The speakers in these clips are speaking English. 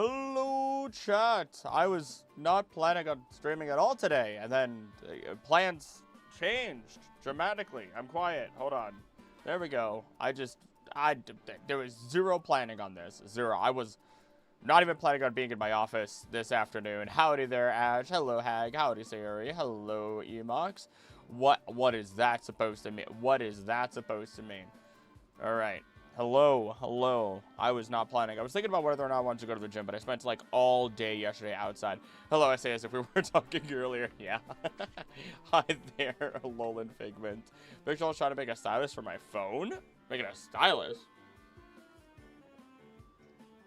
Hello, chat. I was not planning on streaming at all today, and then plans changed dramatically. I'm quiet. Hold on. There we go. There was zero planning on this. Zero. I was not even planning on being in my office this afternoon. Howdy there, Ash. Hello, Hag. Howdy, Sayuri. Hello, Emox. What is that supposed to mean? What is that supposed to mean? All right. Hello. I was not planning. I was thinking about whether or not I wanted to go to the gym, but I spent like all day yesterday outside. Hello, I say as if we were talking earlier. Yeah. Hi there, Alolan Figment. Big Joel's trying to make a stylus for my phone? Making a stylus?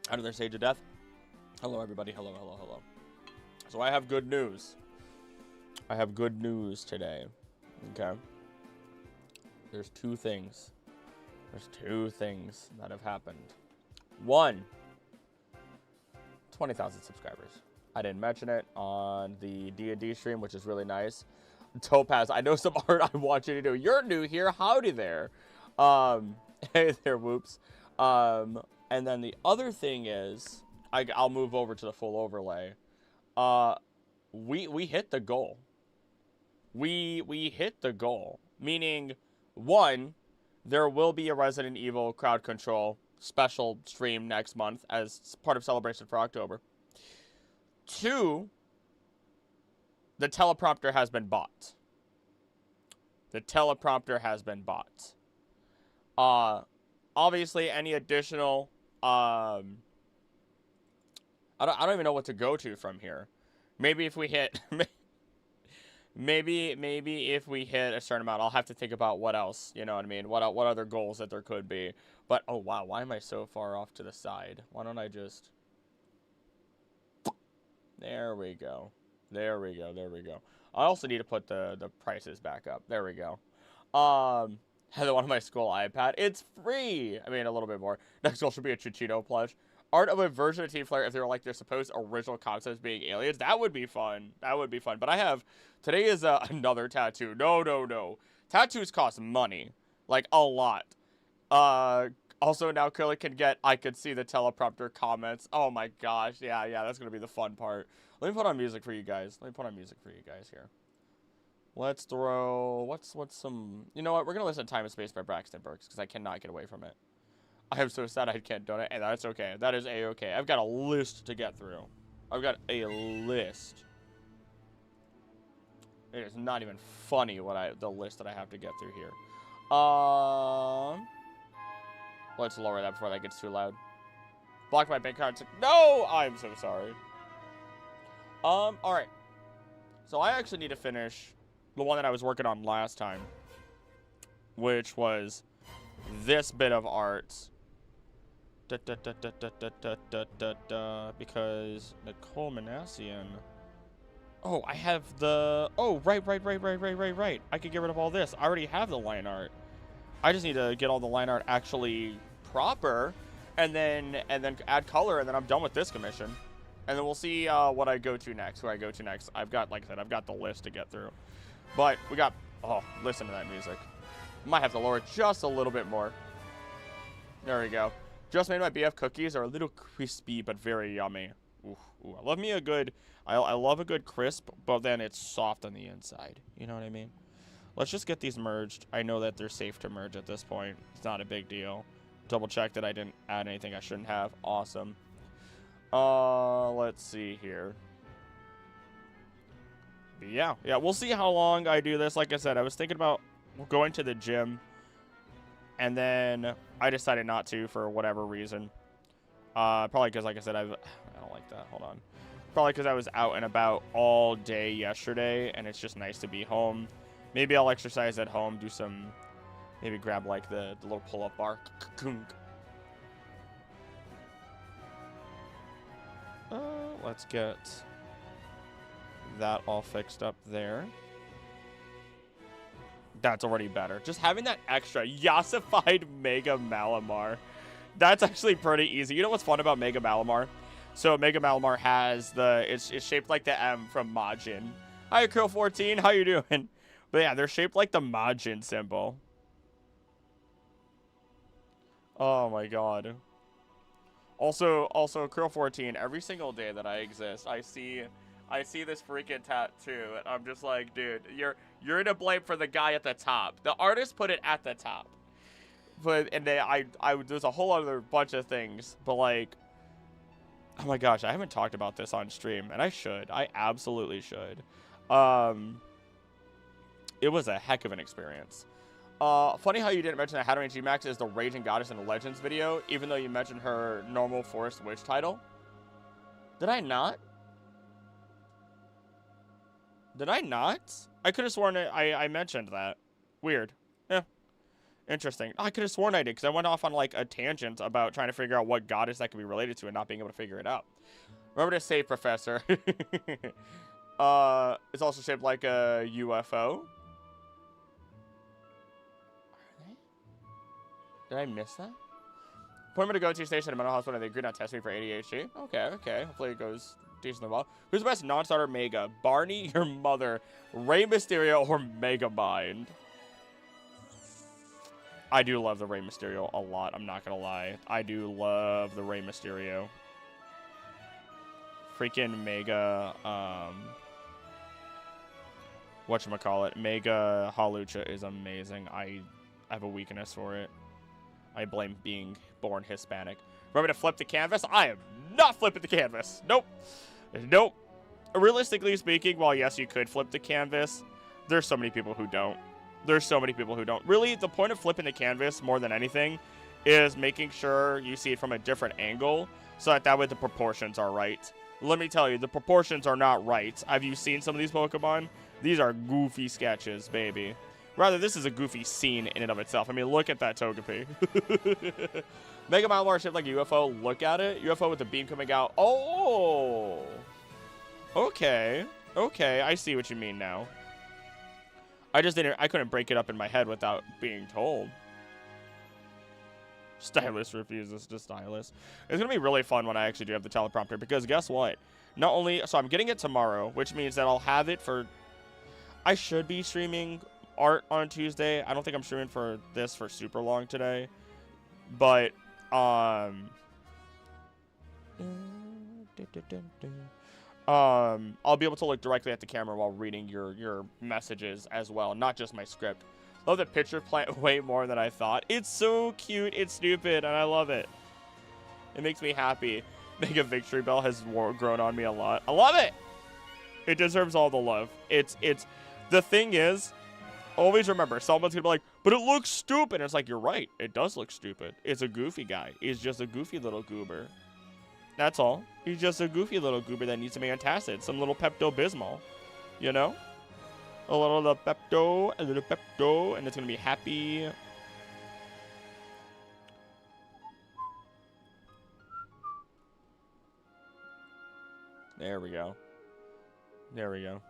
Under their Sage of Death. Hello, everybody. Hello. So I have good news. I have good news today. Okay. There's two things. There's two things that have happened. One, 20,000 subscribers. I didn't mention it on the D&D stream, which is really nice. Topaz, I know some art I want you to do. You're new here. Howdy there. Hey there, Whoops. And then the other thing is, I'll move over to the full overlay. We hit the goal. We hit the goal. Meaning, one, there will be a Resident Evil crowd control special stream next month as part of Celebration for October. Two, the teleprompter has been bought. The teleprompter has been bought. Obviously, any additional, I don't even know what to go to from here. Maybe if we hit, maybe if we hit a certain amount, I'll have to think about what else, you know what I mean? What other goals that there could be. But, oh wow, why am I so far off to the side? Why don't I just, there we go. There we go. I also need to put the prices back up. There we go. Had one of my school iPad. It's free. I mean, a little bit more. Next goal should be a Chichino plush. Art of a version of Team Flare if they were like their supposed original concepts being aliens. That would be fun. That would be fun. But I have, today is another tattoo. No. Tattoos cost money. Like, a lot. Also now Curly can get, I could see the teleprompter comments. Oh my gosh. Yeah, that's going to be the fun part. Let me put on music for you guys. Here. Let's throw, what's some, you know what? We're going to listen to Time and Space by Braxton Burks because I cannot get away from it. I am so sad I can't donate, and that's okay. That is A-okay. I've got a list to get through. I've got a list. It is not even funny the list that I have to get through here. Let's lower that before that gets too loud. Block my bank card. No! I'm so sorry. Alright. So I actually need to finish the one that I was working on last time, which was this bit of art. Because Nicole Manassian. Oh, I have the. Oh, right. I could get rid of all this. I already have the line art. I just need to get all the line art actually proper, and then add color, and then I'm done with this commission. And then we'll see what I go to next. Where I go to next. I've got, like I said, I've got the list to get through. But we got. Oh, listen to that music. Might have to lower it just a little bit more. There we go. Just made my BF cookies are a little crispy, but very yummy. Ooh. I love me a good, I love a good crisp, but then it's soft on the inside. You know what I mean? Let's just get these merged. I know that they're safe to merge at this point. It's not a big deal. Double check that I didn't add anything I shouldn't have. Awesome. Let's see here. But yeah, we'll see how long I do this. Like I said, I was thinking about going to the gym, and then I decided not to for whatever reason. Probably because, like I said, I don't like that. Hold on. Probably because I was out and about all day yesterday, and it's just nice to be home. Maybe I'll exercise at home, do some, maybe grab like the little pull-up bar. Let's get that all fixed up there. That's already better. Just having that extra Yassified Mega Malamar. That's actually pretty easy. You know what's fun about Mega Malamar? So Mega Malamar has it's shaped like the M from Majin. Hi, Curl14. How you doing? But yeah, they're shaped like the Majin symbol. Oh my god. Also, Curl 14. Every single day that I exist, I see this freaking tattoo, and I'm just like, dude, you're to blame for the guy at the top. The artist put it at the top, but and there's a whole other bunch of things, but like, oh my gosh, I haven't talked about this on stream, and I should. I absolutely should. It was a heck of an experience. Funny how you didn't mention that Hatterene G-Max is the Raging Goddess in the Legends video, even though you mentioned her normal Forest Witch title. Did I not? Did I not? I could have sworn I mentioned that. Weird. Yeah. Interesting. I could have sworn I did, because I went off on, like, a tangent about trying to figure out what goddess that could be related to and not being able to figure it out. Remember to save, Professor. It's also shaped like a UFO. Did I miss that? Appointment to go to station at a mental hospital and they agreed not to test me for ADHD. Okay. Hopefully it goes decently well. Who's the best non-starter Mega? Barney, your mother, Rey Mysterio, or Megamind? I do love the Rey Mysterio a lot. I'm not gonna lie. I do love the Rey Mysterio. Freaking Mega, whatchamacallit, Mega Halucha is amazing. I have a weakness for it. I blame being born Hispanic. Remember to flip the canvas? I am not flipping the canvas. Nope. Nope. Realistically speaking, while yes, you could flip the canvas, there's so many people who don't. There's so many people who don't. Really, the point of flipping the canvas, more than anything, is making sure you see it from a different angle, so that way the proportions are right. Let me tell you, the proportions are not right. Have you seen some of these Pokemon? These are goofy sketches, baby. Rather, this is a goofy scene in and of itself. I mean, look at that Togepi. Mega Mile Lore shaped like a UFO. Look at it. UFO with the beam coming out. Oh! Okay. Okay, I see what you mean now. I couldn't break it up in my head without being told. Stylus refuses to stylus. It's going to be really fun when I actually do have the teleprompter, because guess what? Not only... So I'm getting it tomorrow, which means that I'll have it for... I should be streaming art on Tuesday. I don't think I'm streaming for this for super long today. But, I'll be able to look directly at the camera while reading your messages as well, not just my script. Love the picture plant way more than I thought. It's so cute, it's stupid, and I love it. It makes me happy. Mega Victory Bell has grown on me a lot. I love it! It deserves all the love. It's the thing is, always remember, someone's gonna be like, but it looks stupid. And it's like, you're right, it does look stupid. It's a goofy guy. He's just a goofy little goober. That's all. He's just a goofy little goober that needs to be antacid. Some little Pepto-Bismol. You know? A little Pepto, and it's gonna be happy. There we go. There we go.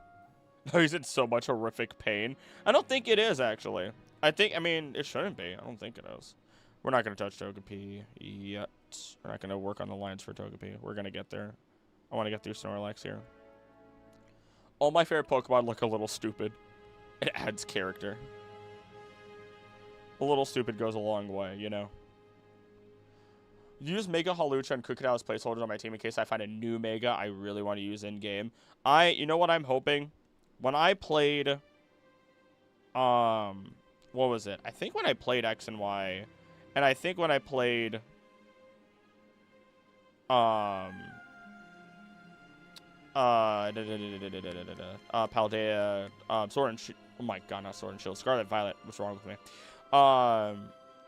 Oh, he's in so much horrific pain. I don't think it is, actually. I mean, it shouldn't be. I don't think it is. We're not going to touch Togepi yet. We're not going to work on the lines for Togepi. We're going to get there. I want to get through Snorlax here. All my favorite Pokemon look a little stupid. It adds character. A little stupid goes a long way, you know? Use Mega Halucha and Krookodile as placeholders on my team in case I find a new Mega I really want to use in-game. You know what I'm hoping? When I played, what was it? I think when I played X and Y, and I think when I played, Paldea, Sword and Shield, oh my god, not Sword and Shield, Scarlet Violet, what's wrong with me?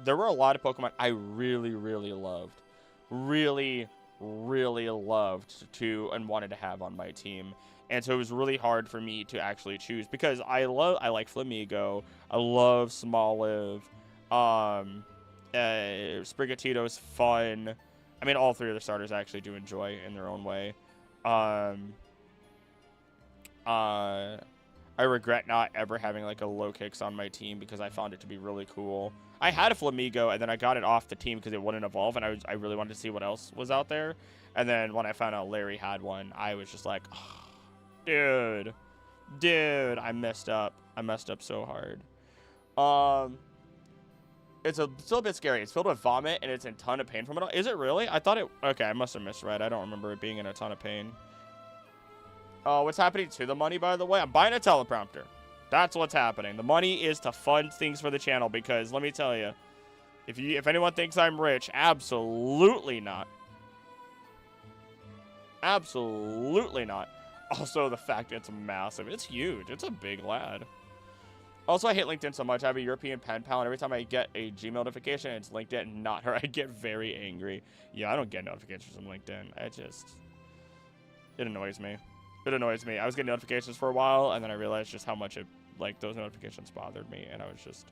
There were a lot of Pokemon I really, really loved. Really loved to and wanted to have on my team. And so it was really hard for me to actually choose because I like Flamigo. I love Smoliv. Sprigatito's fun. I mean, all three of the starters I actually do enjoy in their own way. I regret not ever having like a low kicks on my team because I found it to be really cool. I had a Flamigo and then I got it off the team because it wouldn't evolve and I really wanted to see what else was out there. And then when I found out Larry had one, I was just like, oh, dude, I messed up. I messed up so hard. It's still a bit scary. It's filled with vomit, and it's in a ton of pain from it all. Is it really? I thought it... Okay, I must have misread. I don't remember it being in a ton of pain. Oh, what's happening to the money, by the way? I'm buying a teleprompter. That's what's happening. The money is to fund things for the channel, because, let me tell you, if anyone thinks I'm rich, absolutely not. Absolutely not. Also, the fact it's massive. It's huge. It's a big lad. Also, I hate LinkedIn so much. I have a European pen pal, and every time I get a Gmail notification and it's LinkedIn, not her, I get very angry. Yeah, I don't get notifications from LinkedIn. It annoys me. It annoys me. I was getting notifications for a while, and then I realized just how much those notifications bothered me, and I was just,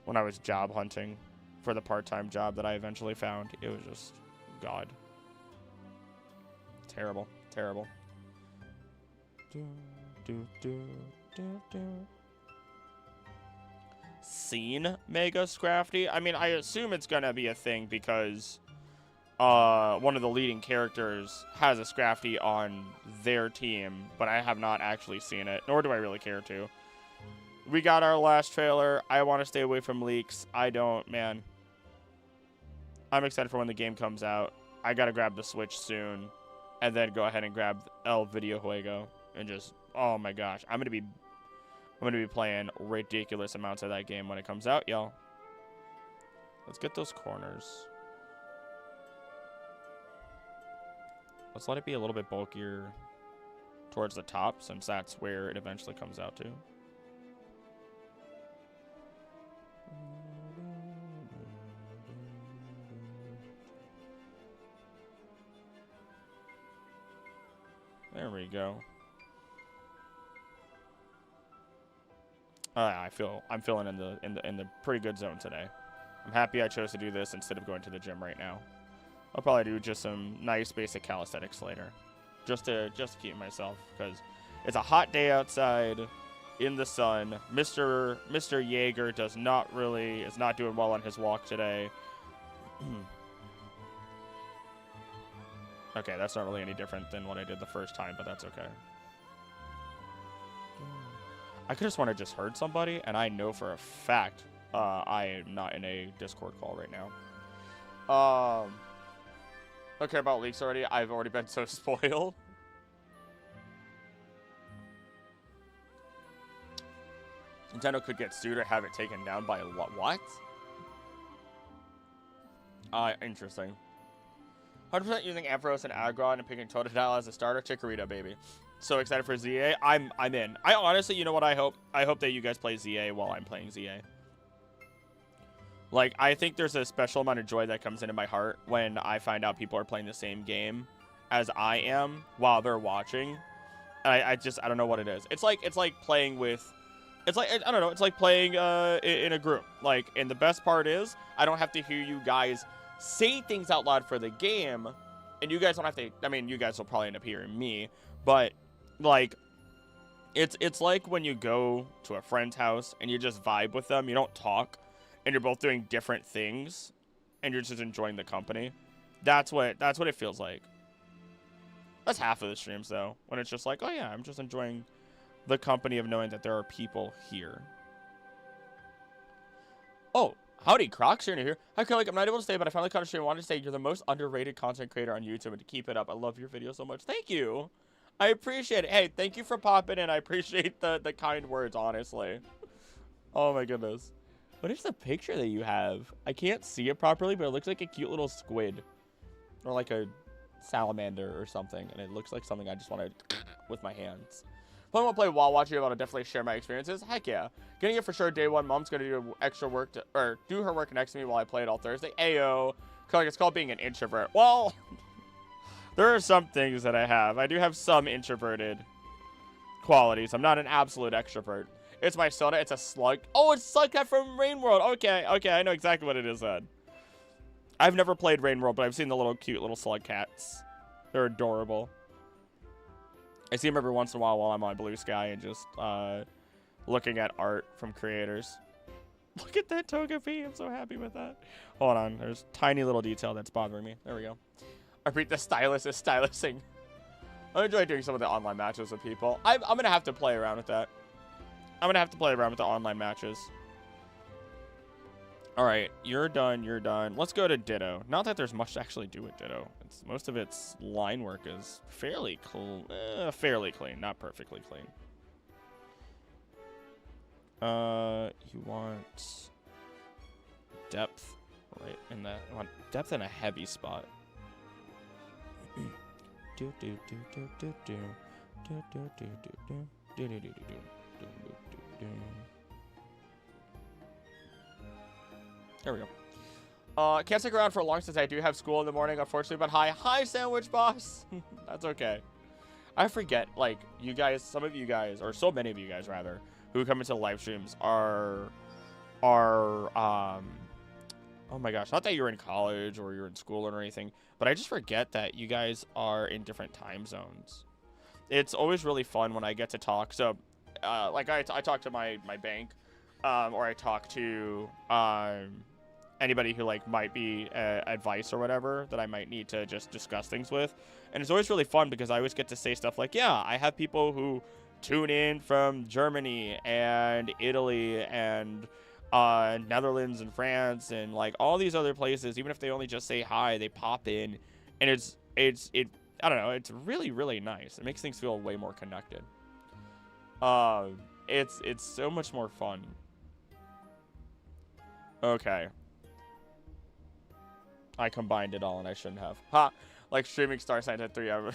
when I was job hunting for the part-time job that I eventually found, it was just, God. Terrible. Terrible. Seen Mega Scrafty? I mean, I assume it's gonna be a thing because one of the leading characters has a Scrafty on their team, but I have not actually seen it, nor do I really care to. We got our last trailer. I want to stay away from leaks. I don't, man. I'm excited for when the game comes out. I gotta grab the Switch soon, and then go ahead and grab El Videojuego and just, oh my gosh, I'm gonna be playing ridiculous amounts of that game when it comes out, y'all. Let's get those corners. Let's let it be a little bit bulkier towards the top, since that's where it eventually comes out to. There we go. I'm feeling in the pretty good zone today. I'm happy I chose to do this instead of going to the gym right now. I'll probably do just some nice basic calisthenics later, just to keep myself, because it's a hot day outside in the sun. Mr. Jaeger is not doing well on his walk today. Okay, that's not really any different than what I did the first time, but that's okay. I could just want to just heard somebody, and I know for a fact I am not in a Discord call right now. Don't care about leaks already. I've already been so spoiled. Nintendo could get sued or have it taken down by what? Interesting. 100% using Ampharos and Aggron and picking Totodile as a starter. Chikorita, baby. So excited for ZA. I'm in. I honestly, you know what I hope? I hope that you guys play ZA while I'm playing ZA. Like, I think there's a special amount of joy that comes into my heart when I find out people are playing the same game as I am while they're watching. I don't know what it is. It's like playing with, I don't know, it's like playing in a group. Like, and the best part is, I don't have to hear you guys say things out loud for the game, and you guys don't have to, I mean, you guys will probably end up hearing me, but, like, it's like when you go to a friend's house and you just vibe with them, you don't talk, and you're both doing different things, and you're just enjoying the company. That's what it feels like. That's half of the streams, though, when it's just like, oh yeah, I'm just enjoying the company of knowing that there are people here. Oh, howdy, Crocs, you're new here. I feel like I'm not able to stay, but I finally caught a stream. I wanted to say you're the most underrated content creator on YouTube, and to keep it up. I love your videos so much. Thank you. I appreciate it. Hey, thank you for popping in. I appreciate the kind words, honestly. Oh my goodness. What is the picture that you have? I can't see it properly, but it looks like a cute little squid. Or like a salamander or something. And it looks like something I just want to with my hands. If I want to play while watching it, I'll definitely share my experiences. Heck yeah. Getting it for sure day one. Mom's going to do extra work or do her work next to me while I play it all Thursday. Ayo. Like, it's called being an introvert. Well, there are some things that I have. I do have some introverted qualities. I'm not an absolute extrovert. It's my soda. It's a slug. Oh, it's Slugcat from Rain World. Okay, I know exactly what it is then. I've never played Rain World, but I've seen the little cute little slug cats. They're adorable. I see them every once in a while I'm on Blue Sky and just looking at art from creators. Look at that Togepi. I'm so happy with that. Hold on. There's tiny little detail that's bothering me. There we go. I read the stylist is stylisting. I enjoy doing some of the online matches with people. I'm going to have to play around with that. I'm going to have to play around with the online matches. All right, you're done. You're done. Let's go to Ditto. Not that there's much to actually do with Ditto. Most of its line work is fairly fairly clean, not perfectly clean. You want depth, right? In that, you want depth in a heavy spot. There we go. Can't stick around for long since I do have school in the morning, unfortunately, but hi, Sandwich Boss. That's okay. I forget, like, you guys, some of you guys, or so many of you guys, rather, who come into live streams are, oh my gosh, not that you're in college or you're in school or anything, but I just forget that you guys are in different time zones. It's always really fun when I get to talk. So, like, I talk to my bank, or I talk to, anybody who like might be advice or whatever that I might need to just discuss things with. And it's always really fun because I always get to say stuff like, yeah, I have people who tune in from Germany and Italy and Netherlands and France and like all these other places. Even if they only just say hi, they pop in, and it I don't know, it's really, really nice. It makes things feel way more connected. It's so much more fun. Okay. I combined it all and I shouldn't have. Ha! Like streaming Star Signs at 3 a.m.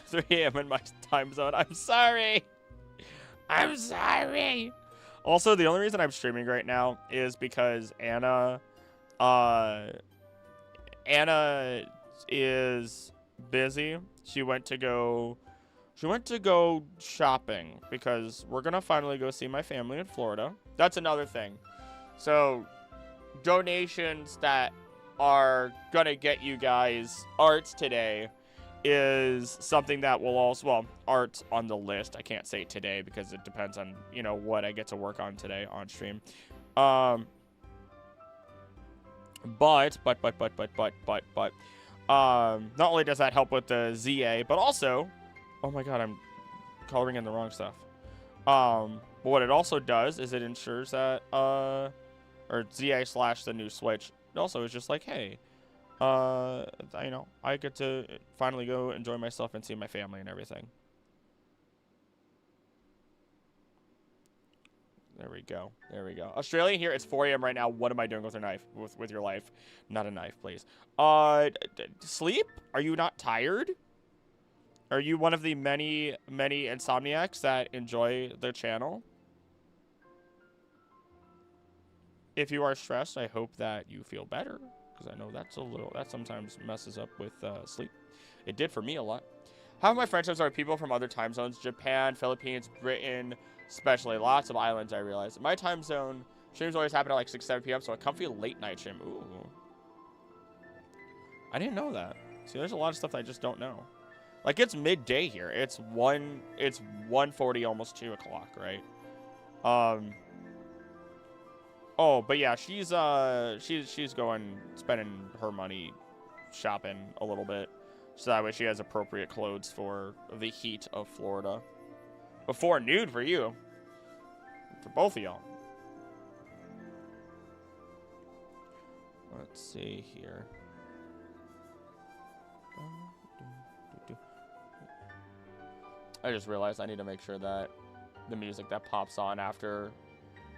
in my time zone. I'm sorry! I'm sorry! Also, the only reason I'm streaming right now is because Anna is busy. She went to go shopping because we're gonna finally go see my family in Florida. That's another thing. So, donations that are gonna get you guys arts today is something that will also, well, art's on the list. I can't say today because it depends on, you know, what I get to work on today on stream. But not only does that help with the ZA, but also, oh my god, I'm coloring in the wrong stuff. But what it also does is it ensures that, or ZA / the new Switch, it also is just like, hey, you know, I get to finally go enjoy myself and see my family and everything. There we go. There we go. Australia here, it's 4 a.m. right now. What am I doing with your knife? With your life? Not a knife, please. Sleep? Are you not tired? Are you one of the many insomniacs that enjoy the channel? If you are stressed, I hope that you feel better, because I know that sometimes messes up with sleep. It did for me a lot. Half of my friendships are people from other time zones: Japan, Philippines, Britain, especially. Lots of islands, I realize. My time zone streams always happen at like 6, 7 p.m., so a comfy late night stream. Ooh. I didn't know that. See, there's a lot of stuff that I just don't know. Like, it's midday here. It's 1:40, almost 2 o'clock, right? Oh, but yeah, she's spending her money shopping a little bit, so that way she has appropriate clothes for the heat of Florida. Before noon for you, for both of y'all. Let's see here. I just realized I need to make sure that the music that pops on after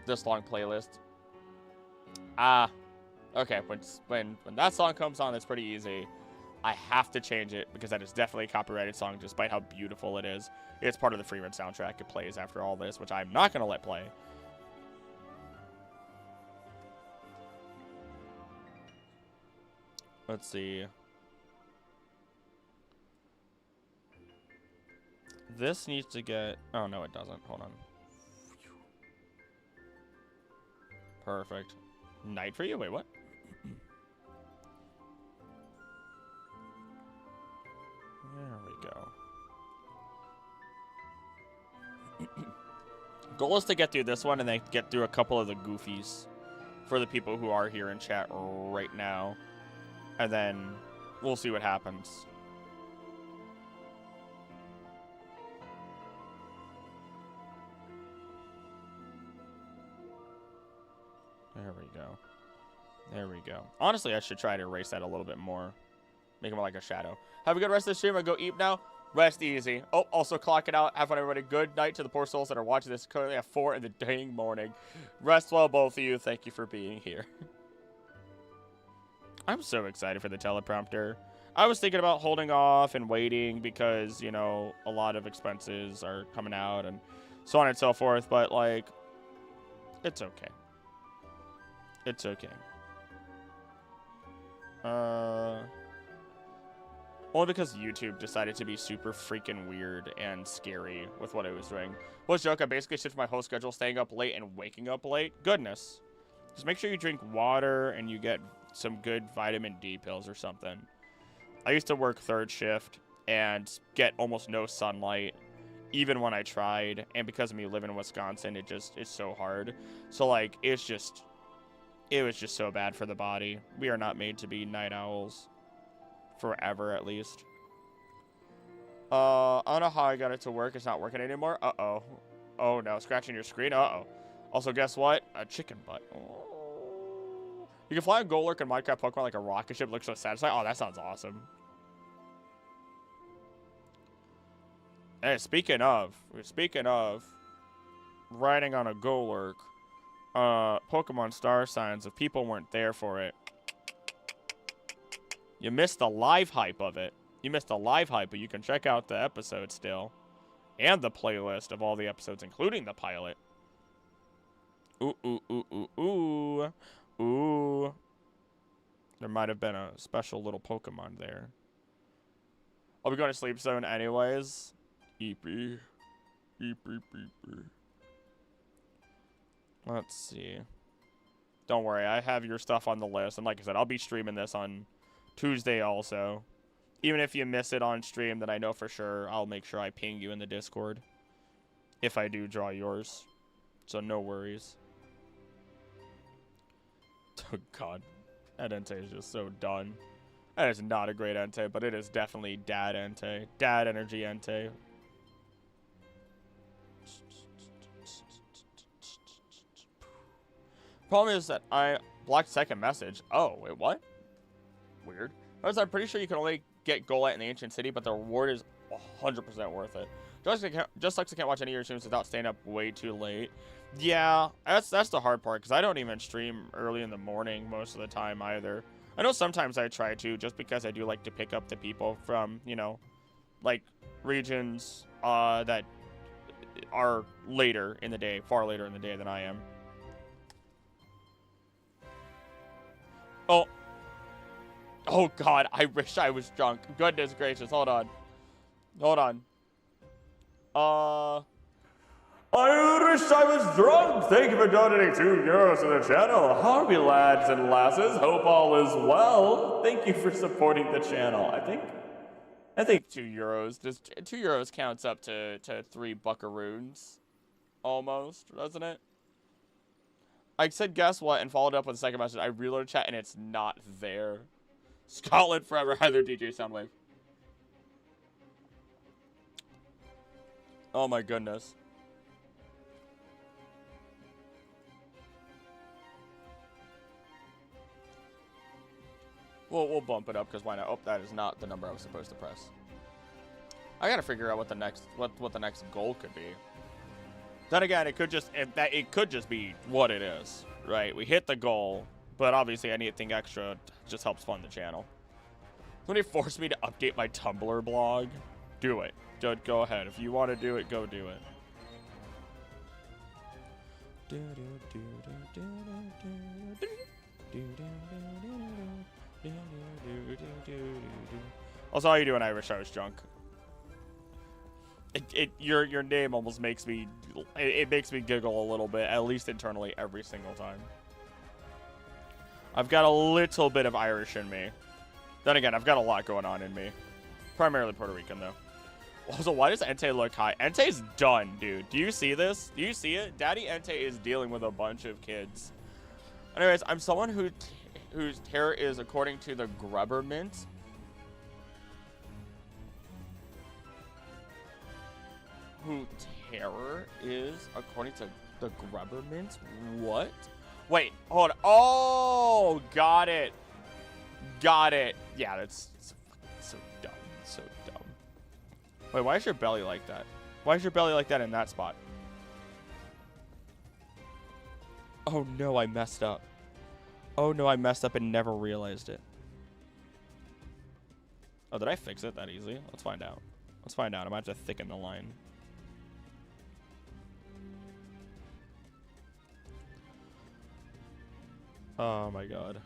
this long playlist. Okay, when that song comes on, it's pretty easy. I have to change it because that is definitely a copyrighted song, despite how beautiful it is. It's part of the Freeman soundtrack. It plays after all this, which I'm not going to let play. Let's see. This needs to get... Oh, no, it doesn't. Hold on. Perfect. Night for you? Wait, what? There we go. Goal is to get through this one and then get through a couple of the goofies for the people who are here in chat right now. And then we'll see what happens. There we go. There we go. Honestly, I should try to erase that a little bit more. Make him like a shadow. Have a good rest of the stream. I go eat now. Rest easy. Oh, also clock it out. Have fun, everybody. Good night to the poor souls that are watching this currently at 4 in the dang morning. Rest well, both of you. Thank you for being here. I'm so excited for the teleprompter. I was thinking about holding off and waiting because, you know, a lot of expenses are coming out and so on and so forth. But, like, it's okay. It's okay. Only because YouTube decided to be super freaking weird and scary with what it was doing. What's joke? I basically shifted my whole schedule, staying up late and waking up late. Goodness. Just make sure you drink water and you get some good vitamin D pills or something. I used to work third shift and get almost no sunlight, even when I tried. And because of me living in Wisconsin, it's so hard. So, like, it was just so bad for the body. We are not made to be night owls. Forever, at least. I don't know how I got it to work. It's not working anymore. Uh-oh. Oh, no. Scratching your screen? Uh-oh. Also, guess what? A chicken butt. Oh. You can fly a Golurk in Minecraft Pokemon like a rocket ship. Looks so satisfying. Oh, that sounds awesome. Hey, speaking of riding on a Golurk, Pokemon Star Signs, if people weren't there for it, you missed the live hype of it. You missed the live hype, but you can check out the episode still. And the playlist of all the episodes, including the pilot. Ooh, ooh, ooh, ooh, ooh. Ooh. There might have been a special little Pokemon there. I'll be going to sleep soon anyways. Eepy. Eep, eep, eep. Let's see. Don't worry, I have your stuff on the list. And like I said, I'll be streaming this on Tuesday also. Even if you miss it on stream, then I know for sure I'll make sure I ping you in the Discord. If I do draw yours. So no worries. Oh god. That Entei is just so done. That is not a great Entei, but it is definitely dad Entei. Dad energy Entei. Problem is that I blocked second message. Oh, wait, what? Weird. I'm pretty sure you can only get Golett in the Ancient City, but the reward is 100% worth it. Just like I can't watch any of your streams without staying up way too late. Yeah, that's the hard part, because I don't even stream early in the morning most of the time either. I know sometimes I try to, just because I do like to pick up the people from, you know, like, regions that are later in the day, far later in the day than I am. Oh. Oh, God. I wish I was drunk. Goodness gracious. Hold on. Hold on. I wish I was drunk. Thank you for donating €2 to the channel. How are we, lads and lasses? Hope all is well. Thank you for supporting the channel. I think €2. Just €2 counts up to 3 buckaroons. Almost, doesn't it? I said guess what and followed up with a second message. I reloaded chat and it's not there. Scotland forever, either DJ Soundwave. Oh my goodness. We'll bump it up because why not? Oh, that is not the number I was supposed to press. I gotta figure out what the next goal could be. Then again, it could just be what it is, right? We hit the goal, but obviously anything extra just helps fund the channel. Somebody forced me to update my Tumblr blog. Do it. Go ahead. If you want to do it, go do it. Also, how you doing, Irish? I was drunk. Your name almost makes me it makes me giggle a little bit, at least internally, every single time. I've got a little bit of Irish in me. Then again, I've got a lot going on in me. Primarily Puerto Rican, though. Also, why does Entei look high? Entei's done, dude. Do you see this? Do you see it? Daddy Entei is dealing with a bunch of kids. Anyways, I'm someone whose terror is according to the Grubbermint. Who terror is according to the Grubbermint? What? Wait, hold on. Oh, got it. Got it. Yeah, that's so dumb. So dumb. Wait, why is your belly like that? Why is your belly like that in that spot? Oh no, I messed up. Oh no, I messed up and never realized it. Oh, did I fix it that easily? Let's find out. Let's find out. I might have to thicken the line. Oh my god.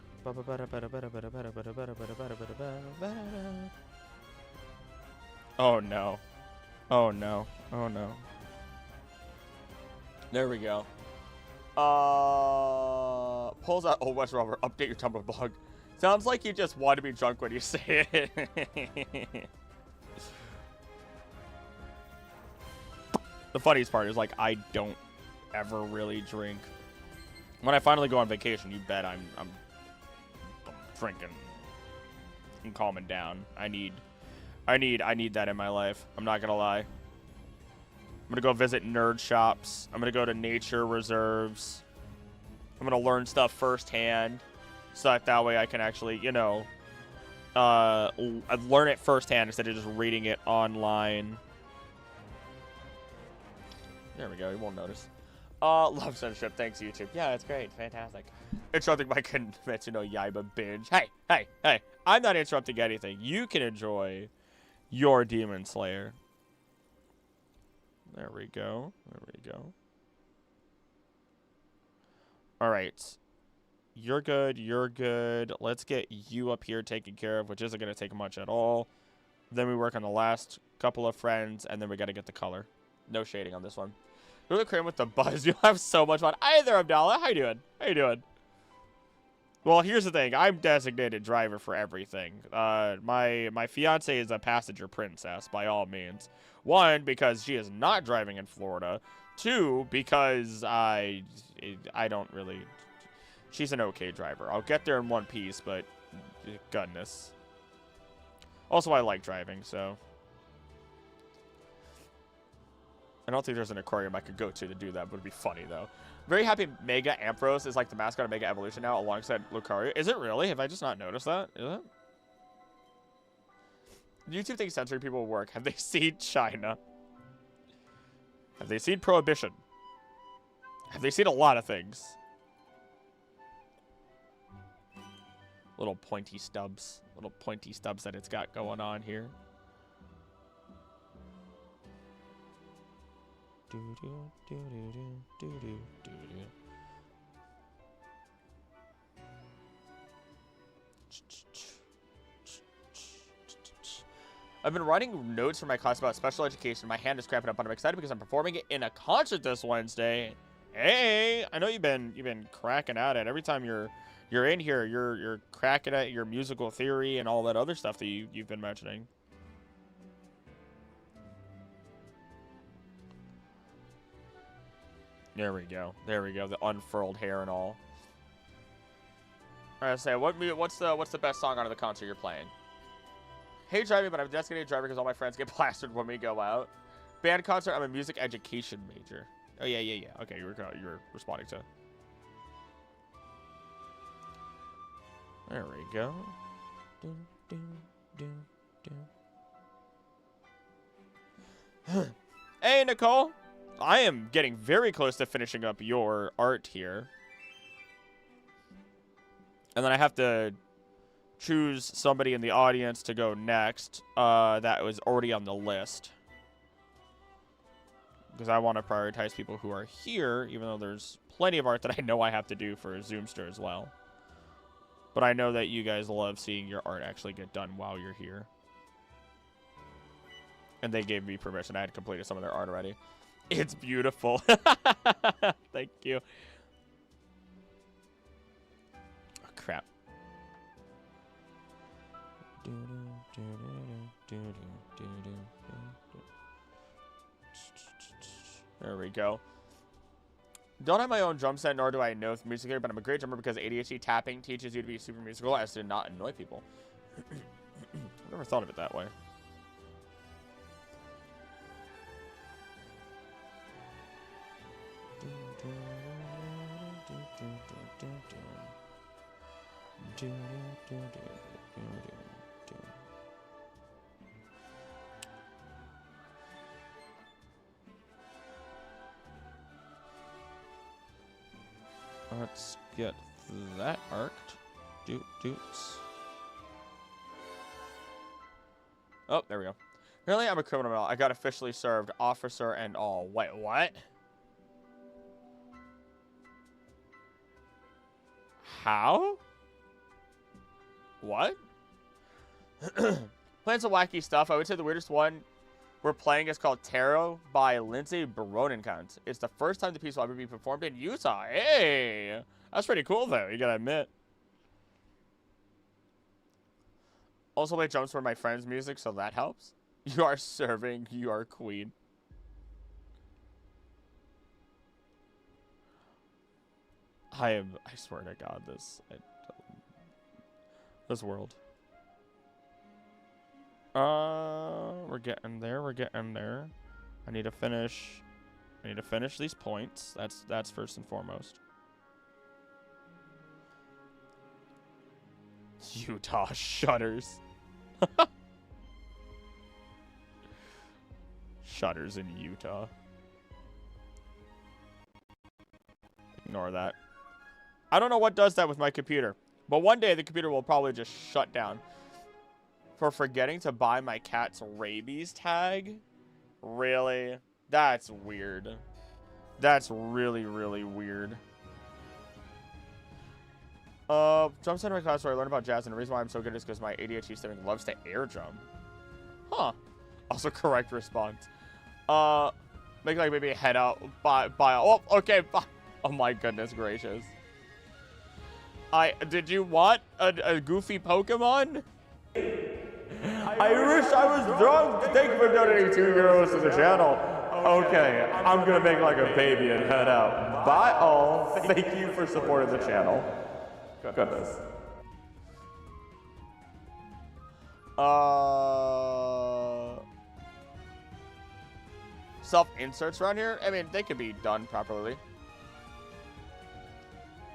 Oh no. Oh no. Oh no. There we go. Pulls out old West Rover. Update your Tumblr blog. Sounds like you just want to be drunk when you say it. The funniest part is, like, I don't ever really drink. When I finally go on vacation, you bet I'm drinking and calming down. I need that in my life. I'm not gonna lie. I'm gonna go visit nerd shops. I'm gonna go to nature reserves. I'm gonna learn stuff firsthand, so that way I can actually, you know, learn it firsthand instead of just reading it online. There we go. You won't notice. Love censorship. Thanks, YouTube. Yeah, it's great. Fantastic. Interrupting my Kimetsu no Yaiba binge. Hey. I'm not interrupting anything. You can enjoy your Demon Slayer. There we go. All right. You're good. Let's get you up here taken care of, which isn't going to take much at all. Then we work on the last couple of friends, and then we got to get the color. No shading on this one. Go to the crane with the buzz. You have so much fun. Hi there, Abdallah. How you doing? Well, here's the thing. I'm designated driver for everything. My fiance is a passenger princess, by all means. One, because she is not driving in Florida. Two, because I don't really... She's an okay driver. I'll get there in one piece, but goodness. Also, I like driving, so... I don't think there's an aquarium I could go to do that, but it'd be funny, though. Very happy Mega Ampharos is like the mascot of Mega Evolution now, alongside Lucario. Is it really? Have I just not noticed that? Is it? YouTube thinks censoring people will work. Have they seen China? Have they seen Prohibition? Have they seen a lot of things? Little pointy stubs. Little pointy stubs that it's got going on here. I've been writing notes for my class about special education. My hand is cramping up, but I'm excited because I'm performing it in a concert this Wednesday. Hey, I know you've been cracking at it every time you're in here. You're cracking at your musical theory and all that other stuff that you've been mentioning. There we go. The unfurled hair and all. All right, say what's the best song out of the concert you're playing? Hey, driving, but I'm a designated driver because all my friends get plastered when we go out. Band concert. I'm a music education major. Oh yeah. Okay, you were responding to. There we go. Hey, Nicole. I am getting very close to finishing up your art here. And then I have to choose somebody in the audience to go next that was already on the list. Because I want to prioritize people who are here, even though there's plenty of art that I know I have to do for Zoomster as well. But I know that you guys love seeing your art actually get done while you're here. And they gave me permission. I had completed some of their art already. It's beautiful. Thank you. Oh, crap. There we go. Don't have my own drum set, nor do I know music theory, but I'm a great drummer because ADHD tapping teaches you to be super musical as to not annoy people. I've never thought of it that way. Let's get that arced. Doots. Oh, there we go. Apparently, I'm a criminal. I got officially served, officer and all. Wait, what? How? What? Playing some wacky stuff. I would say the weirdest one we're playing is called Tarot by Lindsay Bronenkunt. It's the first time the piece will ever be performed in Utah. Hey! That's pretty cool, though. You gotta admit. Also play jumps for my friend's music, so that helps. You are serving. You are queen. I swear to God, this world. We're getting there. We're getting there. I need to finish these points. That's first and foremost. Utah shutters. Shutters in Utah. Ignore that. I don't know what does that with my computer, but one day the computer will probably just shut down. For forgetting to buy my cat's rabies tag? Really? That's weird. That's really, really weird. Jump center in my class where I learned about jazz, and the reason why I'm so good is because my ADHD student loves to air drum. Huh. Also correct response. Make like maybe head out, buy, oh, okay, bye. Oh my goodness gracious. Did you want a goofy Pokemon? I wish I was drunk. Thank you for donating €2 to the channel. Okay, I'm gonna make like a baby and head out. Bye all. Thank you for supporting the channel. Goodness. Self-inserts around here? I mean, they could be done properly.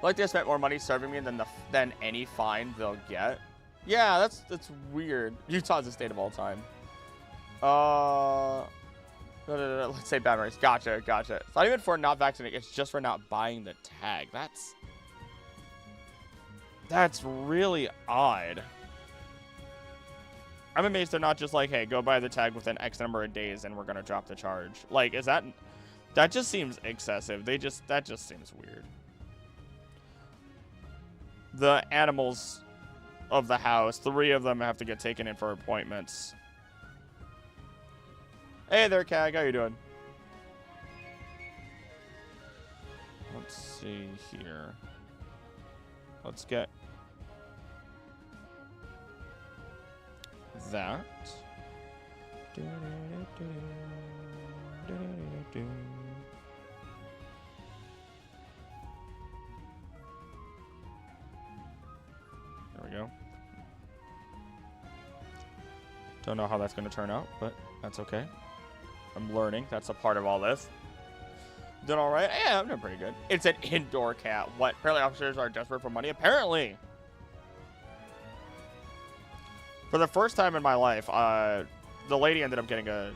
Like they spent more money serving me than any fine they'll get. Yeah, that's weird. Utah's the state of all time. Let's say bad memories. Gotcha. It's not even for not vaccinating. It's just for not buying the tag. That's really odd. I'm amazed they're not just like, hey, go buy the tag within X number of days and we're gonna drop the charge. Like, that just seems excessive. That just seems weird. The animals of the house, 3 of them have to get taken in for appointments. Hey there, Cag, how you doing? Let's see here. Let's get that. There we go. Don't know how that's going to turn out, but that's okay. I'm learning. That's a part of all this. Doing all right? Yeah, I'm doing pretty good. It's an indoor cat. What? Apparently officers are desperate for money. Apparently. For the first time in my life, the lady ended up getting a...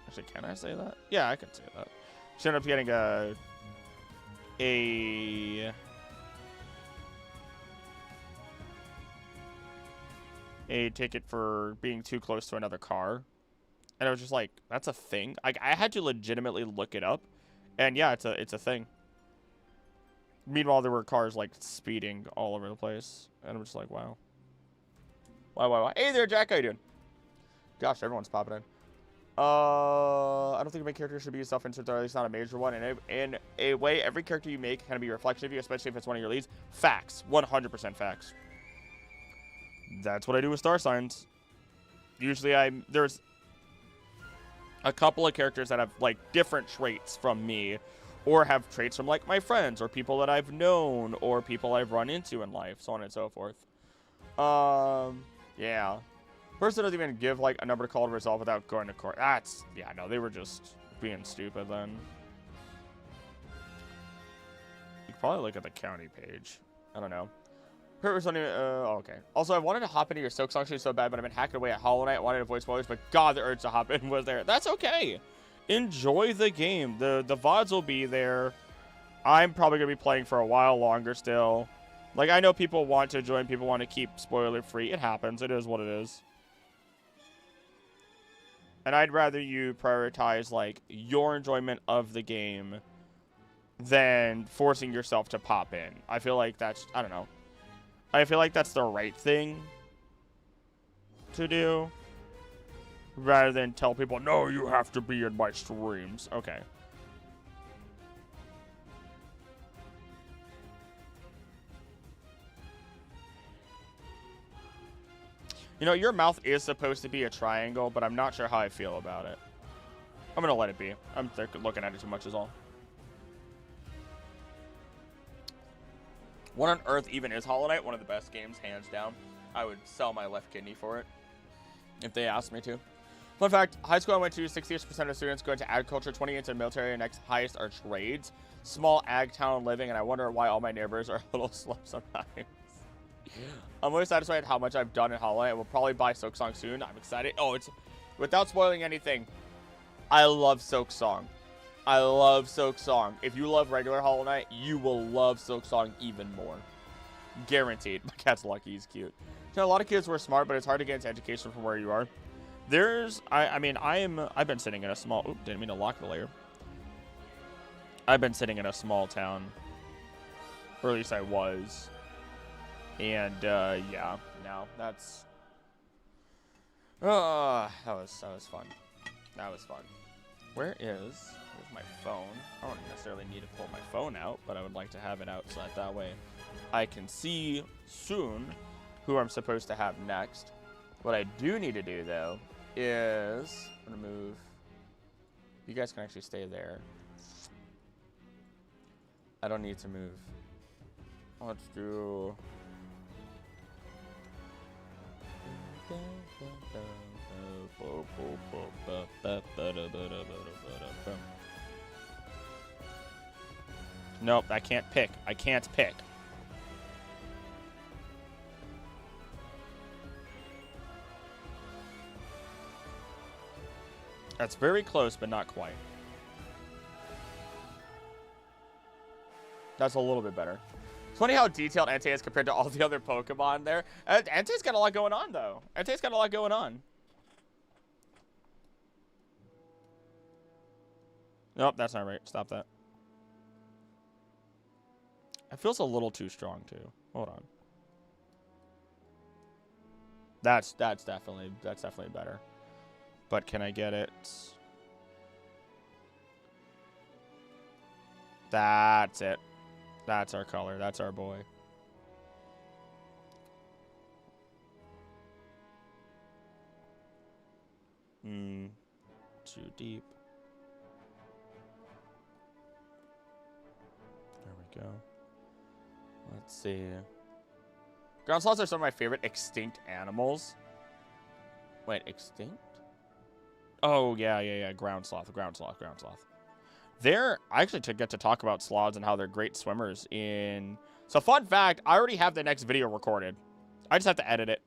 Actually, can I say that? Yeah, I can say that. She ended up getting a ticket for being too close to another car. And I was just like, that's a thing? I had to legitimately look it up. And yeah, it's a thing. Meanwhile, there were cars like speeding all over the place. And I'm just like, wow. Wow. Hey there, Jack. How you doing? Gosh, everyone's popping in. I don't think a main character should be a self-insert, or at least not a major one. In a way, every character you make can be a reflection of you, especially if it's one of your leads. Facts. 100% facts. That's what I do with star signs. Usually there's a couple of characters that have like different traits from me, or have traits from like my friends or people that I've known or people I've run into in life, so on and so forth. Yeah. Person doesn't even give like a number to call to resolve without going to court. Yeah, no, they were just being stupid then. You could probably look at the county page. I don't know. Hurt was only, okay. Also, I wanted to hop into your Silk Song stream so bad, but I've been hacking away at Hollow Knight. I wanted to avoid spoilers, but God, the urge to hop in was there. That's okay. Enjoy the game. The VODs will be there. I'm probably going to be playing for a while longer still. Like, I know people want to join. People want to keep spoiler-free. It happens. It is what it is. And I'd rather you prioritize, like, your enjoyment of the game than forcing yourself to pop in. I feel like that's, I don't know. I feel like that's the right thing to do. Rather than tell people, no, you have to be in my streams. Okay. You know, your mouth is supposed to be a triangle, but I'm not sure how I feel about it. I'm going to let it be. I'm looking at it too much is all. What on earth even is Hollow Knight? One of the best games, hands down. I would sell my left kidney for it if they asked me to. Fun fact, high school I went to, 60% of students go into agriculture, 20 into military, and next highest are trades. Small ag town living, and I wonder why all my neighbors are a little slow sometimes. I'm really satisfied with how much I've done in Hollow Knight. I will probably buy Silk Song soon. I'm excited. Oh, it's without spoiling anything. I love Silk Song. I love Silk Song. If you love regular Hollow Knight, you will love Silk Song even more. Guaranteed. My cat's lucky. He's cute. You know, a lot of kids were smart, but it's hard to get into education from where you are. There's, I've been sitting in a small, oops, didn't mean to lock the layer. I've been sitting in a small town, or at least I was. And, yeah, no, that's, that was fun. That was fun. Where's my phone? I don't necessarily need to pull my phone out, but I would like to have it out so that way I can see soon who I'm supposed to have next. What I do need to do, though, is I'm going to move. You guys can actually stay there. I don't need to move. Let's do... Nope, I can't pick. I can't pick. That's very close, but not quite. That's a little bit better. It's funny how detailed Entei is compared to all the other Pokemon there. Entei's got a lot going on, though. Entei's got a lot going on. Nope, that's not right. Stop that. It feels a little too strong, too. Hold on. That's definitely better. But can I get it? That's it. That's our color. That's our boy. Too deep. There we go. Let's see. Ground sloths are some of my favorite extinct animals. Wait, extinct? Oh, yeah. Ground sloth. I actually get to talk about sloths and how they're great swimmers in... So, fun fact, I already have the next video recorded. I just have to edit it.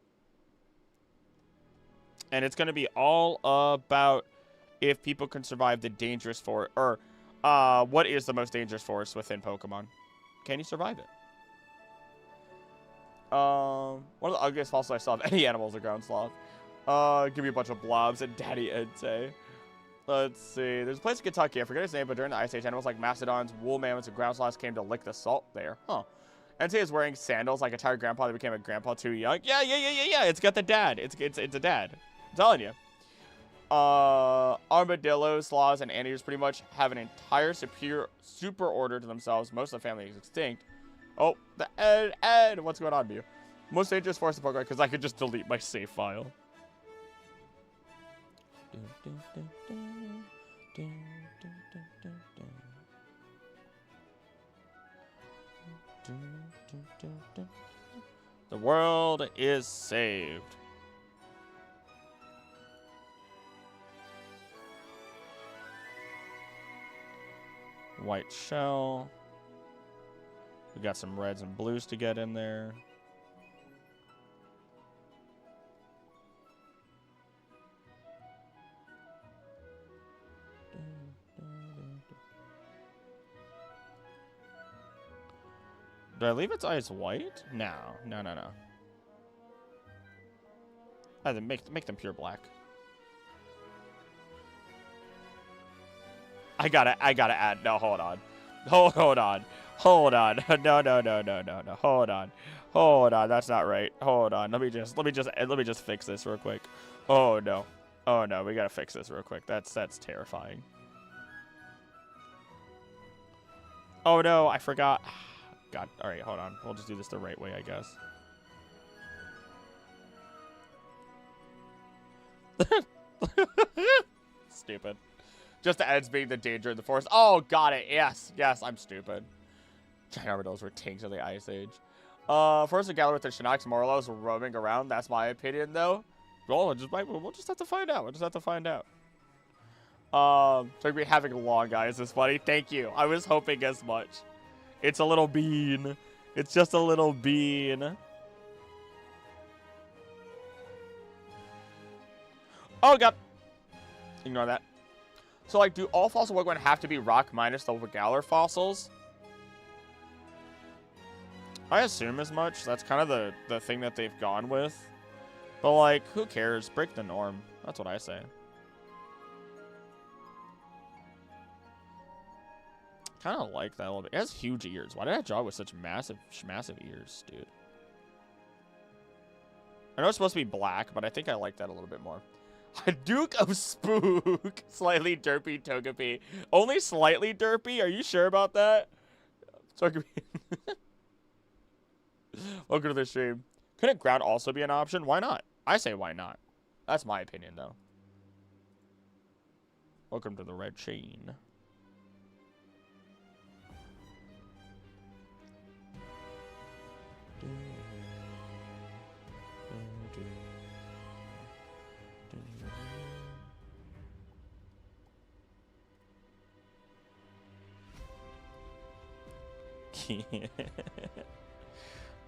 And it's going to be all about if people can survive the dangerous forest... Or, what is the most dangerous forest within Pokemon? Can you survive it? One of the ugliest fossils I saw of any animals are ground sloth. Give me a bunch of blobs and Daddy Entei. Let's see. There's a place in Kentucky. I forget his name, but during the Ice Age, animals like mastodons, wool mammoths, and ground sloths came to lick the salt there. Huh. Entei is wearing sandals like a tired grandpa that became a grandpa too young. Yeah. It's got the dad. It's a dad. I'm telling you. Armadillos, sloths, and anteaters pretty much have an entire super order to themselves. Most of the family is extinct. Oh, the Ed. What's going on with you? Most dangerous forest in Pokemon, because I could just delete my save file. The world is saved. White shell. We got some reds and blues to get in there. Do I leave its eyes white? No. No, no, no. Either make them pure black. I gotta add. No, hold on. Hold on. Hold on. No, no, no, no, no, no. Hold on. Hold on. That's not right. Hold on. Let me just fix this real quick. Oh no. Oh no. We gotta fix this real quick. That's terrifying. Oh no. I forgot. God. All right. Hold on. We'll just do this the right way, I guess. Stupid. Just adds being the danger in the forest. Oh, got it. Yes. Yes, I'm stupid. Ginordos were tanks of the Ice Age. First, a gallery with the Shinnok's Morlos roaming around. That's my opinion, though. Well, we'll just have to find out. We'll just have to find out. So we're having a long, guys. Is funny. Thank you. I was hoping as much. It's a little bean. It's just a little bean. Oh, God. Ignore that. So, like, do all fossil Pokemon have to be rock minus the Galar fossils? I assume as much. That's kind of the thing that they've gone with. But, like, who cares? Break the norm. That's what I say. Kind of like that a little bit. It has huge ears. Why did I draw it with such massive ears, dude? I know it's supposed to be black, but I think I like that a little bit more. A Duke of Spook. Slightly derpy Togepi. Only slightly derpy? Are you sure about that? Togepi. Welcome to the stream. Couldn't ground also be an option? Why not? I say why not. That's my opinion, though. Welcome to the red chain.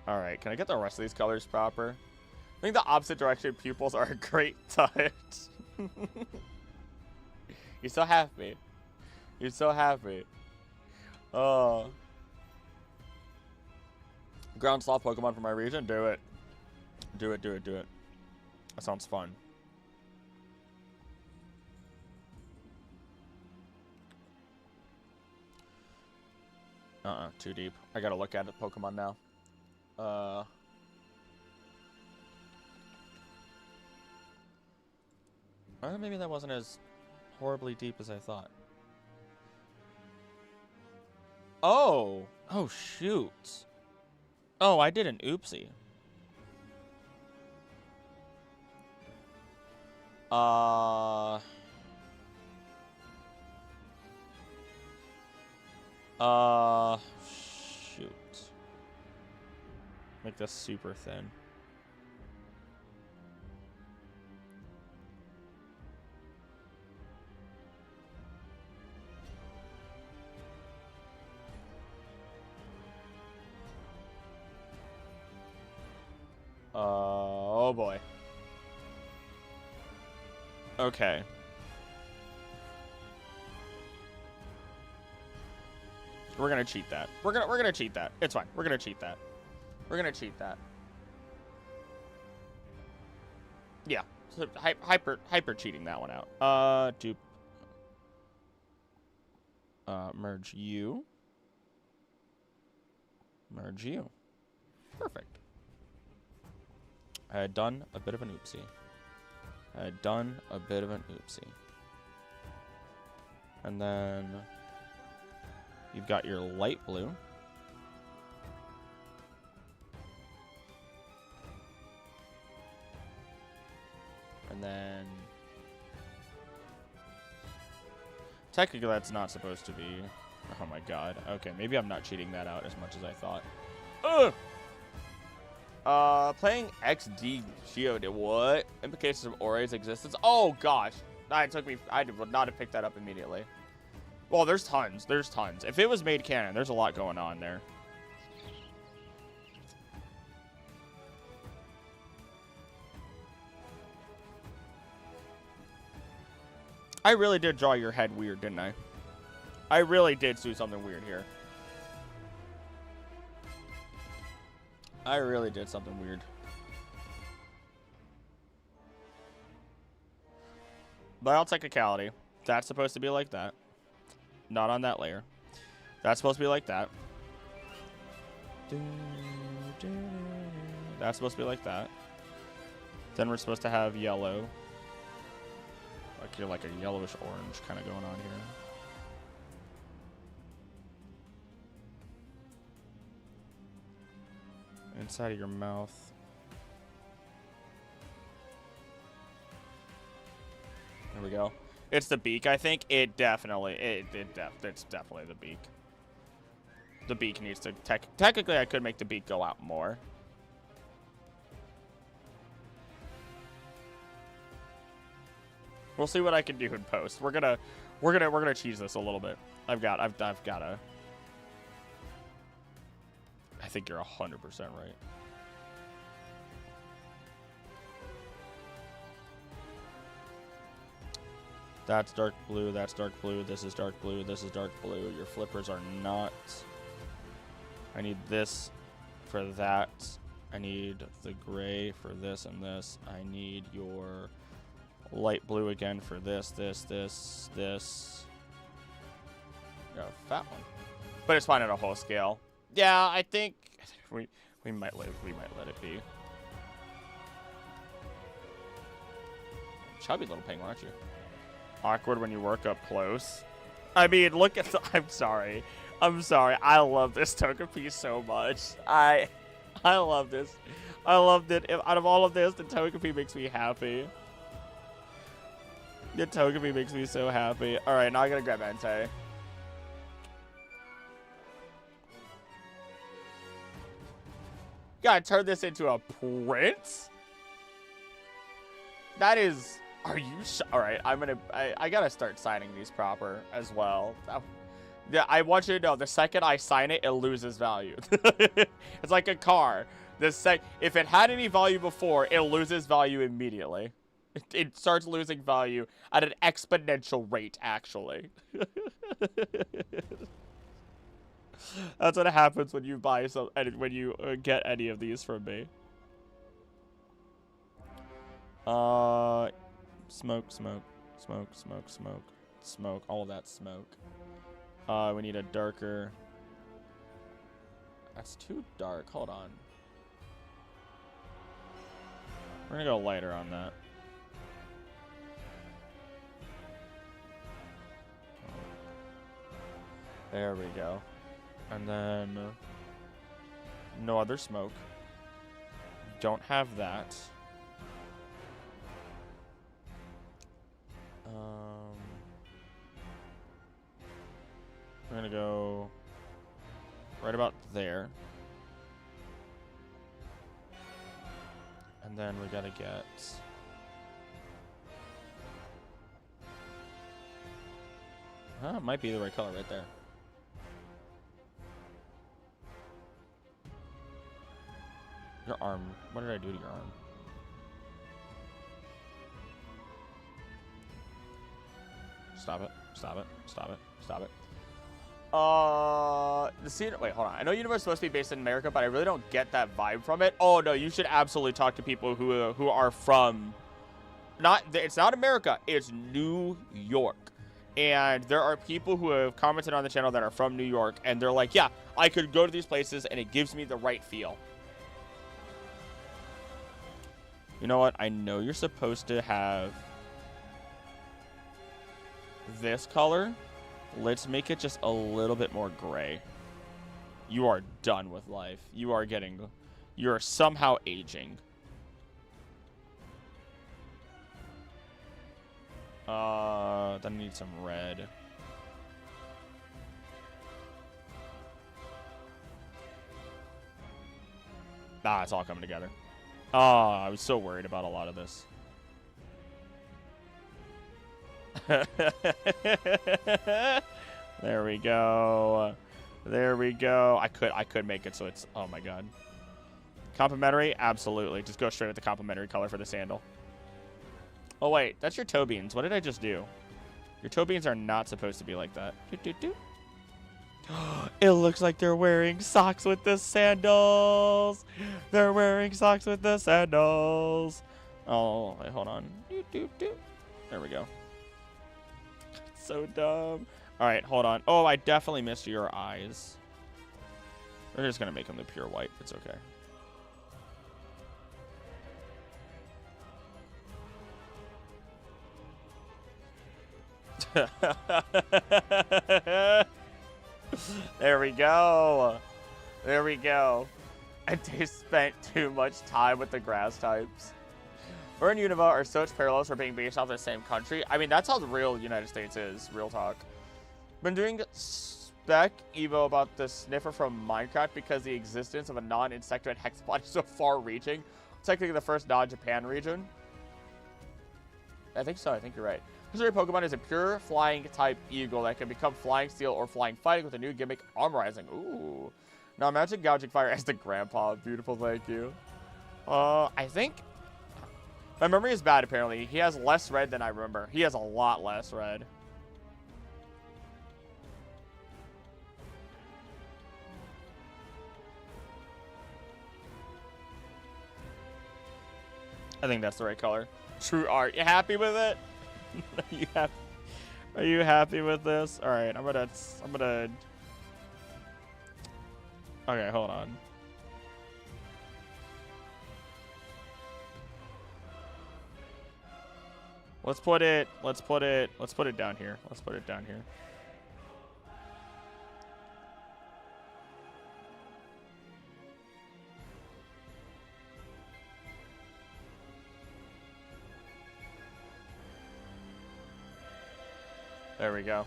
Alright, can I get the rest of these colors proper? I think the opposite direction pupils are a great touch. You're so happy. You're so happy. Oh. Ground sloth Pokemon from my region? Do it. Do it, do it, do it. That sounds fun. Too deep. I gotta look at it, Pokemon now. Maybe that wasn't as horribly deep as I thought. Oh! Oh, shoot. Oh, I did an oopsie. Shoot. Make this super thin. Oh boy. Okay. We're gonna cheat that. We're gonna cheat that. It's fine. We're gonna cheat that. We're gonna cheat that. Yeah. So hyper cheating that one out. Dupe. Merge you. Merge you. Perfect. I had done a bit of an oopsie. And then you've got your light blue. And then technically that's not supposed to be. Oh my god. Okay, maybe I'm not cheating that out as much as I thought. Ugh! Playing XD Geode. What? Implications of Oray's existence? Oh gosh. I would not have picked that up immediately. Well, there's tons. There's tons. If it was made canon, there's a lot going on there. I really did draw your head weird, didn't I? I really did do something weird here. I really did something weird. By all technicality, that's supposed to be like that. Not on that layer. That's supposed to be like that. That's supposed to be like that. Then we're supposed to have yellow. Like you're like a yellowish orange kind of going on here. Inside of your mouth. There we go. It's the beak, I think. It's definitely the beak. The beak needs to technically I could make the beak go out more. We'll see what I can do in post. We're gonna cheese this a little bit. I've gotta. I think you're 100% right. That's dark blue, that's dark blue, this is dark blue, this is dark blue. Your flippers are not. I need this for that. I need the gray for this and this. I need your light blue again for this. Got a fat one. But it's fine at a whole scale. Yeah, I think we might let it be. Chubby little penguin, aren't you? Awkward when you work up close. I mean, look at the, I'm sorry. I love this Togepi so much. I love this. I loved it. Out of all of this, the Togepi makes me happy. The Togepi makes me so happy. All right, now I gotta grab Entei. Gotta turn this into a prince? That is... Are you all right? I gotta start signing these proper as well. Yeah, I want you to know, the second I sign it, it loses value. It's like a car. If it had any value before, it loses value immediately. It starts losing value at an exponential rate, actually. That's what happens when you buy when you get any of these from me. Smoke. All of that smoke. We need a darker. That's too dark. Hold on. We're gonna go lighter on that. There we go. And then no other smoke. Don't have that. We're gonna go right about there. And then we gotta get it might be the right color right there. Your arm. What did I do to your arm? Stop it. Wait, hold on. I know Universe is supposed to be based in America, but I really don't get that vibe from it. Oh, no, you should absolutely talk to people who are from... It's not America. It's New York. And there are people who have commented on the channel that are from New York, and they're like, yeah, I could go to these places, and it gives me the right feel. You know what? I know you're supposed to have this color. Let's make it just a little bit more gray. You are done with life. You're somehow aging. Then I need some red. Ah, it's all coming together. I was so worried about a lot of this. There we go. There we go. I could make it so it's... Oh, my God. Complimentary? Absolutely. Just go straight with the complimentary color for the sandal. Oh, wait. That's your toe beans. What did I just do? Your toe beans are not supposed to be like that. It looks like they're wearing socks with the sandals. They're wearing socks with the sandals. Oh, wait, hold on. There we go. So dumb. All right, hold on. Oh, I definitely missed your eyes. We're just going to make them the pure white. It's okay. There we go. There we go. And they spent too much time with the grass types. We're in Unova are such parallels for being based off the same country. I mean, that's how the real United States is. Real talk. Been doing spec evo about the sniffer from Minecraft because the existence of a non-insectoid hexapod is so far-reaching. Technically the first non-Japan region. I think so. I think you're right. Legendary Pokemon is a pure flying type eagle that can become flying steel or flying fighting with a new gimmick, armorizing. Ooh. Now imagine gouging fire as the grandpa. Beautiful, thank you. I think my memory is bad. Apparently, he has less red than I remember. He has a lot less red. I think that's the right color. True art. You happy with it? Are you happy with this? All right, I'm gonna. Okay, hold on. Let's put it down here. Let's put it down here. There we go.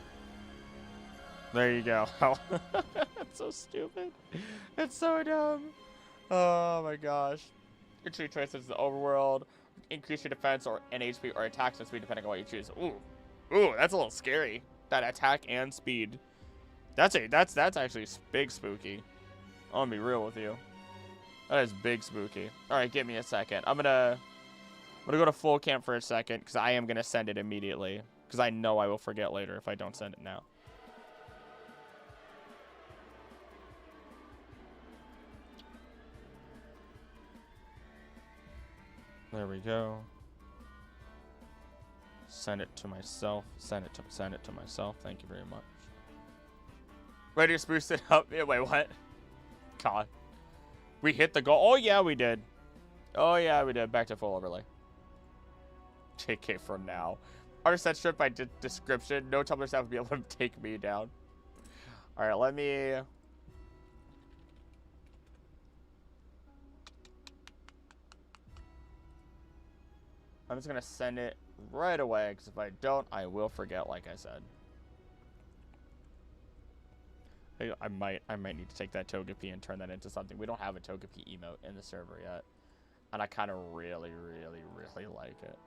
There you go. That's so stupid. It's so dumb. Oh my gosh. Your true choice is the overworld. Increase your defense or NHP or attack speed depending on what you choose. Ooh. Ooh, that's a little scary. That attack and speed. That's actually big spooky. I'm gonna be real with you. That is big spooky. Alright, give me a second. I'm gonna go to full camp for a second because I am gonna send it immediately. Because I know I will forget later if I don't send it now. There we go. Send it to myself. Send it to myself. Thank you very much. Ready to spruce it up? Yeah, wait, what? God. We hit the goal. Oh, yeah, we did. Oh, yeah, we did. Back to full overlay. JK for now. Artist set strip by description. No Tumblr staff would be able to take me down. All right, let me... I'm just going to send it right away, because if I don't, I will forget, like I said. I might need to take that Togepi and turn that into something. We don't have a Togepi emote in the server yet. And I kind of really like it.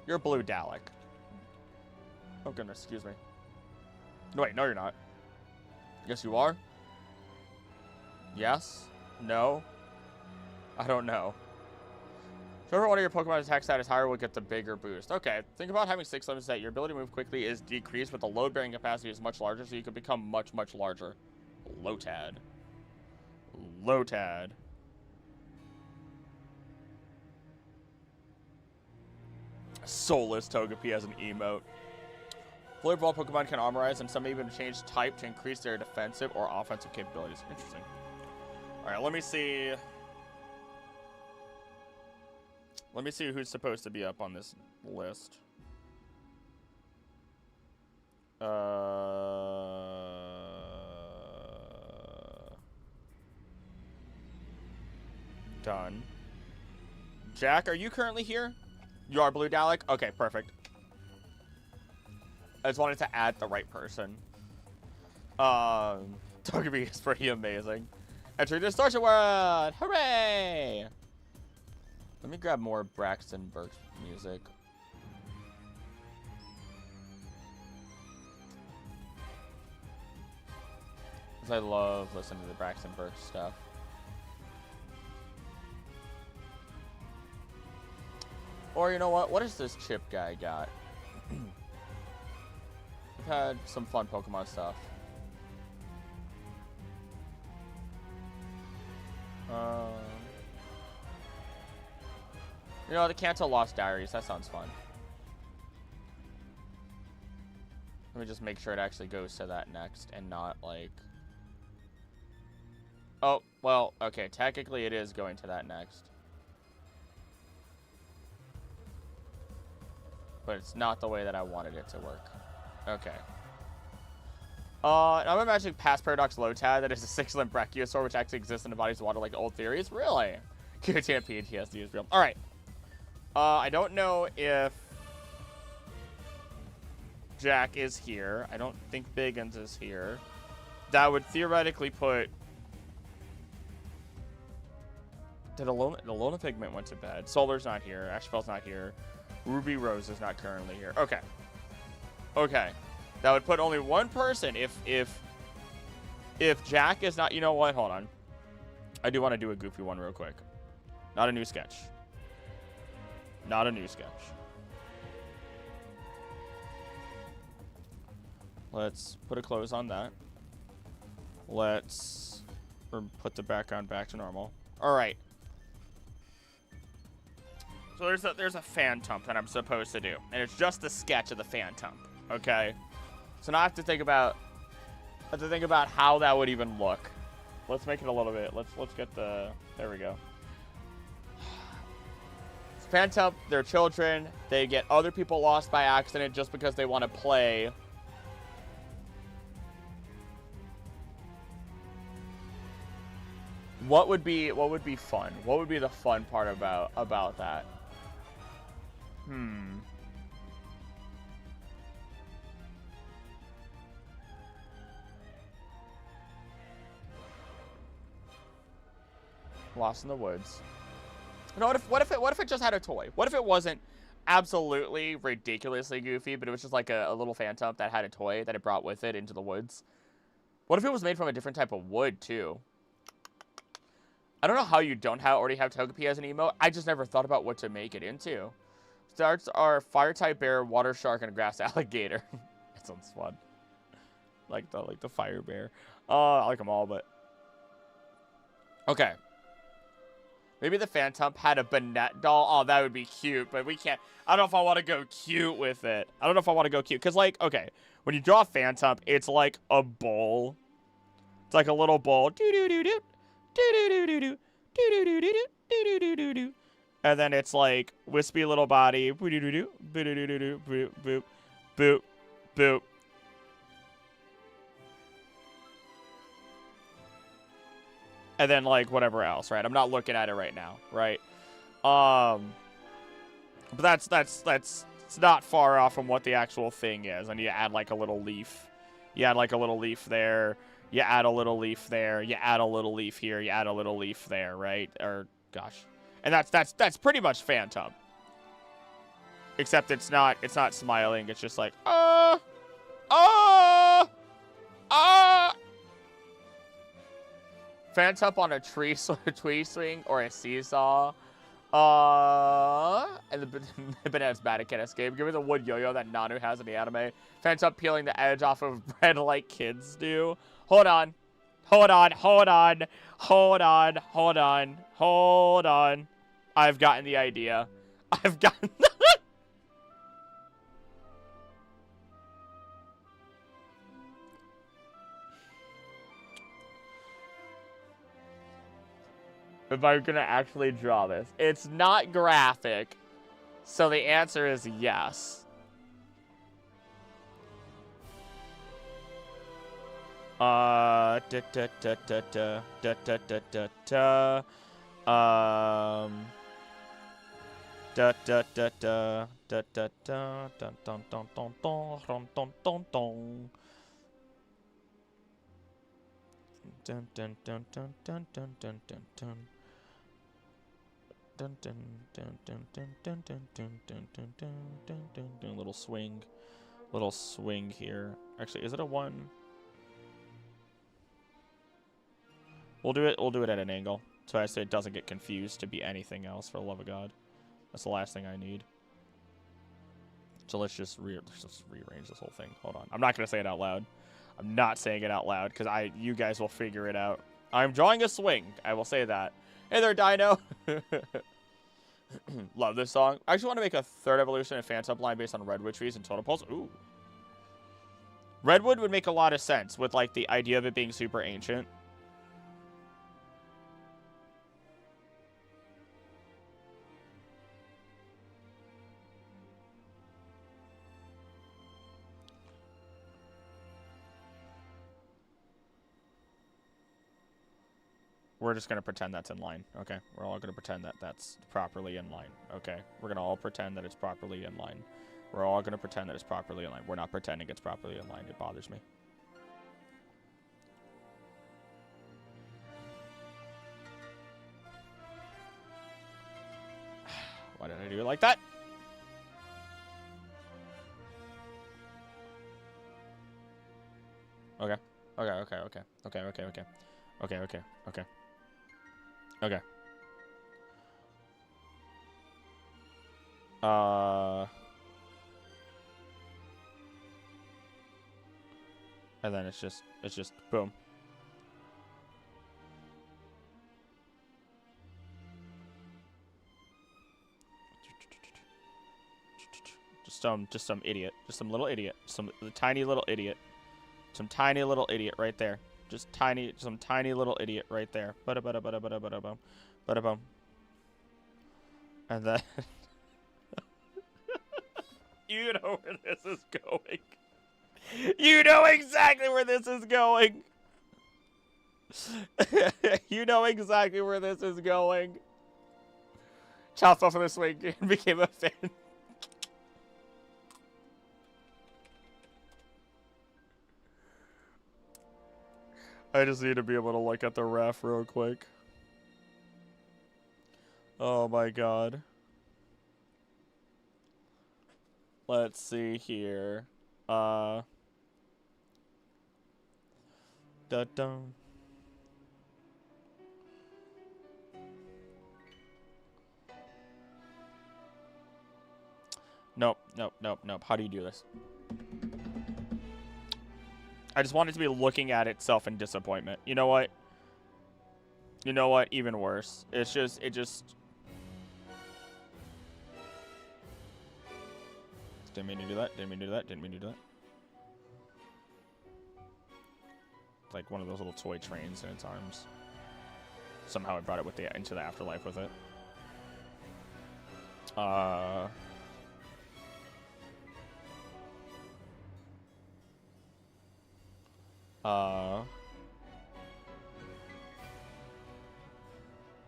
You're Blue Dalek. Oh goodness, excuse me. No, wait, no you're not. Yes, you are? Yes? No? I don't know. Whoever one of your Pokemon attack status higher will get the bigger boost. Okay, think about having 6 limits that your ability to move quickly is decreased, but the load-bearing capacity is much larger, so you can become much larger. Lotad. Lotad. Soulless Togepi as an emote. Fully evolved Pokemon can armorize, and some even change type to increase their defensive or offensive capabilities. Interesting. Alright, let me see. Let me see who's supposed to be up on this list. Done. Jack, are you currently here? You are Blue Dalek? Okay, perfect. I just wanted to add the right person. Togepi is pretty amazing. Entering the Starship World! Hooray! Let me grab more Braxton Burke music. Because I love listening to the Braxton Burke stuff. Or you know what? What does this chip guy got? We've had some fun Pokemon stuff. You know, the Kanto Lost Diaries. That sounds fun. Let me just make sure it actually goes to that next and not like... Oh, well, okay. Technically, it is going to that next. But it's not the way that I wanted it to work. Okay. I'm imagining past Paradox Lotad that is a 6-limb Brachiosaur which actually exists in the body's water like the old theories. Really? QTM PTSD is real. Alright. I don't know if Jack is here. I don't think Biggins is here. That would theoretically put... Did Alola Pigment went to bed. Solar's not here. Ashfell's not here. Ruby Rose is not currently here. Okay. Okay. That would put only one person if Jack is not... You know what? Hold on. I do want to do a goofy one real quick. Not a new sketch. Not a new sketch. Let's put a close on that. Let's put the background back to normal. All right. So there's a fan tump that I'm supposed to do, and it's just a sketch of the fan tump. Okay. So now I have to think about how that would even look. Let's make it a little bit. Let's get the... There we go. Fan tump, they're children. They get other people lost by accident just because they want to play. What would be fun? What would be the fun part about that? Lost in the woods. No, what if it just had a toy? What if it wasn't absolutely ridiculously goofy, but it was just like a little phantom that had a toy that it brought with it into the woods? What if it was made from a different type of wood too? I don't know how you don't already have Togepi as an emote. I just never thought about what to make it into. Starts are fire type bear, water shark, and a grass alligator. That sounds fun. Like the fire bear. I like them all, but okay. Maybe the Phantom had a Banette doll. Oh, that would be cute, but we can't. I don't know if I want to go cute with it. I don't know if I want to go cute. Because, like, okay, when you draw a Phantom, it's like a bowl. It's like a little bowl. Do-do-do-do. Do-do-do-do-do. Do-do-do-do-do. Do-do-do-do-do. And then it's like wispy little body. Boo-do-do-do. Boo-do-do-do-do. Boop, boop, boop, boop. And then, like, whatever else, right? I'm not looking at it right now, right? But that's it's not far off from what the actual thing is. And you add, like, a little leaf. You add, like, a little leaf there. You add a little leaf there. You add a little leaf here. You add a little leaf there, right? Or, gosh. And that's pretty much Phantom. Except it's not smiling. It's just like, Phantom on a tree swing or a seesaw. And the Banana's bad can't escape. Give me the wood yo-yo that Nanu has in the anime. Phantom peeling the edge off of bread like kids do. Hold on. I've gotten the idea. I've gotten... If I'm gonna actually draw this. It's not graphic, so the answer is yes. Da da da da da da da da da da. Da da da da da da da dun dun dun dun dun dun dun dun. Dun dun dun dun dun dun dun dun dun. Dun dun dun dun dun dun dun dun dun dun dun dun dun. Little swing here. Actually, is it a one? We'll do it at an angle, so it doesn't get confused to be anything else, for the love of God. That's the last thing I need. So let's just rearrange this whole thing. Hold on. I'm not going to say it out loud. I'm not saying it out loud because you guys will figure it out. I'm drawing a swing. I will say that. Hey there, Dino. Love this song. I actually want to make a third evolution and fan subline based on redwood trees and totem poles. Ooh. Redwood would make a lot of sense with like the idea of it being super ancient. We're just going to pretend that's in line. Okay. We're all going to pretend that that's properly in line. Okay. We're going to all pretend that it's properly in line. We're all going to pretend that it's properly in line. We're not pretending it's properly in line. It bothers me. Why did I do it like that? Okay. Okay, okay, okay. Okay, okay, okay. Okay, okay, okay. Okay. And then it's just boom. Just some idiot. Just some little idiot. Some tiny little idiot. Some tiny little idiot right there. Some tiny little idiot right there. Bada-bada-bada-bada-bada-bum. Bada-bum. And then... You know where this is going. You know exactly where this is going. You know exactly where this is going. Chopped off of the swing and became a fan. I just need to be able to look at the ref real quick. Oh my god. Let's see here. Da-dum. Nope, nope, nope, nope. How do you do this? I just want it to be looking at itself in disappointment. You know what? You know what? Even worse. It just... Didn't mean to do that. Didn't mean to do that. Didn't mean to do that. It's like one of those little toy trains in its arms. Somehow I brought it with into the afterlife with it.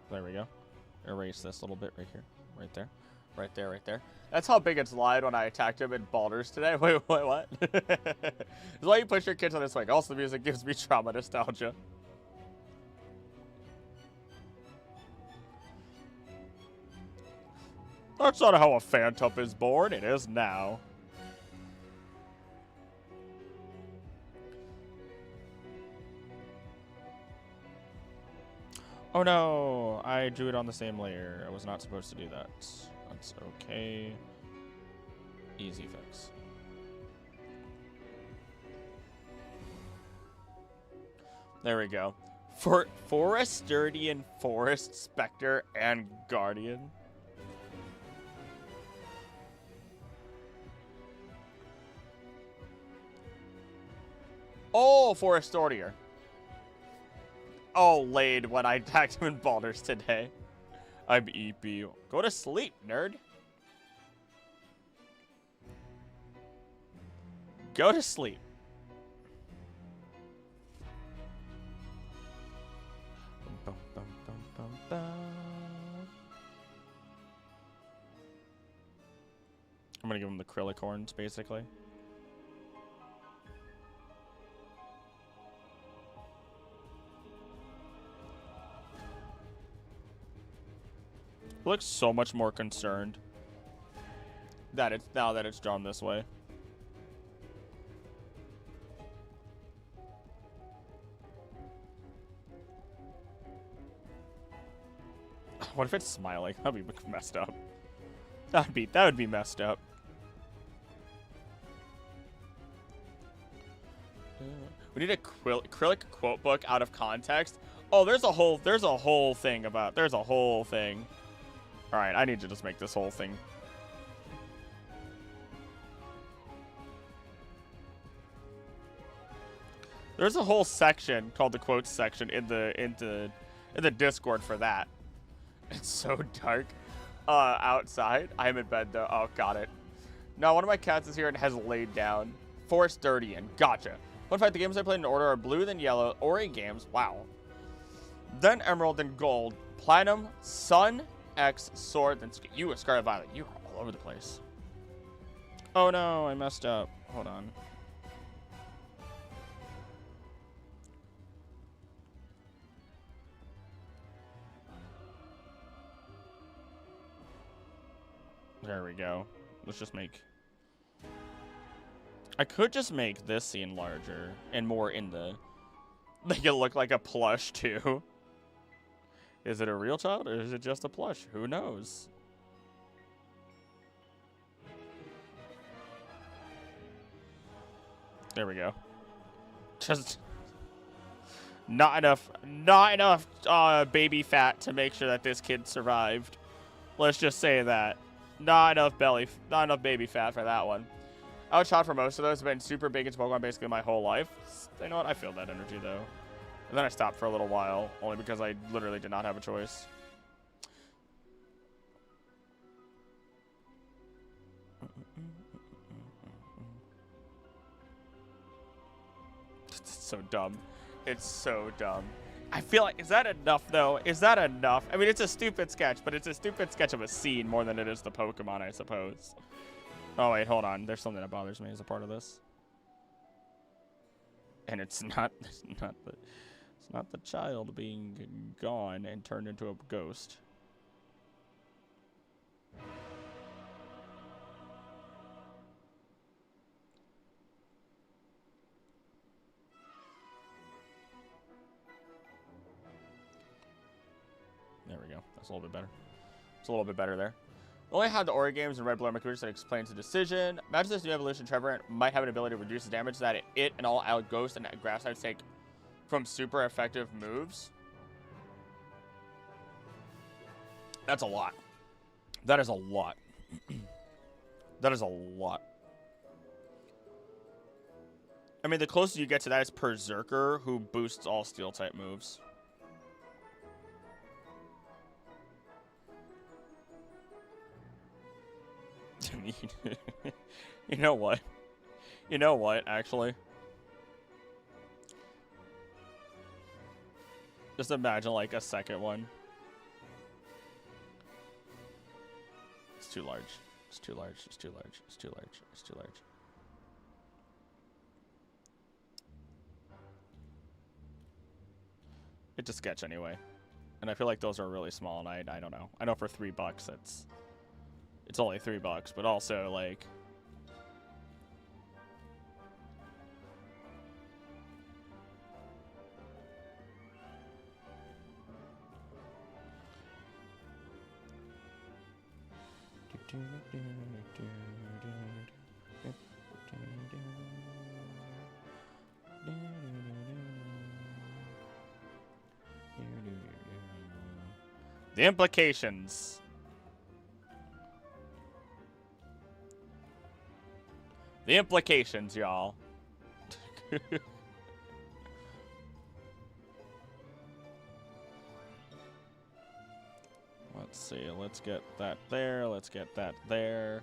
There we go. Erase this little bit right here. Right there. Right there, right there. That's how big it's lied when I attacked him in Baldur's today. Wait, what? That's why you push your kids on this way. Also, the music gives me trauma nostalgia. That's not how a Phantom is born. It is now. Oh no, I drew it on the same layer. I was not supposed to do that. That's okay. Easy fix. There we go. For Sturdian, Forest, Spectre, and Guardian. Oh, Forestordier. Oh, laid when I attacked him in Baldur's today. I'm EP. Go to sleep, nerd. Go to sleep. Bum, bum, bum, bum, bum. I'm gonna give him the acrylic horns, basically. Looks so much more concerned that it's now that it's drawn this way. What if it's smiling? That'd be messed up. That would be messed up. We need a acrylic quote book out of context. Oh, there's a whole thing about, there's a whole thing. All right, I need to just make this whole thing. There's a whole section called the quotes section in the Discord for that. It's so dark. Outside. I'm in bed though. Oh, got it. No, one of my cats is here and has laid down. Forest Dirtian. Gotcha. Fun fact, the games I played in order are blue, then yellow, Ori games. Wow. Then emerald, then gold. Platinum, sun, X, sword, then you, Scarlet Violet. You are all over the place. Oh no, I messed up. Hold on. There we go. Let's just make... I could just make this scene larger and more in the... Make it look like a plush, too. Is it a real child or is it just a plush? Who knows? There we go. Just... Not enough baby fat to make sure that this kid survived. Let's just say that. Not enough baby fat for that one. I was shot for most of those. I've been super big into Pokemon basically my whole life. You know what? I feel that energy though. And then I stopped for a little while, only because I literally did not have a choice. It's so dumb. It's so dumb. I feel like, is that enough though? Is that enough? I mean, it's a stupid sketch, but it's a stupid sketch of a scene more than it is the Pokemon, I suppose. Oh wait, hold on. There's something that bothers me as a part of this. And it's not the child being gone and turned into a ghost. There we go. That's a little bit better. It's a little bit better there. We only had the Ori games and Red Blue Mercury that explains the decision. Imagine this new evolution. Trevor might have an ability to reduce the damage that it and all out ghosts and grass types take from super effective moves. That's a lot. That is a lot. That is a lot. I mean, the closer you get to that is Berserker, who boosts all steel type moves. You know what? You know what, actually? Just imagine, like, a second one. It's too large. It's too large. It's too large. It's too large. It's too large. It's a sketch anyway. And I feel like those are really small, and I don't know. I know for $3 it's only $3, but also, like... The implications. The implications, y'all. Let's see. Let's get that there. Let's get that there.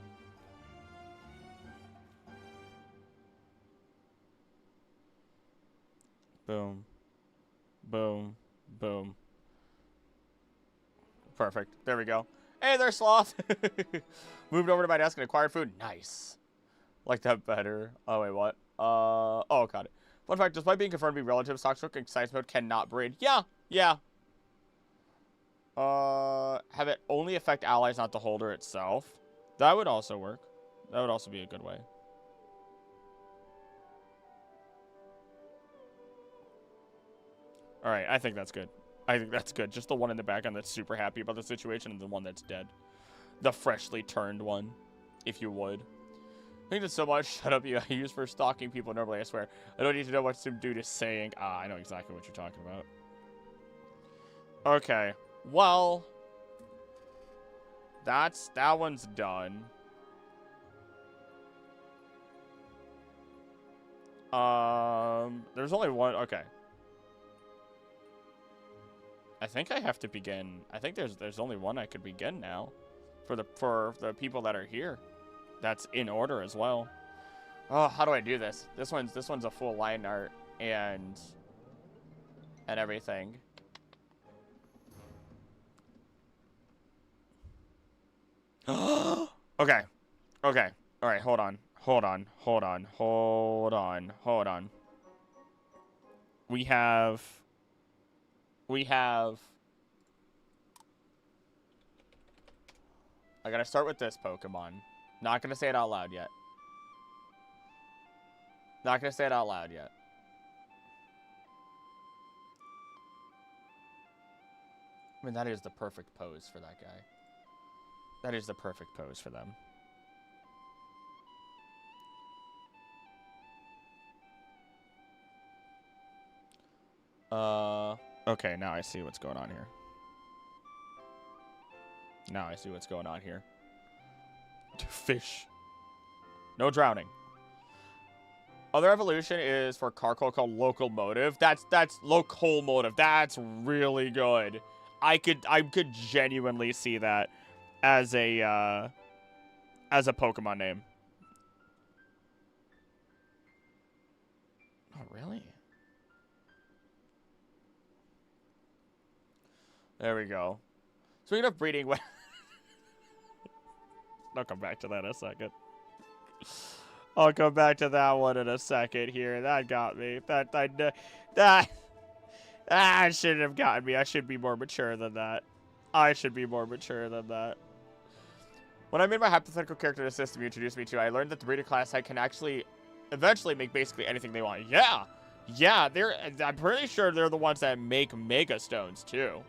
Boom. Boom. Boom. Perfect. There we go. Hey there, Sloth. Moved over to my desk and acquired food. Nice. Like that better. Oh, wait, what? Oh, got it. Fun fact, despite being confirmed to be relative, Toxic in Science Mode cannot breed. Yeah. Have it only affect allies, not the holder itself. That would also work. That would also be a good way. All right, I think that's good. I think that's good. Just the one in the background that's super happy about the situation and the one that's dead. The freshly turned one, if you would. Thank you so much. Shut up, you I use for stalking people normally, I swear. I don't need to know what some dude is saying. Ah, I know exactly what you're talking about. Okay. Well, that one's done. There's only one. Okay. I think I have to begin. I think there's only one I could begin now, for the people that are here. That's in order as well. Oh, how do I do this? This one's a full line art and everything. Okay. Okay. All right, hold on. We have I gotta start with this Pokemon. Not gonna say it out loud yet. I mean, that is the perfect pose for that guy. That is the perfect pose for them. Okay, now I see what's going on here. Fish. No drowning. Other evolution is for Carkol called Locomotive. That's Locomotive. That's really good. I could genuinely see that as a Pokemon name. Oh, really? There we go. Speaking of breeding, I'll come back to that in a second. I'll come back to that one in a second here. That got me. That shouldn't have gotten me. I should be more mature than that. When I made my hypothetical character the system you introduced me to, I learned that the breeder class can actually eventually make basically anything they want. Yeah. Yeah, I'm pretty sure they're the ones that make Mega Stones, too.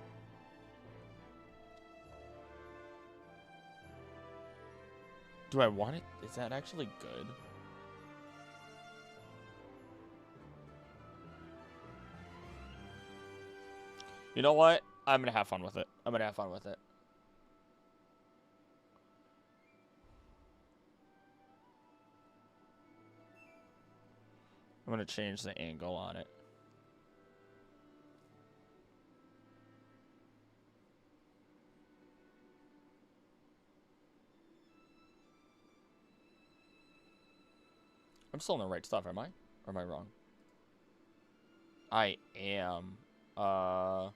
Do I want it? Is that actually good? You know what? I'm going to have fun with it. I'm going to change the angle on it. I'm still in the right stuff, am I? Or am I wrong? I am. There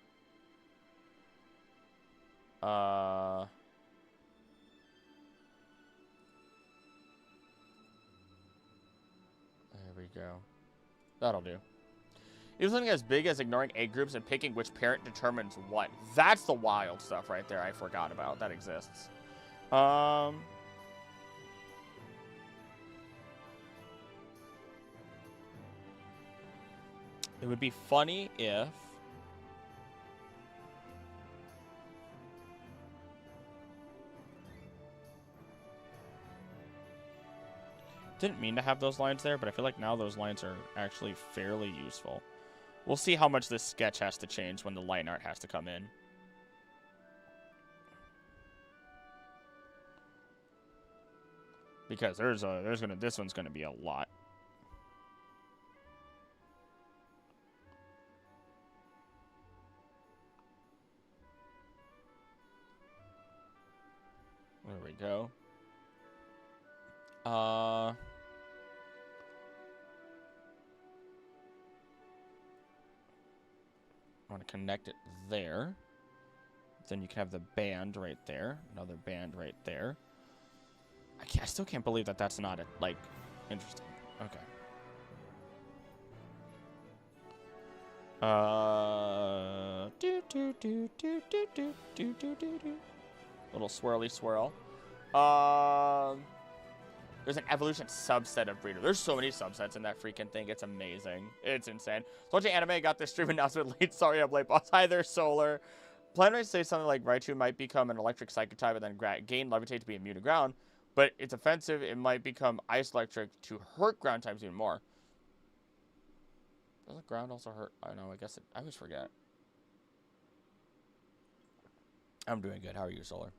we go. That'll do. Even something as big as ignoring egg groups and picking which parent determines what. That's the wild stuff right there I forgot about. That exists. It would be funny if... Didn't mean to have those lines there, but I feel like now those lines are actually fairly useful. We'll see how much this sketch has to change when the line art has to come in. Because this one's gonna be a lot. There we go. I want to connect it there. Then you can have the band right there. Another band right there. I still can't believe that that's not, like, interesting. Okay. Little swirly swirl. There's an evolution subset of breeder. There's so many subsets in that freaking thing. It's amazing. It's insane. So much anime got this stream announcement late. Sorry I'm late, boss. Hi there, Solar. Plan might say something like Raichu might become an electric psychic type and then gain levitate to be immune to ground, but it's offensive. It might become ice electric to hurt ground types even more. Doesn't ground also hurt? I know, I guess it, I always forget. I'm doing good. How are you, Solar?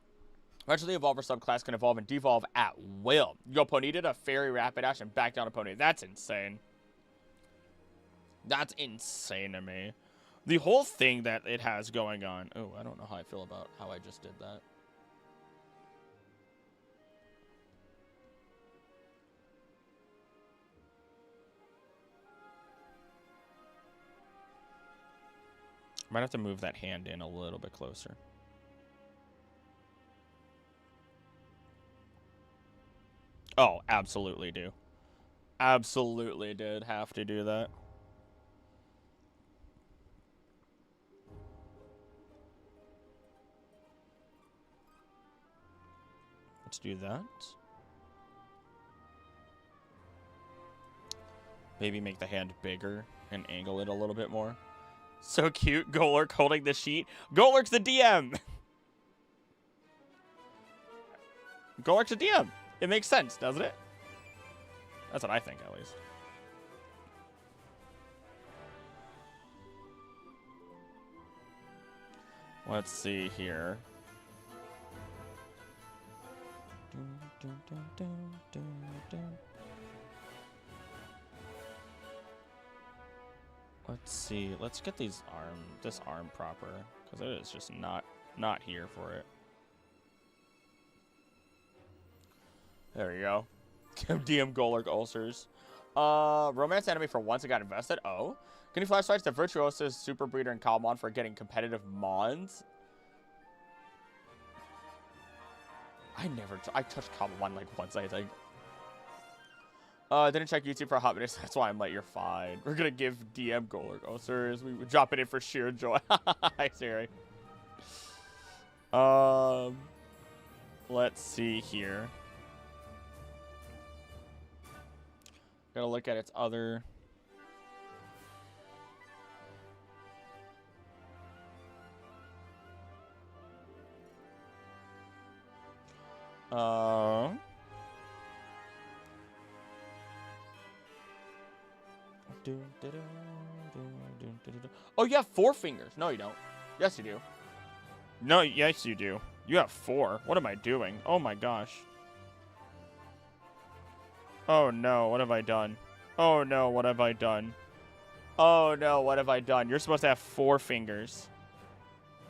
Eventually, the Evolver subclass can evolve and devolve at will. You go Ponyta to Fairy Rapidash and back down to Ponyta. That's insane. That's insane to me. The whole thing that it has going on. Oh, I don't know how I feel about how I just did that. Might have to move that hand in a little bit closer. Oh, absolutely do. Absolutely did have to do that. Let's do that. Maybe make the hand bigger and angle it a little bit more. So cute. Golurk holding the sheet. Golurk's the DM. Golurk's a DM. It makes sense, doesn't it? That's what I think, at least. Let's see here. Let's see. Let's get this arm proper, because it is just not here for it. There you go. DM Golurk ulcers. Romance enemy for once I got invested. Oh. Can you flash fights the Virtuosis, Super Breeder, and Calmon for getting competitive Mons? I touched Calmon like once, I think. Didn't check YouTube for a hot minute, so that's why I'm late. You're fine. We're gonna give DM Golurk ulcers. We drop it in for sheer joy. Hi, Siri. Let's see here. Gotta look at its other. Oh, you have 4 fingers. No, you don't. Yes, you do. No, yes, you do. You have 4. What am I doing? Oh my gosh. Oh no, what have I done? Oh no, what have I done? Oh no, what have I done? You're supposed to have 4 fingers.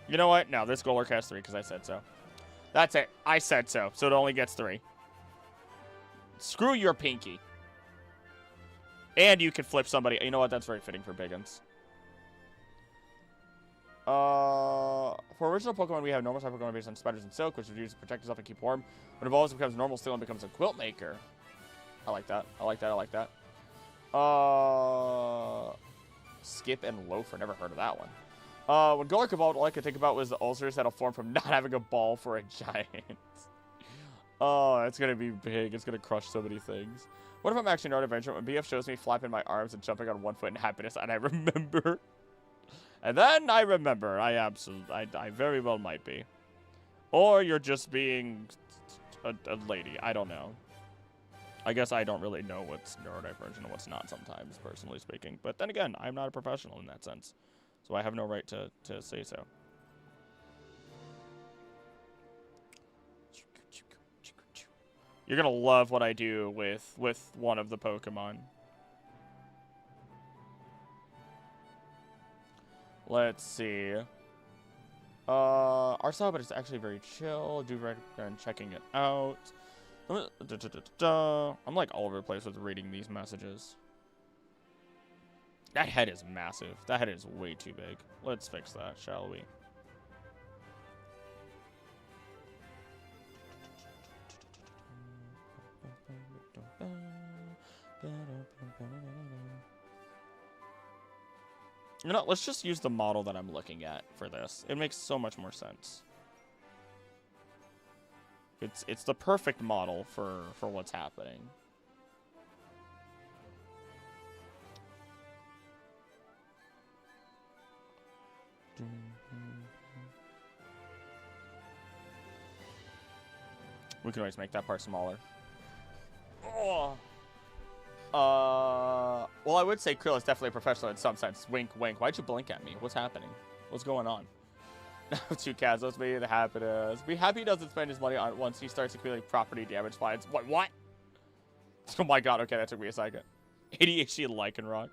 You know what? No, this Golurk has 3 because I said so. That's it. I said so. So it only gets 3. Screw your pinky. And you can flip somebody. You know what? That's very fitting for Biggins. For original Pokemon, we have normal type Pokemon based on spiders and silk, which is used to protect yourself and keep warm. When it evolves, it becomes normal steel and becomes a quilt maker. I like that. I like that. I like that. Skip and Loafer. Never heard of that one. When Golurk evolved, all I could think about was the ulcers that'll form from not having a ball for a giant. Oh, it's going to be big. It's going to crush so many things. What if I'm actually not adventure? When BF shows me flapping my arms and jumping on one foot in happiness, and I remember. And then I remember. I very well might be. Or you're just being a lady. I don't know. I guess I don't really know what's neurodivergent and what's not sometimes, personally speaking. But then again, I'm not a professional in that sense. So I have no right to say so. You're going to love what I do with one of the Pokemon. Let's see. But it's actually very chill. Do recommend checking it out. I'm like all over the place with reading these messages. That head is massive. That head is way too big. Let's fix that, shall we? You know, let's just use the model that I'm looking at for this. It makes so much more sense. It's the perfect model for what's happening. We can always make that part smaller. Oh. Well, I would say Krill is definitely a professional in some sense. Wink, wink. Why'd you blink at me? What's happening? What's going on? Two cats. Let's be the happiness. Be happy he doesn't spend his money on once he starts accumulating property damage fines. What? Oh my god. Okay, that took me a second. ADHD Lycanroc.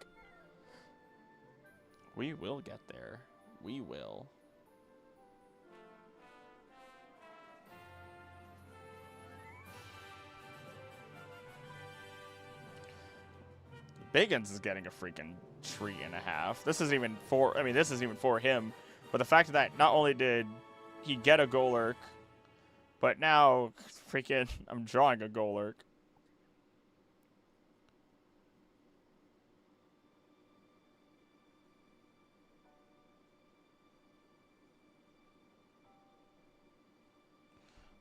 We will get there. We will. Biggins is getting a freaking tree and a half. This isn't even for, I mean, this isn't even for him. But the fact that not only did he get a Golurk, but now freaking I'm drawing a Golurk.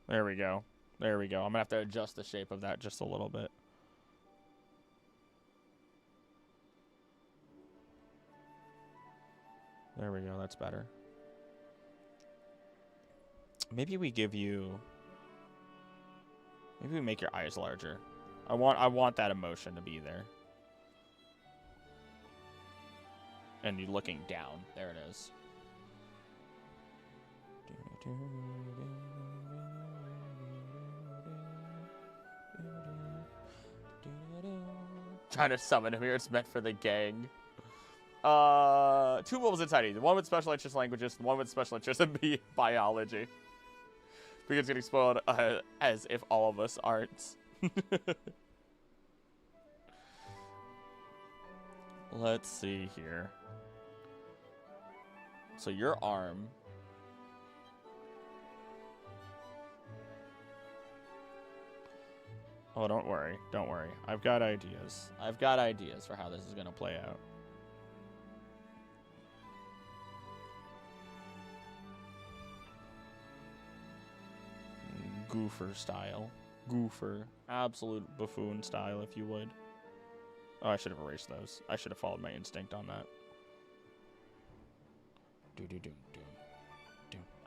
There we go. There we go. I'm going to have to adjust the shape of that just a little bit. There we go. That's better. Maybe we give you... Maybe we make your eyes larger. I want that emotion to be there. And you looking down. There it is. Trying to summon him here. It's meant for the gang. Two wolves inside you. One with special interest in languages, and one with special interest in biology. Because getting spoiled as if all of us aren't. Let's see here. So your arm. Oh, don't worry. Don't worry. I've got ideas. I've got ideas for how this is going to play out. Goofer style. Goofer. Absolute buffoon style, if you would. Oh, I should have erased those. I should have followed my instinct on that.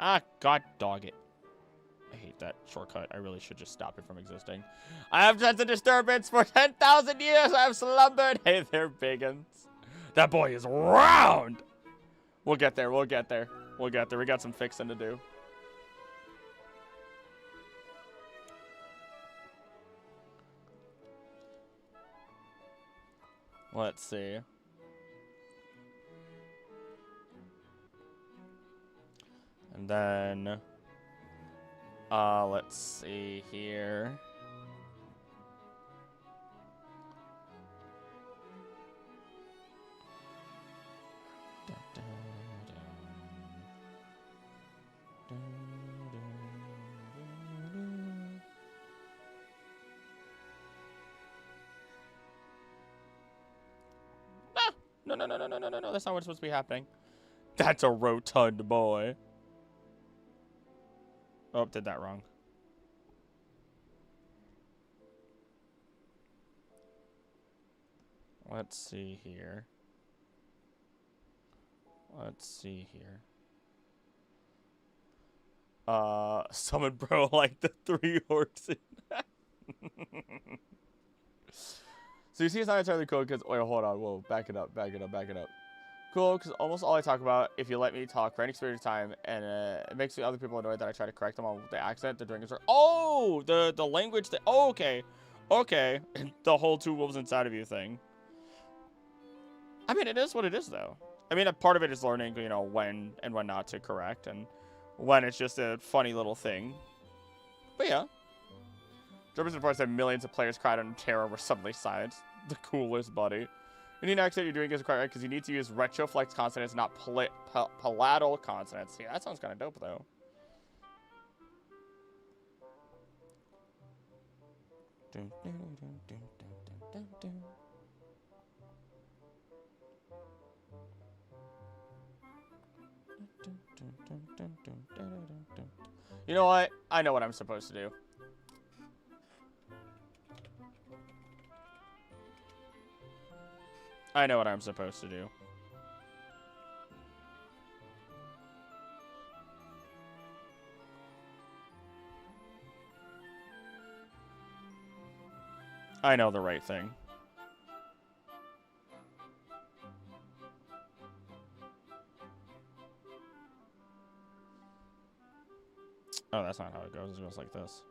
Ah, god dog it. I hate that shortcut. I really should just stop it from existing. I have dreads of disturbance for 10,000 years. I have slumbered. Hey there, Biggins. That boy is round. We'll get there. We'll get there. We'll get there. We got some fixing to do. Let's see. And then, let's see here. No. That's not what's supposed to be happening. That's a rotund boy. Oh, did that wrong. Let's see here. Let's see here. Summon bro like the 3 orcs in that. So you see it's not entirely cool because, wait, hold on, whoa, back it up. Cool, because almost all I talk about, if you let me talk for any period of time, and it makes the other people annoyed that I try to correct them on the accent they're doing. Oh, the language that, oh, okay, the whole two wolves inside of you thing. I mean, it is what it is, though. I mean, a part of it is learning, you know, when and when not to correct, and when it's just a funny little thing. But yeah. Germans reports that millions of players cried on terror were suddenly silenced. The coolest, buddy. You need an accent you're doing is correct, because you need to use retroflex consonants, not palatal consonants. Yeah, that sounds kind of dope, though. You know what? I know what I'm supposed to do. I know what I'm supposed to do. I know the right thing. Oh, that's not how it goes. It goes like this.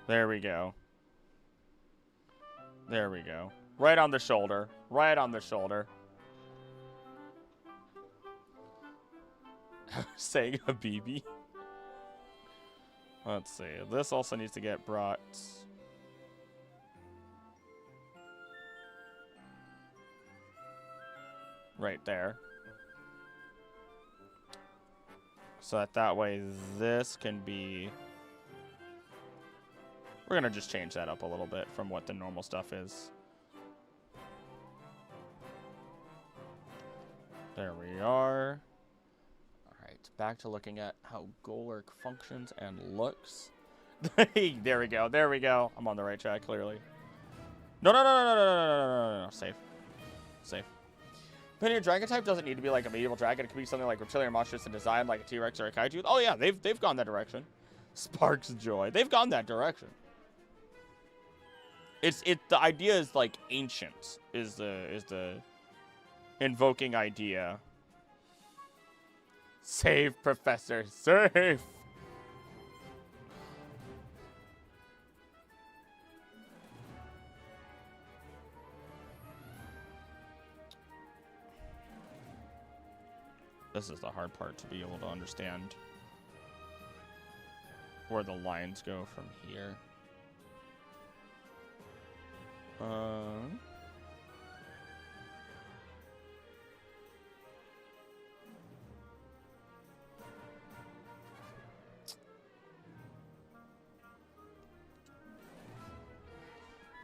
There we go. There we go. Right on the shoulder. Right on the shoulder. Saying Habibi. Let's see. This also needs to get brought. Right there. So that way this can be... We're going to just change that up a little bit from what the normal stuff is. There we are. Alright, back to looking at how Golurk functions and looks. There we go, there we go. I'm on the right track, clearly. No. Safe. Safe. Depending on your dragon type, doesn't need to be like a medieval dragon. It could be something like reptilian monstrous in design, like a T-Rex or a Kaiju. Oh yeah, they've gone that direction. Sparks Joy. They've gone that direction. The idea is like ancient is the invoking idea. Save, Professor, save. This is the hard part, to be able to understand where the lines go from here.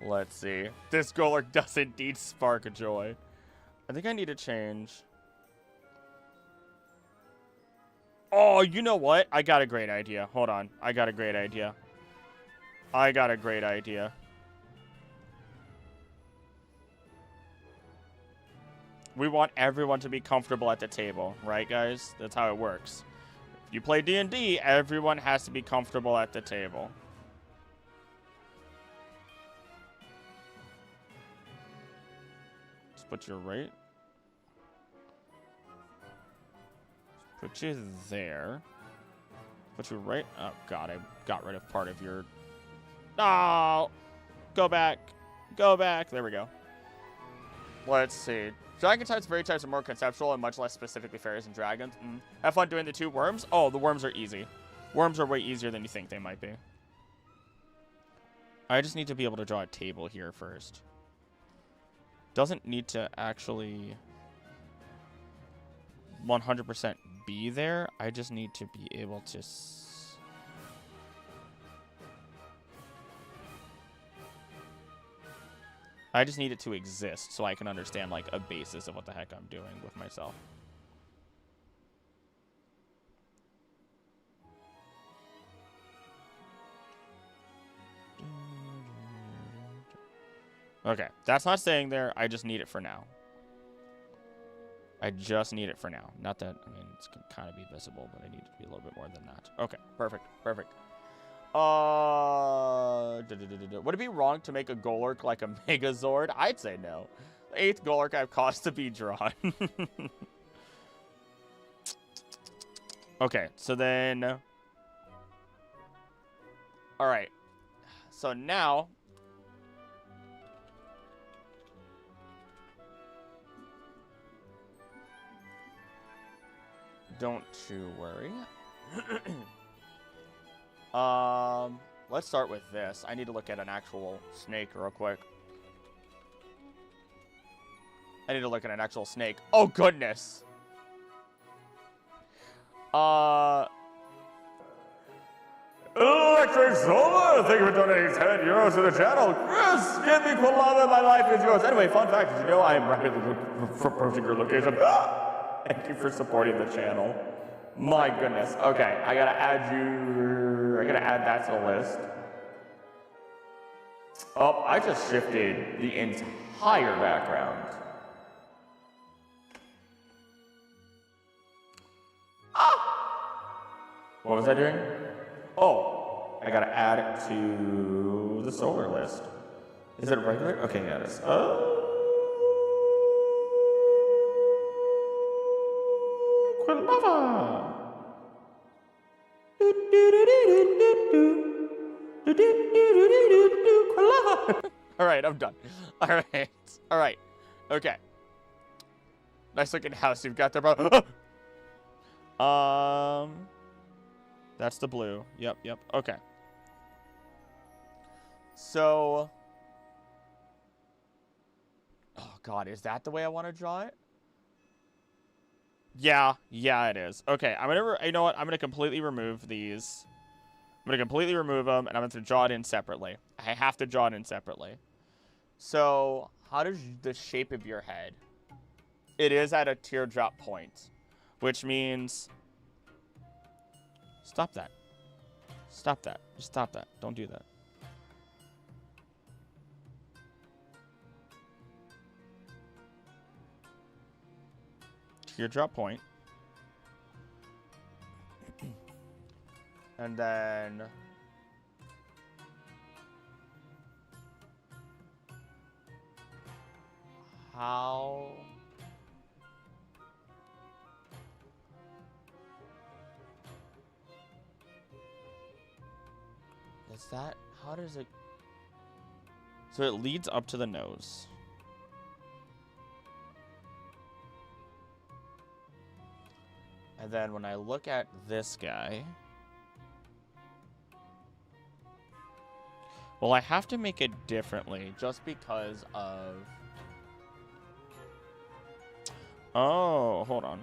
Let's see. This Golurk does indeed spark a joy. I think I need to change. Oh, you know what? I got a great idea. Hold on. I got a great idea. We want everyone to be comfortable at the table, right, guys? That's how it works. If you play D&D, everyone has to be comfortable at the table. Let's put you right. Put you there. Put you right. Oh, God, I got rid of part of your... Oh! Go back. Go back. There we go. Let's see. Dragon types, fairy types are more conceptual and much less specifically fairies and dragons. Have fun doing the 2 worms. Oh, the worms are easy. Worms are way easier than you think they might be. I just need to be able to draw a table here first. Doesn't need to actually 100% be there. I just need to be able to... I just need it to exist so I can understand, like, a basis of what the heck I'm doing with myself. Okay, that's not staying there. I just need it for now. I just need it for now. Not that, I mean, it's going to kind of be visible, but I need it to be a little bit more than that. Okay, perfect, perfect. Would it be wrong to make a Golurk like a Megazord? I'd say no. The 8th Golurk I've caused to be drawn. Okay, so then... Alright. So now... Don't you worry. Let's start with this. I need to look at an actual snake real quick. I need to look at an actual snake. Oh, goodness. Electric Solar, thank you for donating 10 euros to the channel. Chris, give me Quilava, my life is yours. Anyway, fun fact, did you know I am rapidly approaching your location? Thank you for supporting the channel. My goodness. Okay, I gotta add you. I gotta add that to the list. Oh, I just shifted the entire background. What was I doing? Oh, I gotta add it to the solar list. Is it regular? Okay, yeah, it is. Quilava. All right, I'm done. All right, all right, okay. Nice looking house you've got there, bro. That's the blue. Yep. Okay. So, oh God, is that the way I want to draw it? Yeah, it is. Okay, you know what? I'm gonna completely remove these. I'm gonna completely remove them, and I'm gonna draw it in separately. I have to draw it in separately. So, how does the shape of your head? It is at a teardrop point, which means... Stop that. Stop that. Just stop that. Don't do that. Teardrop point. And then... How... Is that... How does it... So it leads up to the nose. And then when I look at this guy... Well, I have to make it differently just because of... Oh, hold on.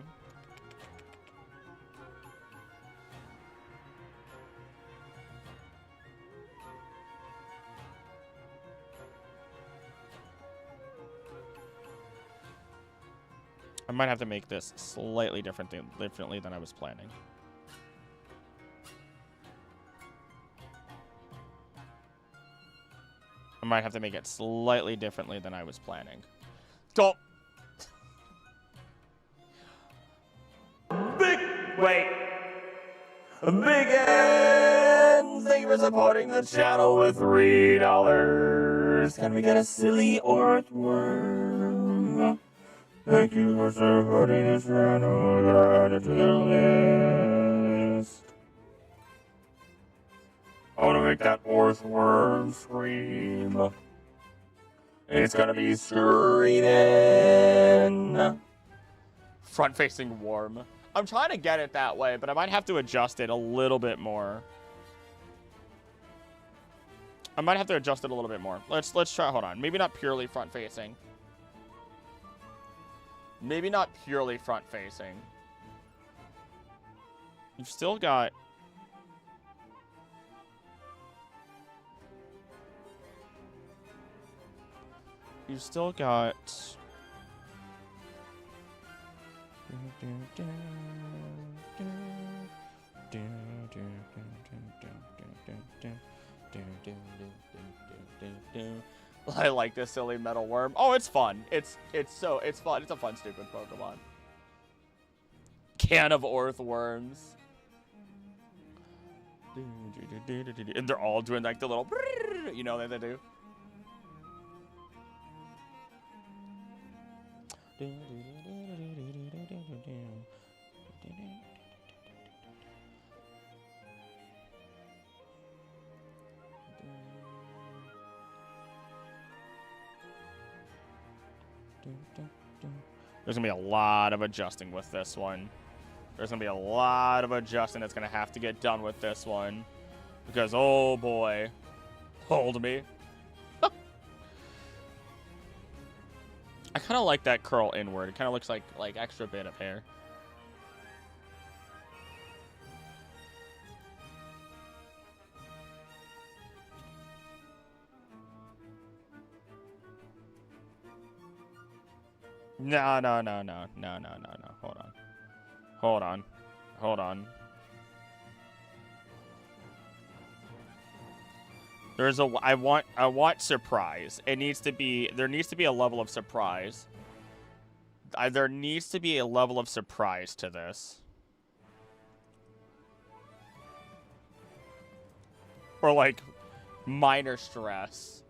I might have to make this slightly differently than I was planning. I might have to make it slightly differently than I was planning. Don't. Wait. Big N, thank you for supporting the channel with $3. Can we get a silly earthworm? Thank you for supporting this channel. Add it to the list. I want to make that earthworm scream. It's gonna be screaming. Front-facing worm. I'm trying to get it that way, but I might have to adjust it a little bit more. Let's try. Hold on. Maybe not purely front-facing. Maybe not purely front-facing. You've still got... You've still got... I like this silly metal worm. Oh, it's fun. It's fun. It's a fun, stupid Pokemon. Can of earthworms. And they're all doing like the little, you know that they do. There's gonna be a lot of adjusting with this one. There's gonna be a lot of adjusting that's gonna have to get done with this one. Because, oh boy. Hold me. I kind of like that curl inward. It kind of looks like extra bit of hair. No. Hold on. I want surprise. There needs to be a level of surprise. There needs to be a level of surprise to this. Or, like, minor stress.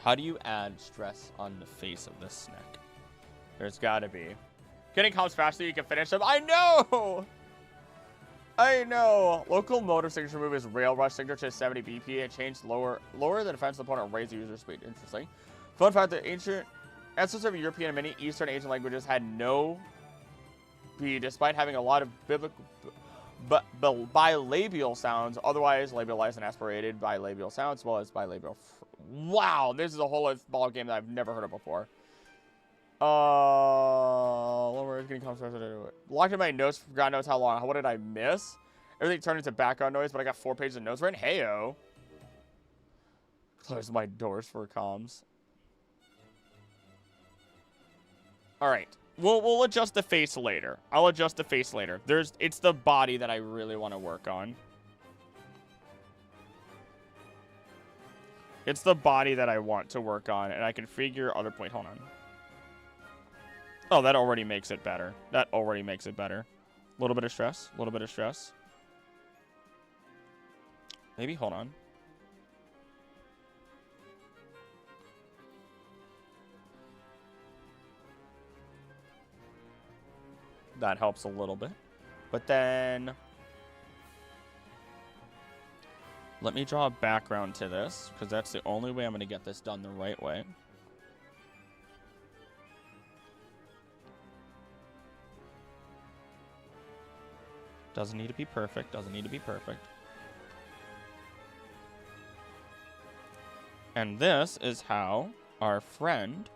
How do you add stress on the face of this snack? There's gotta be. Getting comms faster, you can finish them. I know! I know! Local motor signature move is Rail Rush signature 70 BP and change lower the defense of the opponent and raise the user speed. Interesting. Fun fact, the ancient ancestors of European and many Eastern Asian languages had no B despite having a lot of biblical bilabial sounds, otherwise labialized and aspirated bilabial sounds, as well as bilabial. Wow, this is a whole ball game that I've never heard of before. Lower is getting comms. Locked in my notes, God knows how long. What did I miss? Everything turned into background noise, but I got 4 pages of notes written. Heyo. Close my doors for comms. All right. We'll adjust the face later. I'll adjust the face later. It's the body that I really want to work on. It's the body that I want to work on, and I can figure other point. Hold on. Oh, that already makes it better. That already makes it better. A little bit of stress. A little bit of stress. Maybe, hold on. That helps a little bit. But then let me draw a background to this, because that's the only way I'm going to get this done the right way. Doesn't need to be perfect. Doesn't need to be perfect. And this is how our friend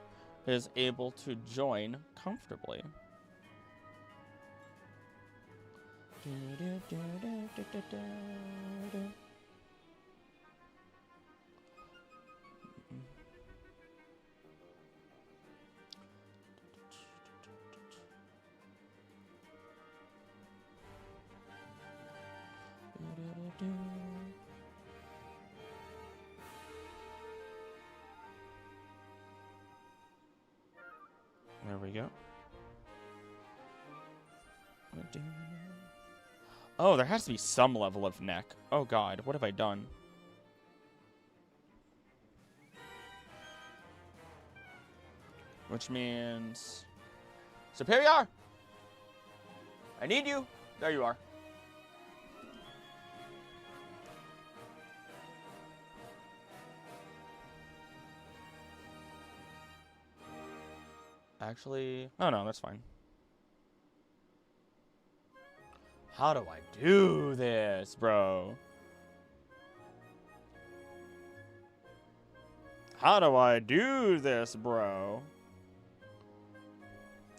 is able to join comfortably. There we go. Oh, there has to be some level of neck. Oh god, what have I done? Which means Superior! I need you. There you are. Actually, oh no, that's fine. How do I do this, bro? How do I do this, bro?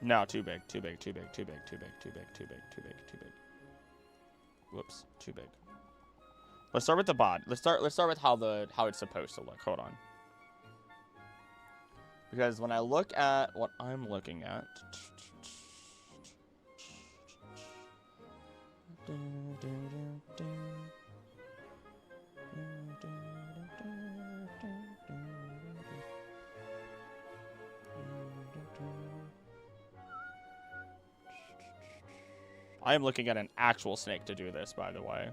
No, too big, too big, too big, too big, too big, too big, too big, too big, too big. Whoops, too big. Let's start with the bod. Let's start with how it's supposed to look. Hold on. Because when I look at what I'm looking at, I am looking at an actual snake to do this, by the way.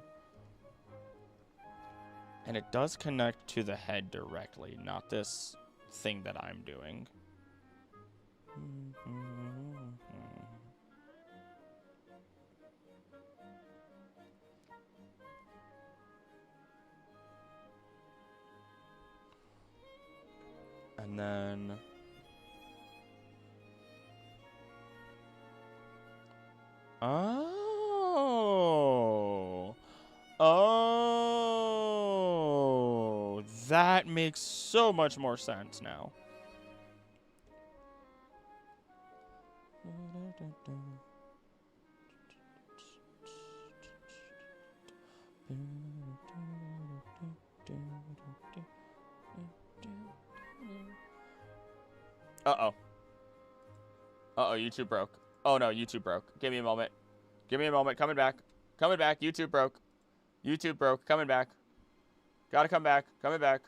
And it does connect to the head directly, not this thing that I'm doing. And then oh, that makes so much more sense now. Uh-oh. Uh-oh, YouTube broke. Oh, no, YouTube broke. Give me a moment. Give me a moment. Coming back. Coming back. YouTube broke. YouTube broke. Coming back. Gotta come back. Coming back.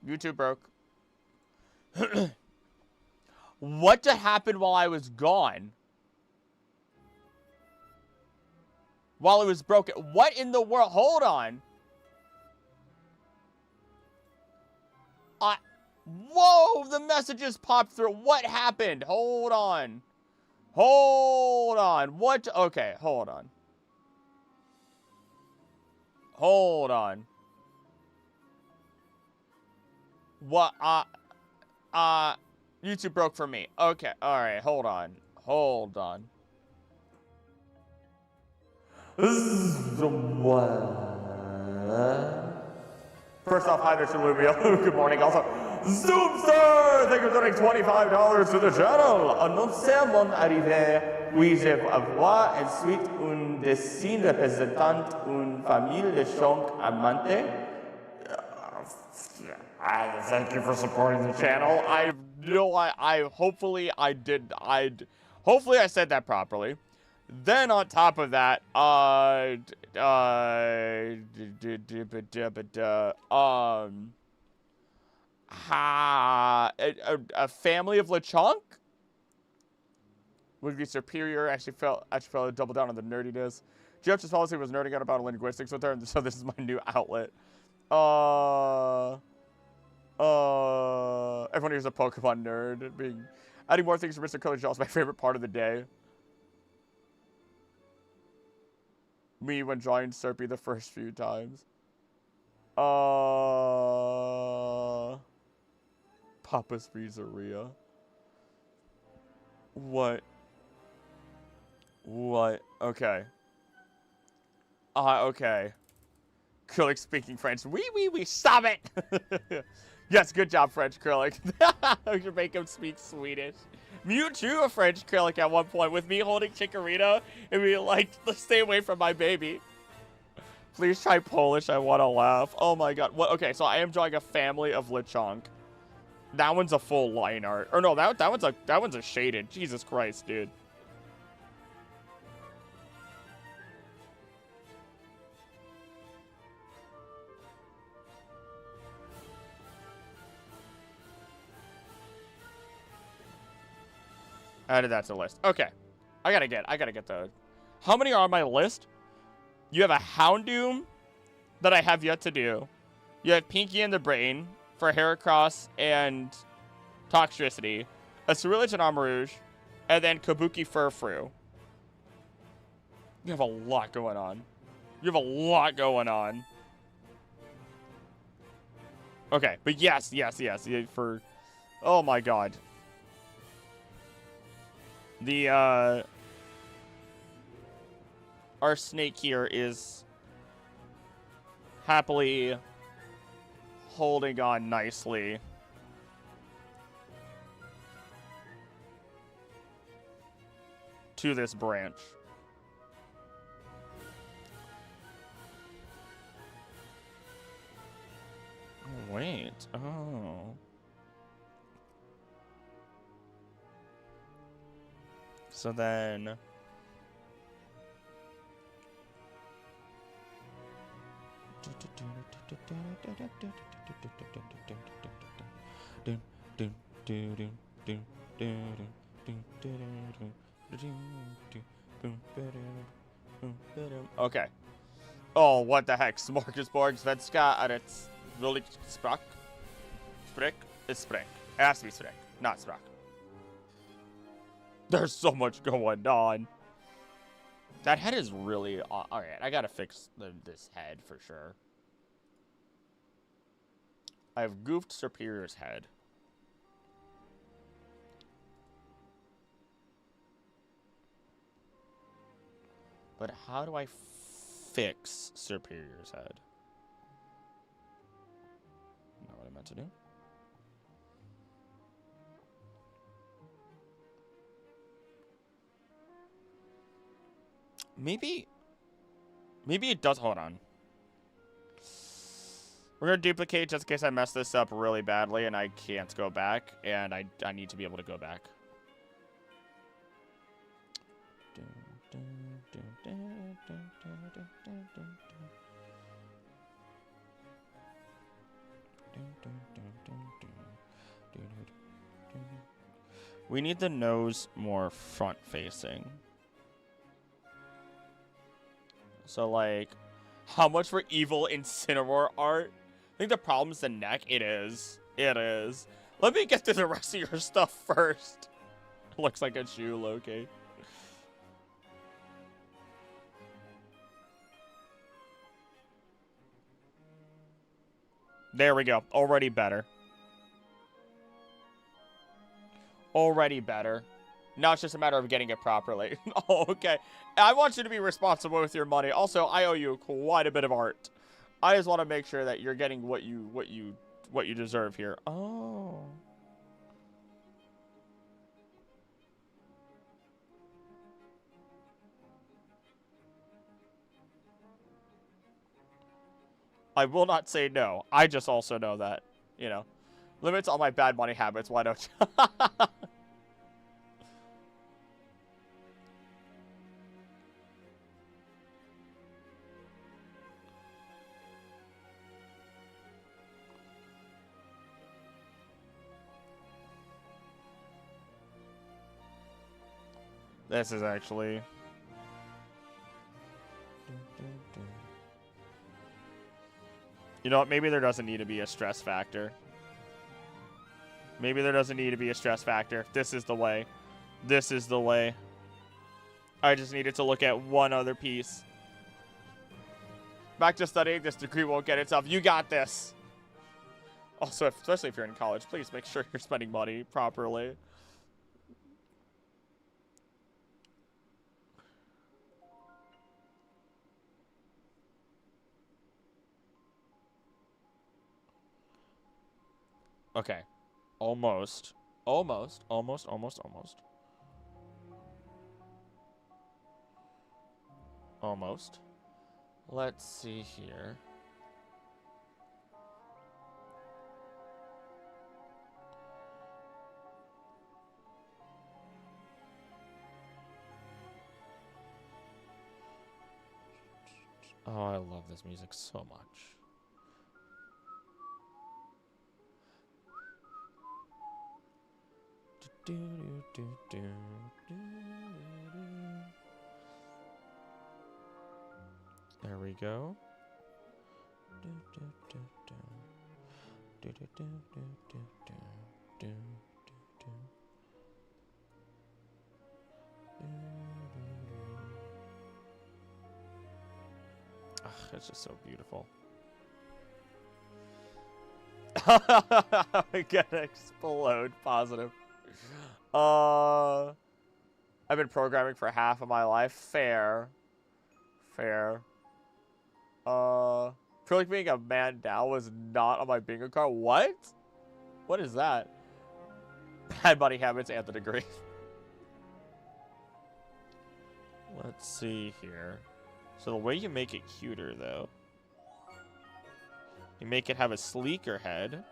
YouTube broke. What happened while I was gone? While it was broken. What in the world? Hold on. Whoa, the messages popped through. What happened? Hold on. Hold on. What? Okay, hold on. Hold on. What? YouTube broke for me. Okay, alright, hold on. Hold on. First off, hi there, Salubio. Good morning. Also, Zoomster! Thank you for donating $25 to the channel. Annoncez mon arrivée. Puis-je avoir ensuite un dessin représentant une famille de chonk amante? Thank you for supporting the channel. Hopefully I said that properly. Then on top of that, a family of Lechonk would be superior. Actually felt double down on the nerdiness. Jeff's policy was nerding out about linguistics with her, so this is my new outlet. Everyone here's a Pokemon nerd. Adding more things to Mr. Color Gel is my favorite part of the day. Me when drawing Serpy the first few times. Papa's Pizzeria. What? Okay. Okay. Krillic speaking French. We stop it! Yes, good job, French Krillic. I should make him speak Swedish. Mewtwo a French Krillic at one point with me holding Chikorita and be like, let's stay away from my baby. Please try Polish, I want to laugh. Oh my god. What? Okay, so I am drawing a family of Lechonk. That one's a full line art. Or no, that one's a shaded. Jesus Christ, dude. Added that to the list. Okay. I gotta get the... How many are on my list? You have a Houndoom that I have yet to do. You have Pinky and the Brain for Heracross and Toxtricity. A Ceruledge and Armarouge. And then Kabuki Furfrou. You have a lot going on. Okay, but yes. For... Oh my god. Our snake here is happily holding on nicely. To this branch. Oh, wait. Oh. So then... Okay. Oh, what the heck? Smorgasbord, Svenska, and it's really Sprack? Sprick? It's Sprick. It has to be Sprick, not Sprack. There's so much going on. That head is really... Alright, I gotta fix this head for sure. I have goofed Superior's head. But how do I fix Superior's head? Not what I meant to do. Maybe it does. Hold on. We're going to duplicate just in case I mess this up really badly and I can't go back. And I need to be able to go back. We need the nose more front-facing. So, like, how much for evil Incineroar art? I think the problem is the neck. It is. It is. Let me get to the rest of your stuff first. Looks like a shoe, Loki. There we go. Already better. Already better. Now it's just a matter of getting it properly. Oh, okay. I want you to be responsible with your money. Also, I owe you quite a bit of art. I just want to make sure that you're getting what you deserve here. Oh. I will not say no. I just also know that, you know, limits all my bad money habits. Why don't you? This is actually... You know what? Maybe there doesn't need to be a stress factor. Maybe there doesn't need to be a stress factor. This is the way. This is the way. I just needed to look at one other piece. Back to studying. This degree won't get itself. You got this. Also, especially if you're in college, please make sure you're spending money properly. Okay. Almost. Almost. Almost. Almost. Almost. Almost. Let's see here. Oh, I love this music so much. There we go. Ugh, it's just so beautiful. I'm gonna explode. Positive. I've been programming for half of my life. Fair. Fair. Feel like being a man now was not on my bingo card. What? What is that? Bad money habits and the degree. Let's see here. So the way you make it cuter, though, you make it have a sleeker head,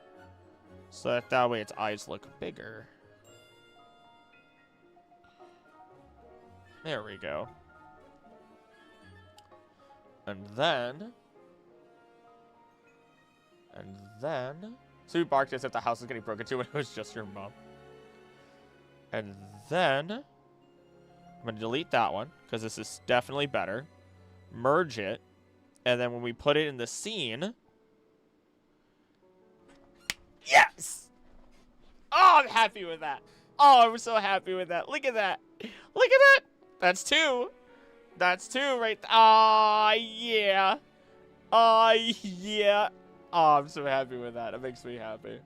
so that way its eyes look bigger. There we go. And then... So you barked as if the house was getting broken into when it was just your mom. And then... I'm going to delete that one, because this is definitely better. Merge it. And then when we put it in the scene... Yes! Oh, I'm happy with that. Oh, I'm so happy with that. Look at that. Look at that. That's two. That's two right there. Aw, yeah. Aw, yeah. Oh, I'm so happy with that. It makes me happy.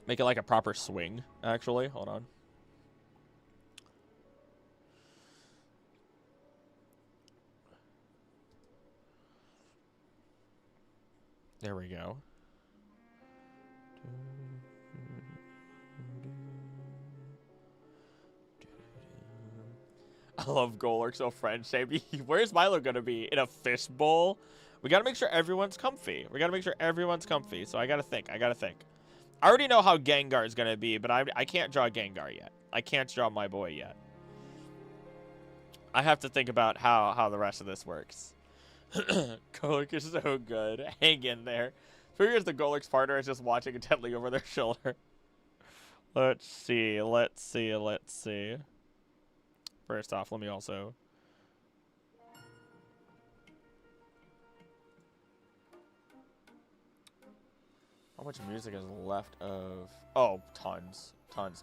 Make it like a proper swing, actually. Hold on. There we go. I love Golurk, so French shape. Where's Milo gonna be? In a fishbowl? We gotta make sure everyone's comfy. We gotta make sure everyone's comfy. So I gotta think. I already know how Gengar is gonna be, but I can't draw Gengar yet. I can't draw my boy yet. I have to think about how the rest of this works. Golurk is so good. Hang in there. Figures the Golik's partner is just watching intently over their shoulder. Let's see. First off, let me also... How much music is left of... Oh, tons. Tons.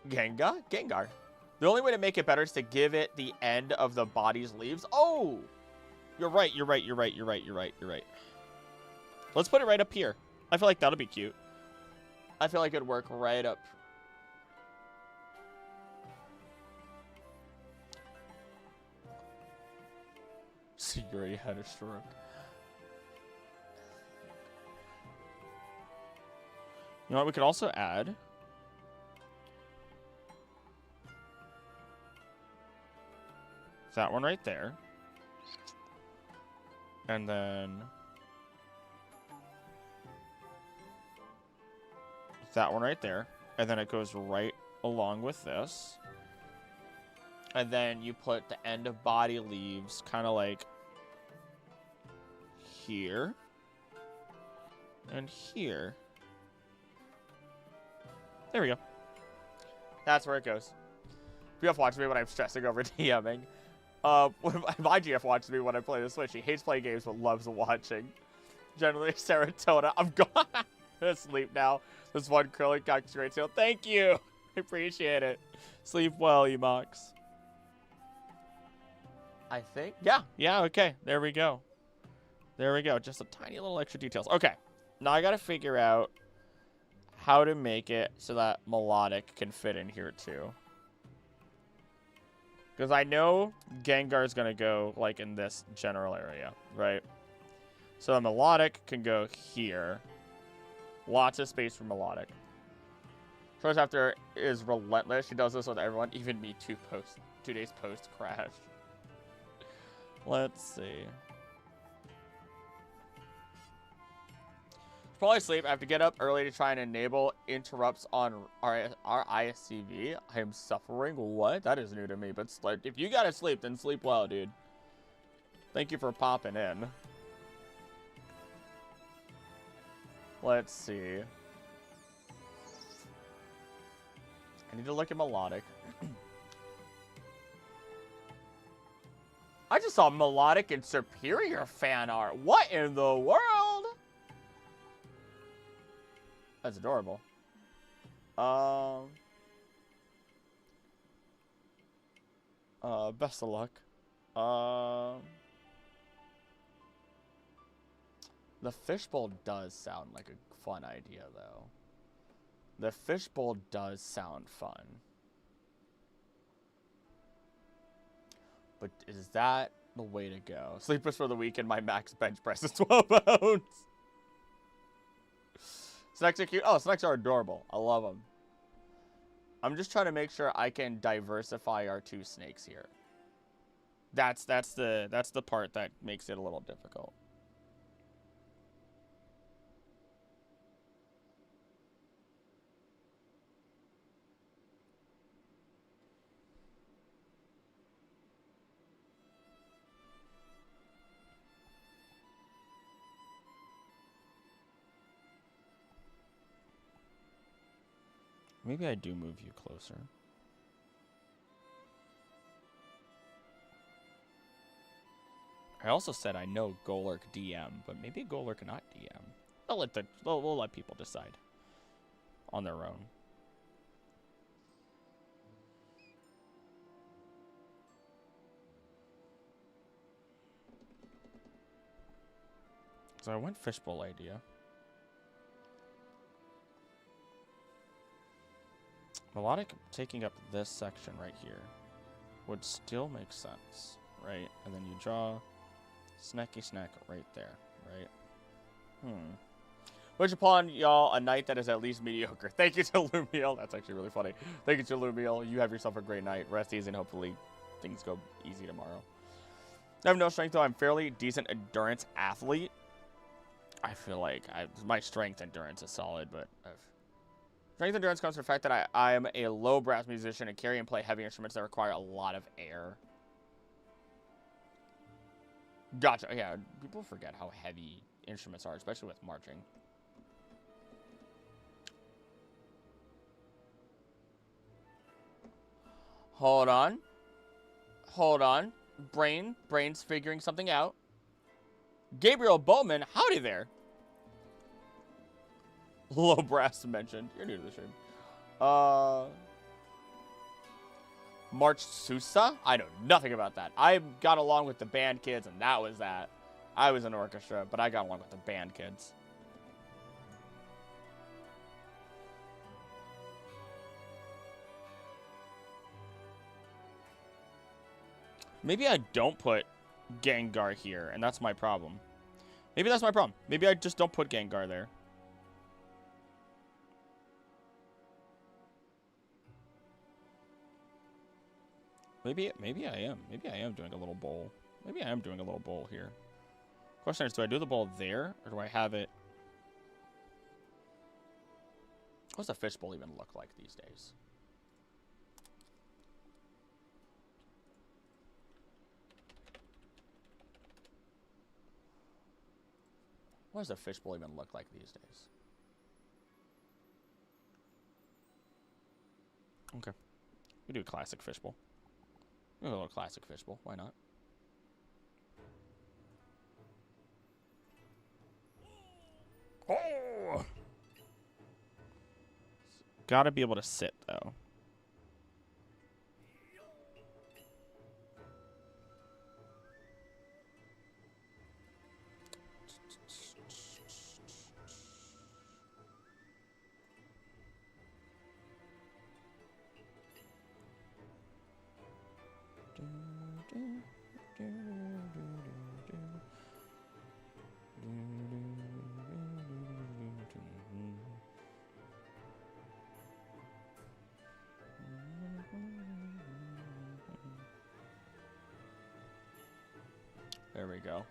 Gengar. The only way to make it better is to give it the end of the body's leaves. Oh! You're right. Let's put it right up here. I feel like that'll be cute. I feel like it'd work right up. So you already had a stroke. You know what? We could also add... that one right there. And then... that one right there. And then it goes right along with this. And then you put the end of body leaves kind of like here. And here. There we go. That's where it goes. GF watches me when I'm stressing over DMing. My GF watches me when I play the Switch. He hates playing games but loves watching. Generally, serotonin. I'm gone. I'm gonna sleep now. This one curly got great tail. Thank you. I appreciate it. Sleep well, Emox. I think. Yeah, okay. There we go. Just a tiny little extra details. Okay. Now I gotta figure out how to make it so that melodic can fit in here too. Because I know Gengar's going to go, like, in this general area, right? So the melodic can go here. Lots of space for melodic. Choice After is relentless. She does this with everyone, even me 2 days post crash. Let's see. Probably sleep. I have to get up early to try and enable interrupts on our ISCV. I am suffering. What? That is new to me. But if you gotta sleep, then sleep well, dude. Thank you for popping in. Let's see. I need to look at melodic. I just saw melodic and superior fan art. What in the world? That's adorable. Best of luck. The fishbowl does sound like a fun idea, though. The fishbowl does sound fun. But is that the way to go? Sleepers for the weekend, my max bench press is 12 pounds. Snacks are cute. Oh, snacks are adorable. I love them. I'm just trying to make sure I can diversify our 2 snakes here. That's the part that makes it a little difficult. Maybe I do move you closer. I also said I know Golurk DM, but maybe Golurk not DM. We'll let people decide on their own. So I went fishbowl idea. Melodic taking up this section right here would still make sense, right? And then you draw snacky snack right there, right? Wish upon y'all a night that is at least mediocre. Thank you to Lumiel. That's actually really funny. Thank you to Lumiel. You have yourself a great night. Rest easy and hopefully things go easy tomorrow. I have no strength though. I'm fairly decent endurance athlete. I feel like my strength endurance is solid, but Strength endurance comes from the fact that I am a low brass musician and carry and play heavy instruments that require a lot of air. Gotcha. Yeah, people forget how heavy instruments are, especially with marching. Hold on. Hold on. Brain's figuring something out. Gabriel Bowman, howdy there. Low brass mentioned. You're new to the stream. March Sousa? I know nothing about that. I got along with the band kids, and that was that. I was in orchestra, but I got along with the band kids. Maybe I don't put Gengar here, and that's my problem. Maybe that's my problem. Maybe I just don't put Gengar there. Maybe I am. Maybe I am doing a little bowl. Maybe I am doing a little bowl here. Question is, do I do the bowl there, or do I have it? What's a fishbowl even look like these days? What does a fishbowl even look like these days? Okay. We do a classic fishbowl. A little classic fishbowl. Why not? Oh! Gotta be able to sit, though. There we go.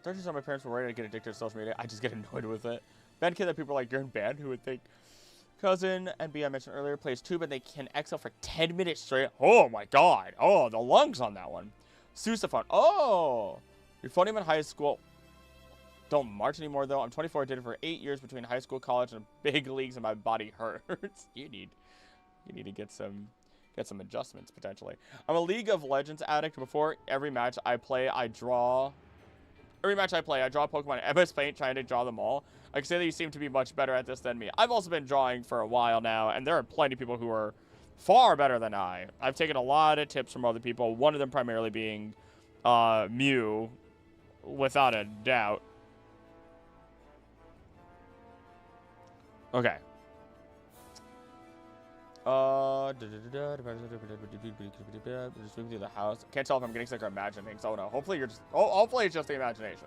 30 of my parents were ready to get addicted to social media. I just get annoyed with it. Band kid that people are like, you're in band, who would think? Cousin, NB I mentioned earlier, plays tuba and they can exhale for 10 minutes straight. Oh my god. Oh, the lungs on that one. Sousaphone. Oh! Your phoneme in high school. Don't march anymore, though. I'm 24. I did it for 8 years between high school, college, and big leagues, and my body hurts. You need to get some adjustments, potentially. I'm a League of Legends addict. Before every match I play, I draw Pokemon MS Paint, trying to draw them all. I can say that you seem to be much better at this than me. I've also been drawing for a while now, and there are plenty of people who are far better than I. I've taken a lot of tips from other people, one of them primarily being Mew, without a doubt. Okay. Just moving through the house. Can't tell if I'm getting sick or imagining things. Oh no. Hopefully hopefully it's just the imagination.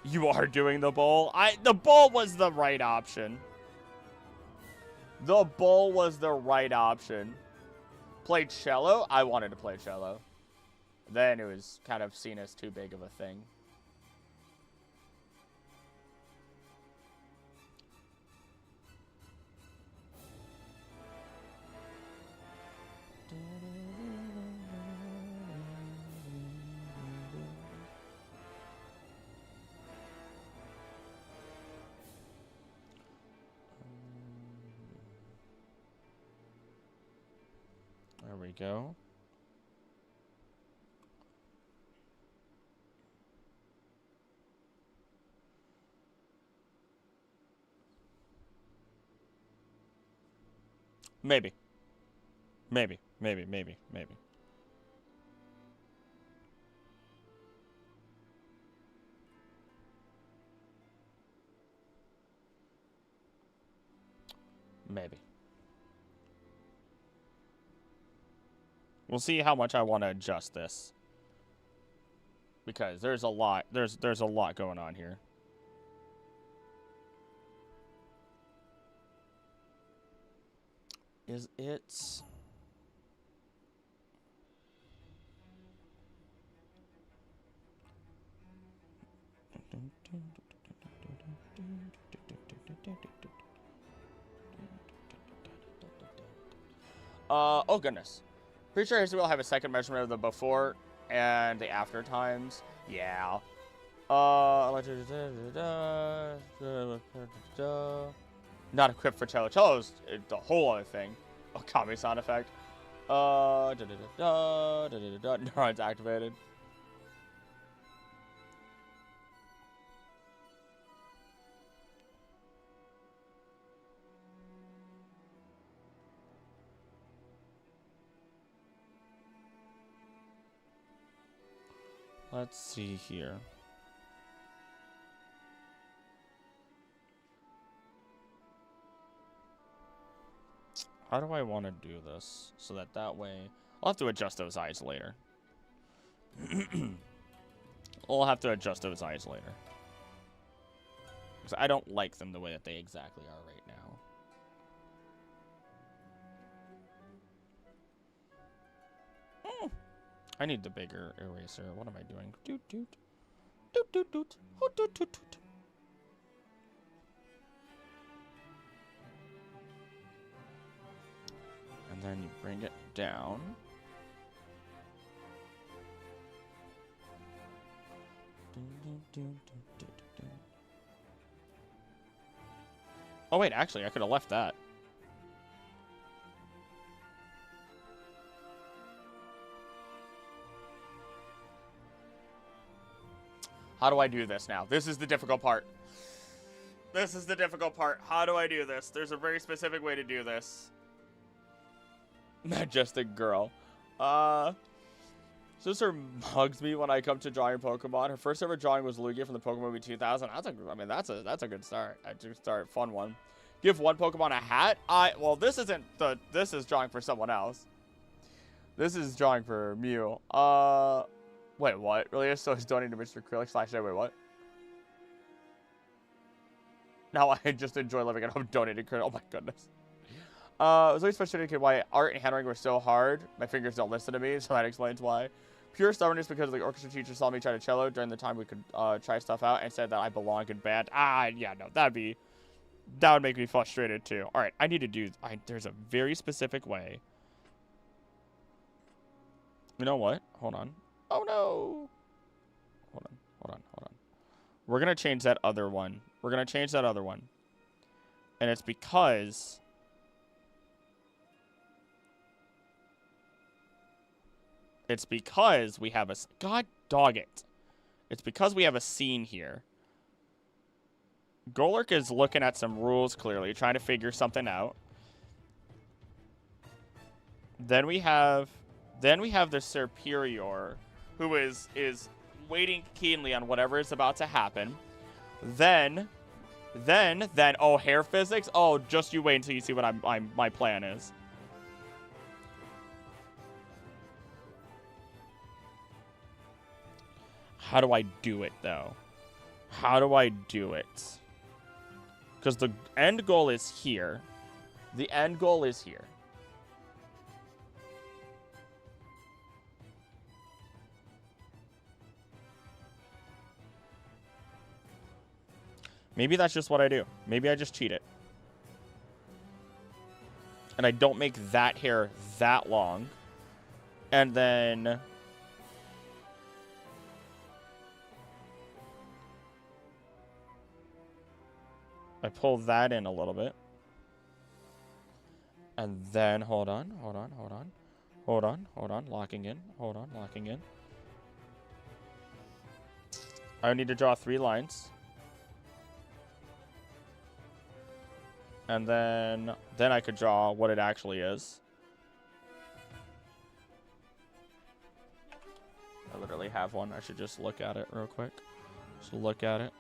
You are doing the bowl. The bowl was the right option. The bowl was the right option. Play cello? I wanted to play cello. Then it was kind of seen as too big of a thing. There we go. Maybe. Maybe. We'll see how much I want to adjust this. Because there's a lot. There's a lot going on here. Is it... Oh goodness. Pretty sure history will have a second measurement of the before and the after times. Yeah. Not equipped for cello. Cello's the whole other thing. Oh, Kami sound effect. Neurons activated. Let's see here. How do I want to do this so that way I'll have to adjust those eyes later. I'll have to adjust those eyes later. Because I don't like them the way that they exactly are right now. I need the bigger eraser. What am I doing? Doot doot. Doot doot doot. Doot doot doot doot. And then you bring it down. Oh wait, actually I could have left that. How do I do this now? This is the difficult part. This is the difficult part. How do I do this? There's a very specific way to do this. Majestic girl. Sister hugs me when I come to drawing Pokemon. Her first ever drawing was Lugia from the Pokemon movie 2000. That's a good start. I just start fun one. Give one Pokemon a hat. Well, this isn't the. This is drawing for someone else. This is drawing for Mew. Wait, what? Really? So he's donating to Mr. Krillix / wait, what? Now I just enjoy living at home donating Krillix. Oh my goodness. It was always frustrating why art and handwriting were so hard. My fingers don't listen to me, so that explains why. Pure stubbornness because the orchestra teacher saw me try to cello during the time we could try stuff out and said that I belong in band. Yeah, no, that would make me frustrated too. All right, I need to do. There's a very specific way. You know what? Hold on. Oh no. Hold on. We're gonna change that other one. And it's because. It's because we have a... God dog it. It's because we have a scene here. Golurk is looking at some rules, clearly, trying to figure something out. Then we have the Superior, who is waiting keenly on whatever is about to happen. Then, oh, hair physics? Oh, just you wait until you see what my plan is. How do I do it, though? How do I do it? Because the end goal is here. The end goal is here. Maybe that's just what I do. Maybe I just cheat it. And I don't make that hair that long. And then... I pull that in a little bit. And then, hold on. Locking in. I need to draw 3 lines. And then I could draw what it actually is. I literally have one. I should just look at it real quick. Just look at it.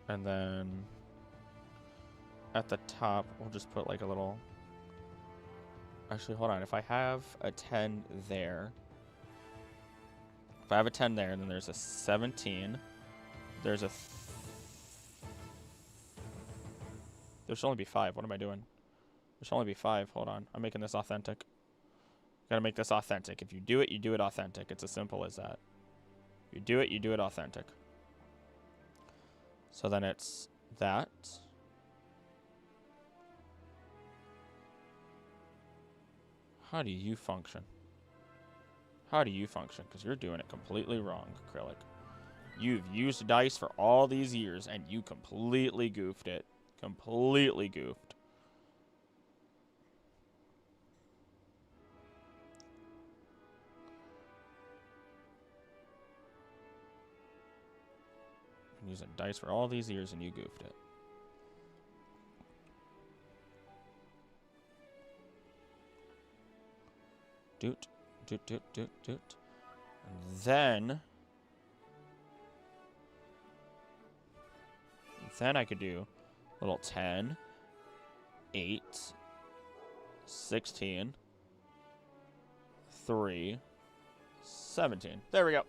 And then at the top, we'll just put like a little... Actually, hold on. If I have a 10 there... If I have a 10 there, then there's a 17. There's a... There should only be 5. What am I doing? There should only be 5. Hold on. I'm making this authentic. Gotta make this authentic. If you do it, you do it authentic. It's as simple as that. You do it, you do it authentic. So then it's that. How do you function? How do you function? Because you're doing it completely wrong, Acrylic. You've used dice for all these years, and you completely goofed it. Completely goofed. You've used dice for all these years, and you goofed it. Doot, doot, doot, doot, doot. And then I could do little 10, 8, 16, 3, 17. There we go.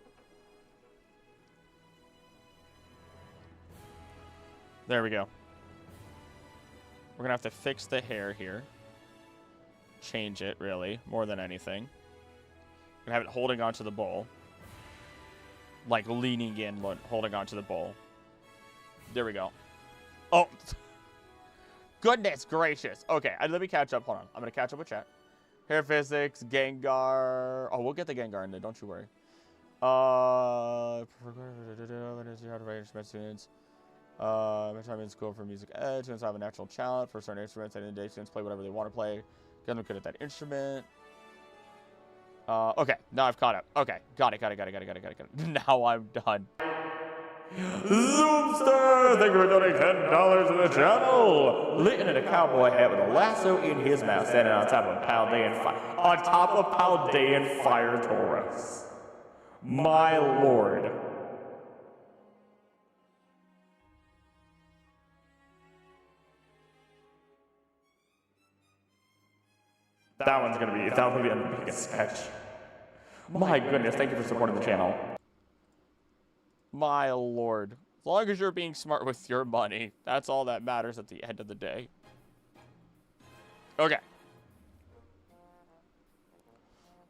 There we go. We're gonna have to fix the hair here. Change it, really, more than anything. Gonna have it holding onto the bowl. Like leaning in, holding onto the bowl. There we go. Oh! Goodness gracious. Okay, let me catch up. Hold on. I'm gonna catch up with chat. Hair physics, Gengar. Oh, we'll get the Gengar in there, don't you worry. Students. I'm in school for music ed. Students have a natural talent for certain instruments, and in the day students play whatever they want to play. Get them good at that instrument. Okay, now I've caught up. Okay, got it. Now I'm done. Zoomster, thank you for donating $10 to the channel. Lit in a cowboy hat with a lasso in his mouth, standing on top of Paldean Fire Taurus. My lord. That one's gonna be the biggest sketch. My goodness, thank you for supporting the channel. My lord. As long as you're being smart with your money, that's all that matters at the end of the day. Okay.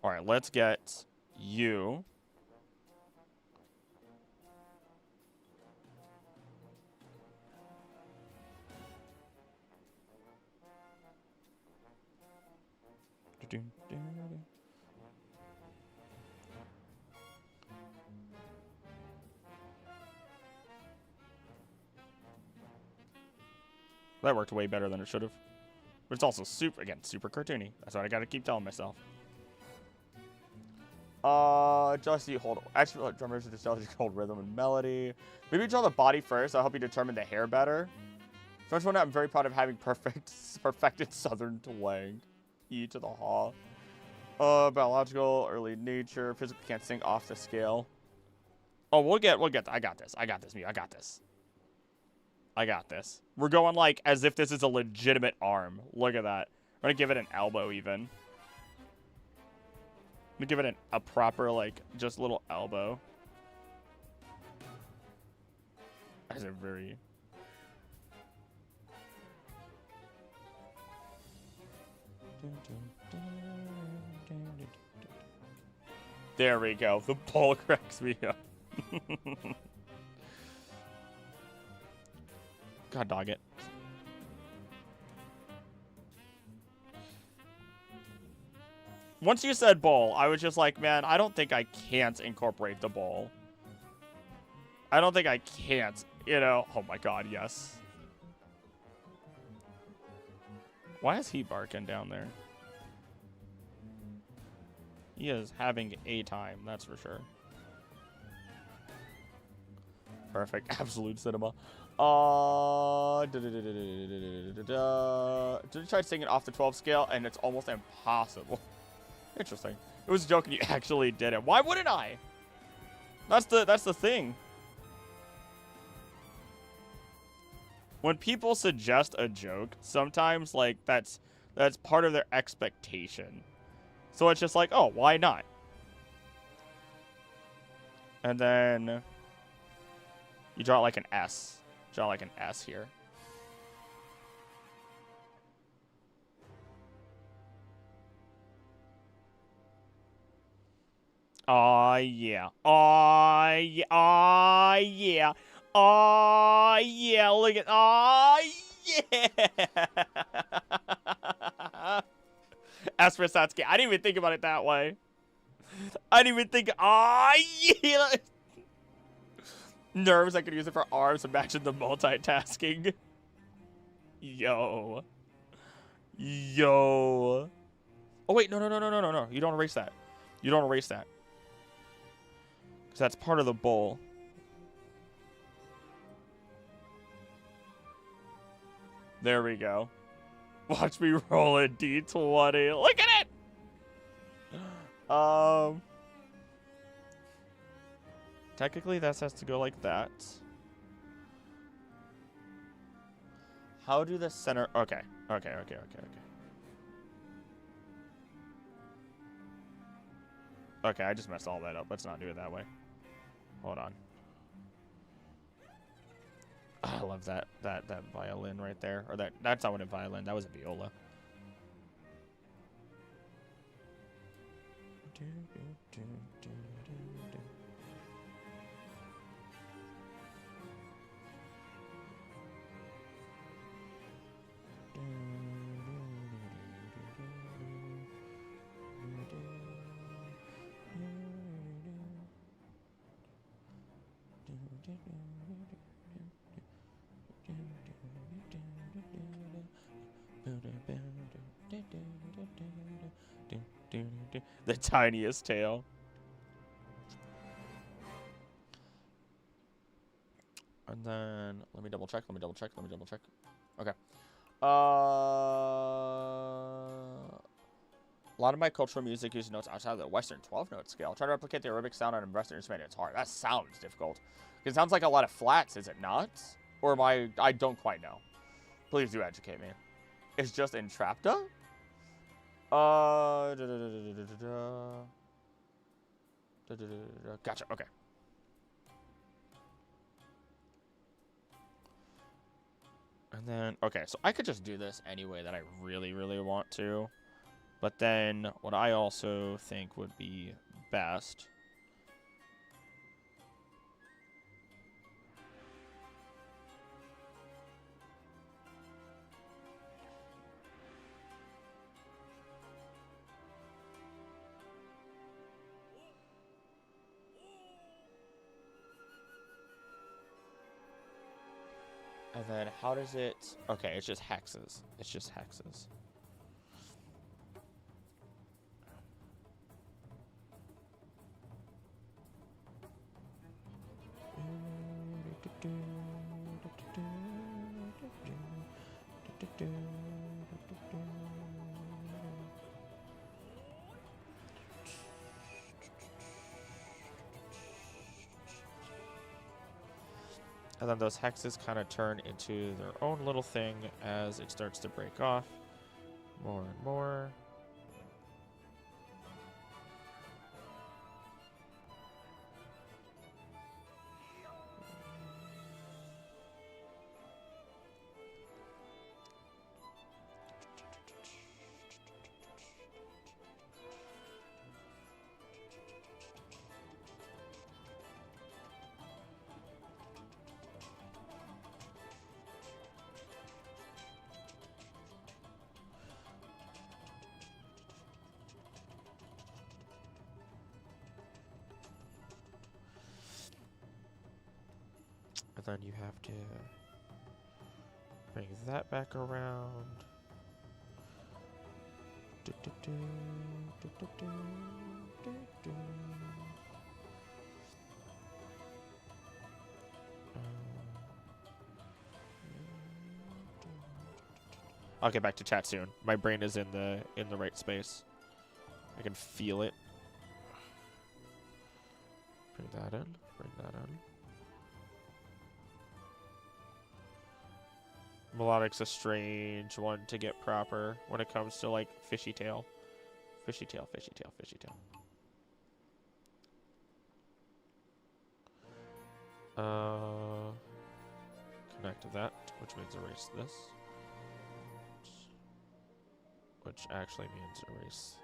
Alright, let's get you. That worked way better than it should have. But it's also super cartoony. That's what I gotta keep telling myself. Just you hold. Actually, drummers are just called rhythm and melody. Maybe draw the body first. I'll help you determine the hair better. First one, I'm very proud of having perfected Southern twang. E to the haw. Biological, early nature, physical can't sing off the scale. Oh, we'll get. I got this. I got this. We're going like as if this is a legitimate arm. Look at that. I'm gonna give it an elbow even. I'm gonna give it a proper like just little elbow. That's a very. There we go. The ball cracks me up. God dog it. Once you said bowl, I was just like, man, I don't think I can't incorporate the bowl. I don't think I can't, you know. Oh my god, yes. Why is he barking down there? He is having a time, that's for sure. Perfect. Absolute cinema. Did you try singing off the 12 scale and it's almost impossible? Interesting. It was a joke and you actually did it. Why wouldn't I? That's the thing. When people suggest a joke, sometimes like that's part of their expectation. So it's just like, oh, why not? And then you draw like an S. Draw like an S here. Aw, yeah. Aw, yeah. Aw, yeah. Aw, yeah. Look at. Aw, yeah. As for Satsuki, I didn't even think about it that way. I didn't even think. Aw, yeah. Nerves, I could use it for arms. Imagine the multitasking. Yo. Yo. Oh, wait. No, no, no, no, no, no, no. You don't erase that. You don't erase that. Because that's part of the bowl. There we go. Watch me roll a D20. Look at it! Technically, that has to go like that. How do the center... Okay. Okay, okay, okay, okay. Okay, I just messed all that up. Let's not do it that way. Hold on. Oh, I love that violin right there. Or that's not what a violin. That was a viola. The tiniest tail. And then let me double check. Let me double check. Let me double check. Okay. A lot of my cultural music uses notes outside of the Western 12-note scale. Try to replicate the aerobic sound on a Western instrument. It's hard. That sounds difficult. It sounds like a lot of flats, is it not? Or am I don't quite know. Please do educate me. It's just Entrapta? Gotcha, okay. And then, okay, so I could just do this any way that I really, really want to. But then, what I also think would be best... And then how does it... Okay, it's just hexes. It's just hexes. And then those hexes kind of turn into their own little thing as it starts to break off more and more. And then you have to bring that back around. I'll get back to chat soon. My brain is in the right space. I can feel it. Bring that in. Bring that in. Melodic's a strange one to get proper when it comes to like fishy tail. Fishy tail, fishy tail, fishy tail. Connect to that, which means erase this. Which actually means erase.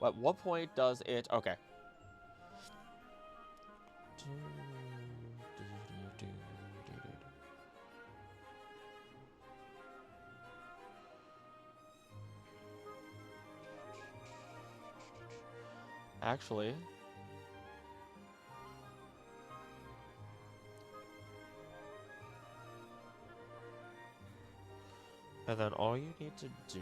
At what point does it... Okay. Actually... And then all you need to do...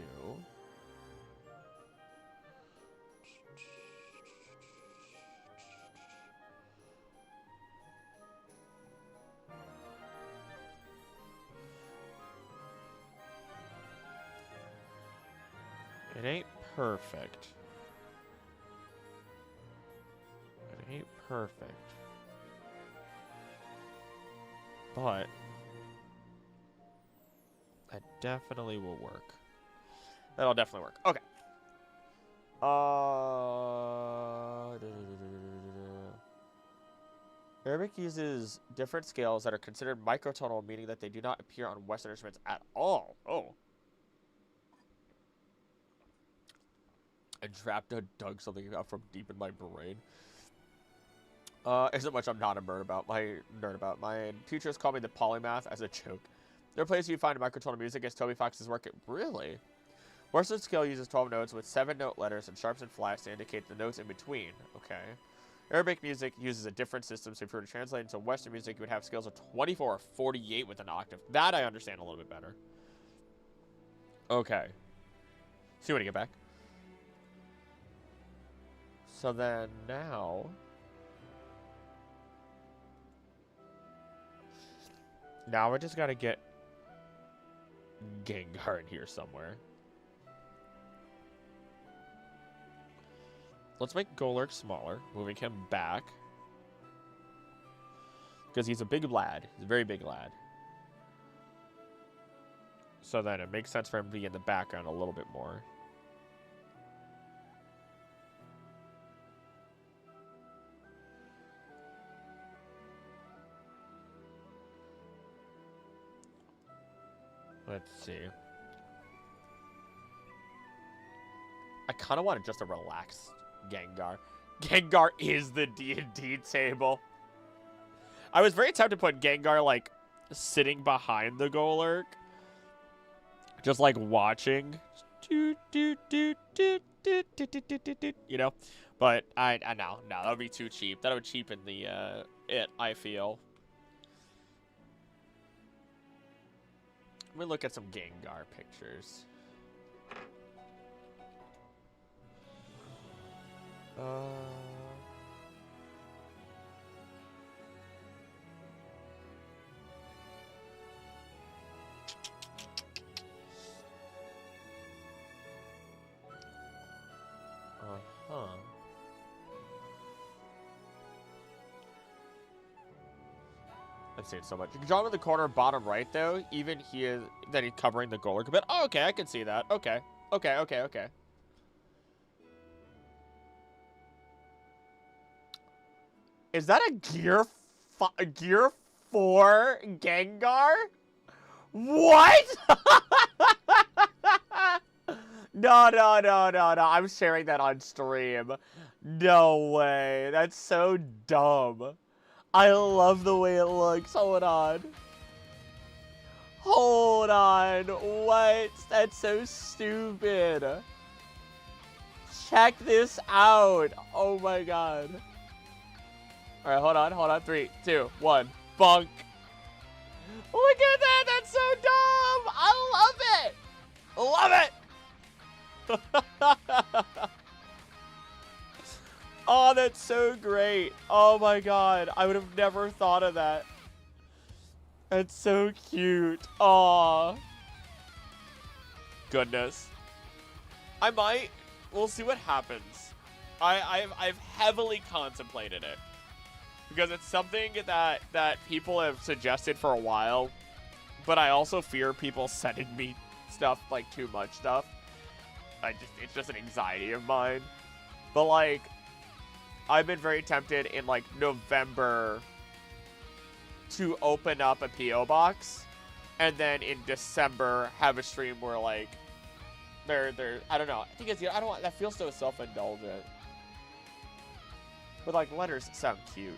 It ain't perfect. It ain't perfect. But that definitely will work. That'll definitely work. Okay. Arabic uses different scales that are considered microtonal, meaning that they do not appear on Western instruments at all. Oh. I dug something out from deep in my brain. Isn't much I'm not a nerd about. My teachers call me the polymath as a joke. There are places you find microtonal music as Toby Fox's work. Really? Western scale uses 12 notes with 7-note letters and sharps and flats to indicate the notes in between. Okay. Arabic music uses a different system, so if you were to translate into Western music, you would have scales of 24 or 48 with an octave. That I understand a little bit better. Okay. See when you get back. So then now... Now I just gotta get Gengar in here somewhere. Let's make Golurk smaller, moving him back. Because he's a big lad. He's a very big lad. So then it makes sense for him to be in the background a little bit more. Let's see. I kind of wanted just a relaxed Gengar. Gengar is the D&D table. I was very tempted to put Gengar, like, sitting behind the Golurk. Just, like, watching. You know? But, I know. No, that would be too cheap. That would cheapen the, I feel. Let me look at some Gengar pictures. I've seen it so much. You can draw him in the corner bottom right, though. Even here, then he's covering the Golurk a bit. Oh, okay, I can see that. Okay. Okay. Is that a Gear 4 Gengar? What? No. I'm sharing that on stream. No way. That's so dumb. I love the way it looks. Hold on. What? That's so stupid. Check this out. Oh my god. Alright, hold on. 3, 2, 1. Bunk. Look at that. That's so dumb. I love it. Oh, that's so great. Oh my god. I would have never thought of that. That's so cute. Aw. Goodness. I might. We'll see what happens. I've heavily contemplated it. Because it's something that people have suggested for a while. But I also fear people sending me stuff, like too much stuff. It's just an anxiety of mine. But like, I've been very tempted in like November to open up a PO box, and then in December have a stream where like they're I don't know. I think it's I don't want that feels so self-indulgent. But like letters sound cute.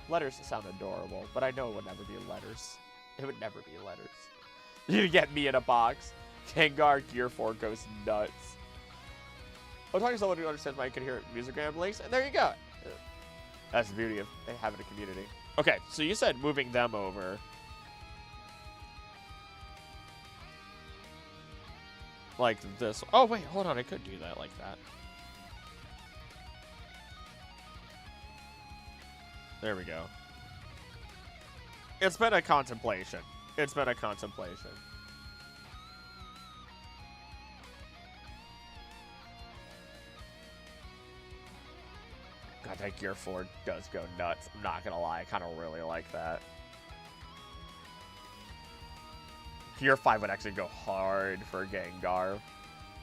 Letters sound adorable, but I know it would never be letters. It would never be letters. You get me in a box. Gengar Gear 4 goes nuts. I'm talking to someone who understands my incoherent music ramblings, and there you go. That's the beauty of having a community. Okay, so you said moving them over. Like this. Oh, wait, hold on. I could do that like that. There we go. It's been a contemplation. It's been a contemplation. God, that Gear 4 does go nuts. I'm not gonna lie. I kind of really like that. Gear 5 would actually go hard for Gengar.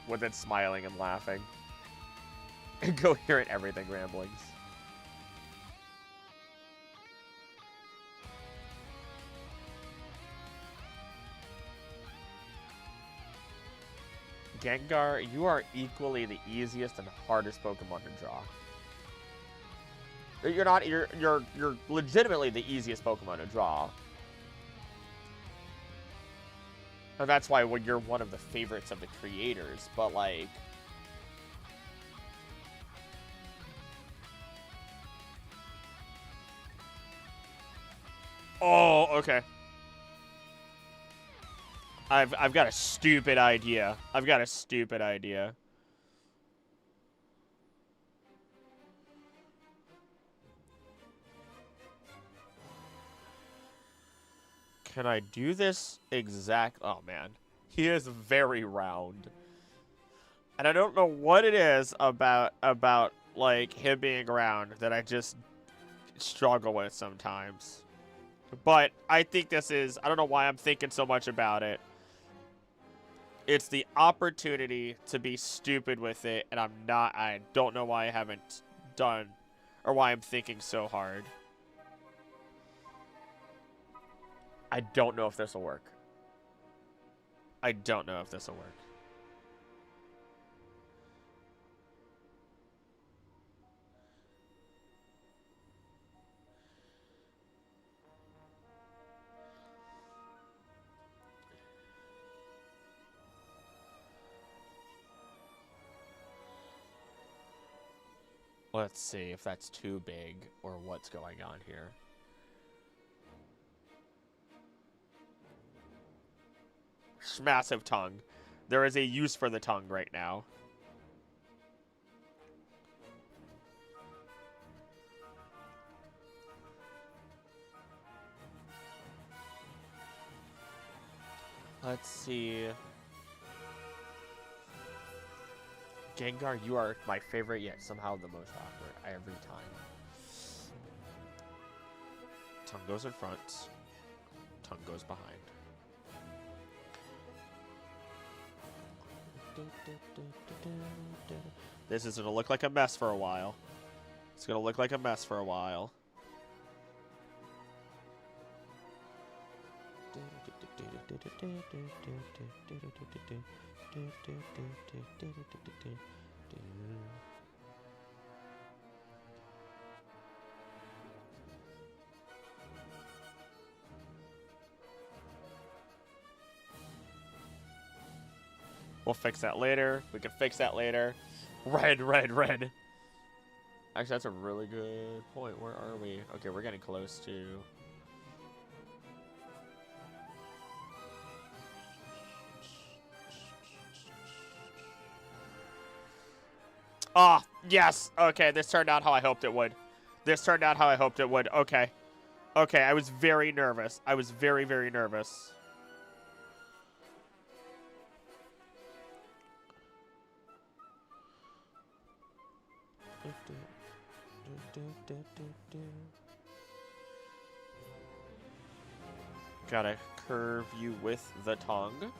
With it smiling and laughing. Incoherent everything ramblings. Gengar, you are equally the easiest and hardest Pokemon to draw. You're not. You're legitimately the easiest Pokemon to draw. And that's why you're one of the favorites of the creators. But like, oh, okay. I've got a stupid idea. I've got a stupid idea. Can I do this exact? Oh man, he is very round, and I don't know what it is about like him being round that I just struggle with sometimes. But I think this is. I don't know why I'm thinking so much about it. It's the opportunity to be stupid with it, and I'm not. I don't know why I haven't done, or why I'm thinking so hard. I don't know if this will work. I don't know if this will work. Let's see if that's too big or what's going on here. Massive tongue. There is a use for the tongue right now. Let's see. Gengar, you are my favorite, yet somehow the most awkward every time. Tongue goes in front. Tongue goes behind. This is gonna look like a mess for a while. It's gonna look like a mess for a while. We'll fix that later. We can fix that later. Red, red, red. Actually, that's a really good point. Where are we? Okay, we're getting close to... Ah, yes. Okay, this turned out how I hoped it would. This turned out how I hoped it would. Okay. Okay, I was very nervous. I was very, very nervous. Gotta curve you with the tongue.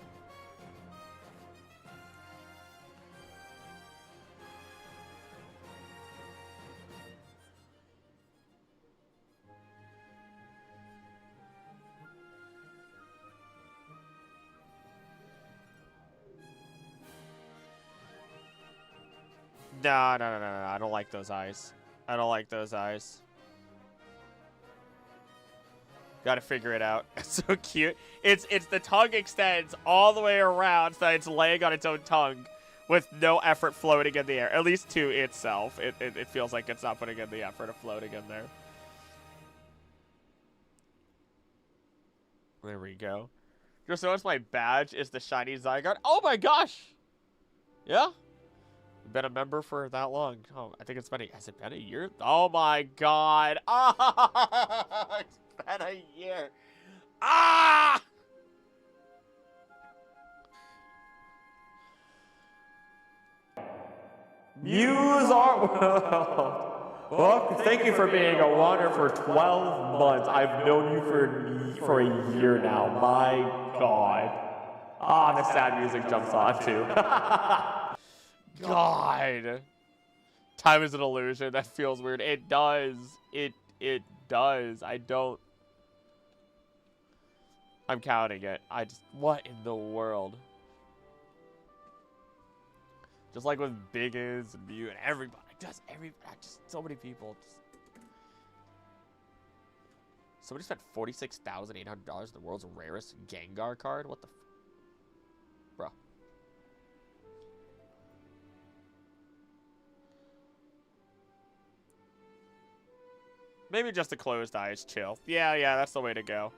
No, no, no, no, no. I don't like those eyes. I don't like those eyes. Gotta figure it out. It's so cute. It's the tongue extends all the way around so that it's laying on its own tongue with no effort floating in the air. At least to itself. It feels like it's not putting in the effort of floating in there. There we go. Just notice my badge is the shiny Zygarde. Oh my gosh! Yeah? Been a member for that long. Oh, I think it's been has it been a year? Oh my god. Oh, it's been a year. Ah! Muse Art World. Well, thank you for being a wanderer for 12 months. I've known you for a year now. My god. Ah, the sad music jumps on too. God. Time is an illusion. That feels weird. It does. It does. I'm counting it. What in the world? Just like with Biggins and Mew and everybody. Just so many people. Somebody spent $46,800 the world's rarest Gengar card? What the Bruh. Maybe just a closed eyes chill. Yeah, that's the way to go.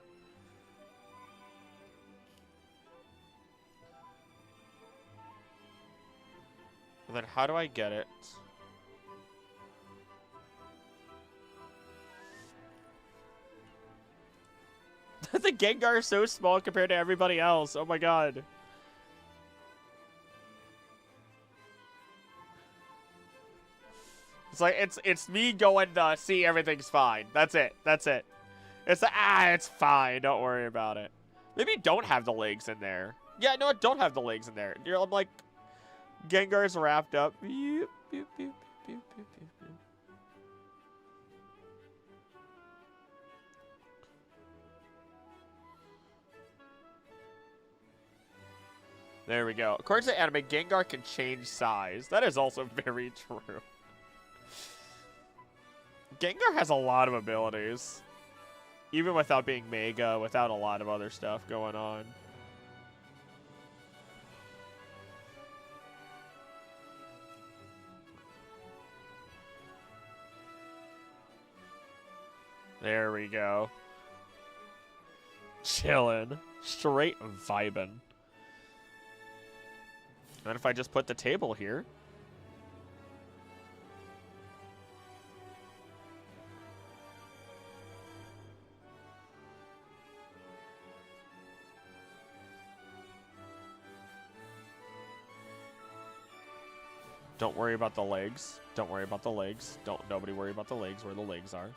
And then how do I get it? The Gengar is so small compared to everybody else. Oh my god. It's like it's me going to see everything's fine. That's it. That's it. It's fine. Don't worry about it. Maybe don't have the legs in there. Yeah, no, don't have the legs in there. I'm like, Gengar's wrapped up. There we go. According to the anime, Gengar can change size. That is also very true. Gengar has a lot of abilities. Even without being Mega, without a lot of other stuff going on. There we go. Chillin'. Straight vibin'. And if I just put the table here. Don't worry about the legs. Don't worry about the legs. Nobody worry about the legs, where the legs are.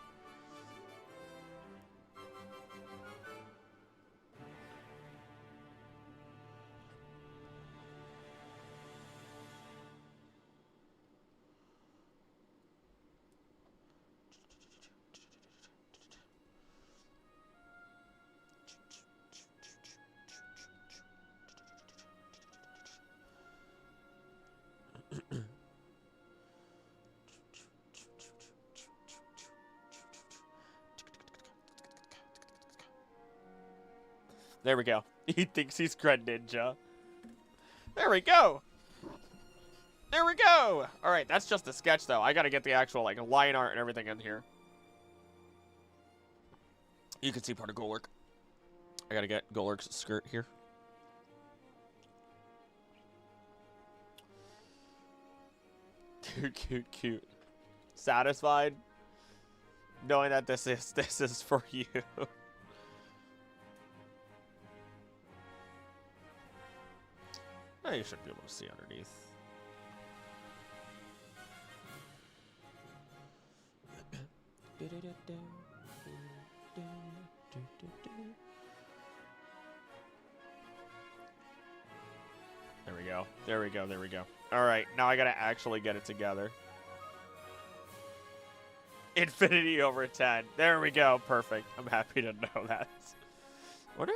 There we go. He thinks he's Greninja. There we go. There we go. All right, that's just a sketch, though. I got to get the actual like line art and everything in here. You can see part of Golurk. I got to get Golurk's skirt here. Cute, cute, cute. Satisfied knowing that this is for you. You should be able to see underneath. There we go. There we go. There we go. All right, now I gotta actually get it together. Infinity over 10. There we go. Perfect. I'm happy to know that. I wonder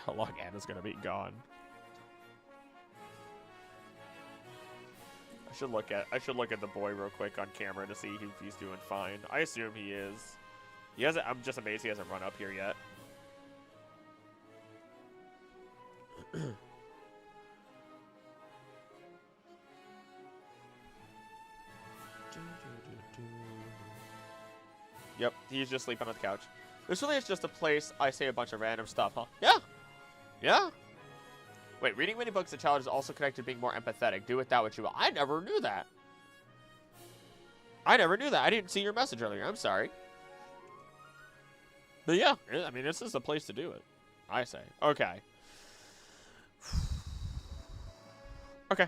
how long Anna's gonna be gone. I should look at the boy real quick on camera to see if he's doing fine. I assume he is. He hasn't. I'm just amazed he hasn't run up here yet. Yep, he's just sleeping on the couch. This really is just a place I say a bunch of random stuff, huh? Yeah. Yeah. Wait, reading many books as a child is also connected to being more empathetic. Do with that what you will. I never knew that. I never knew that. I didn't see your message earlier. I'm sorry. But yeah, I mean, this is the place to do it. I say. Okay. Okay.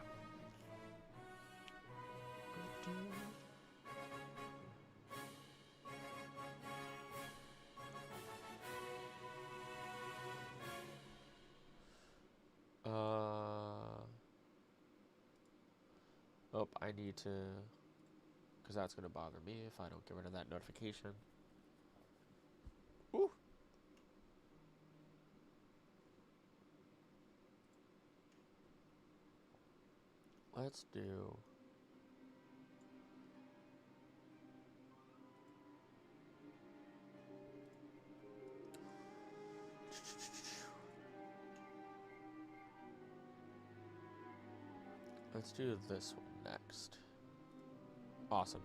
Oh, I need to, because that's going to bother me if I don't get rid of that notification. Ooh. Let's do... Let's do this one next. Awesome.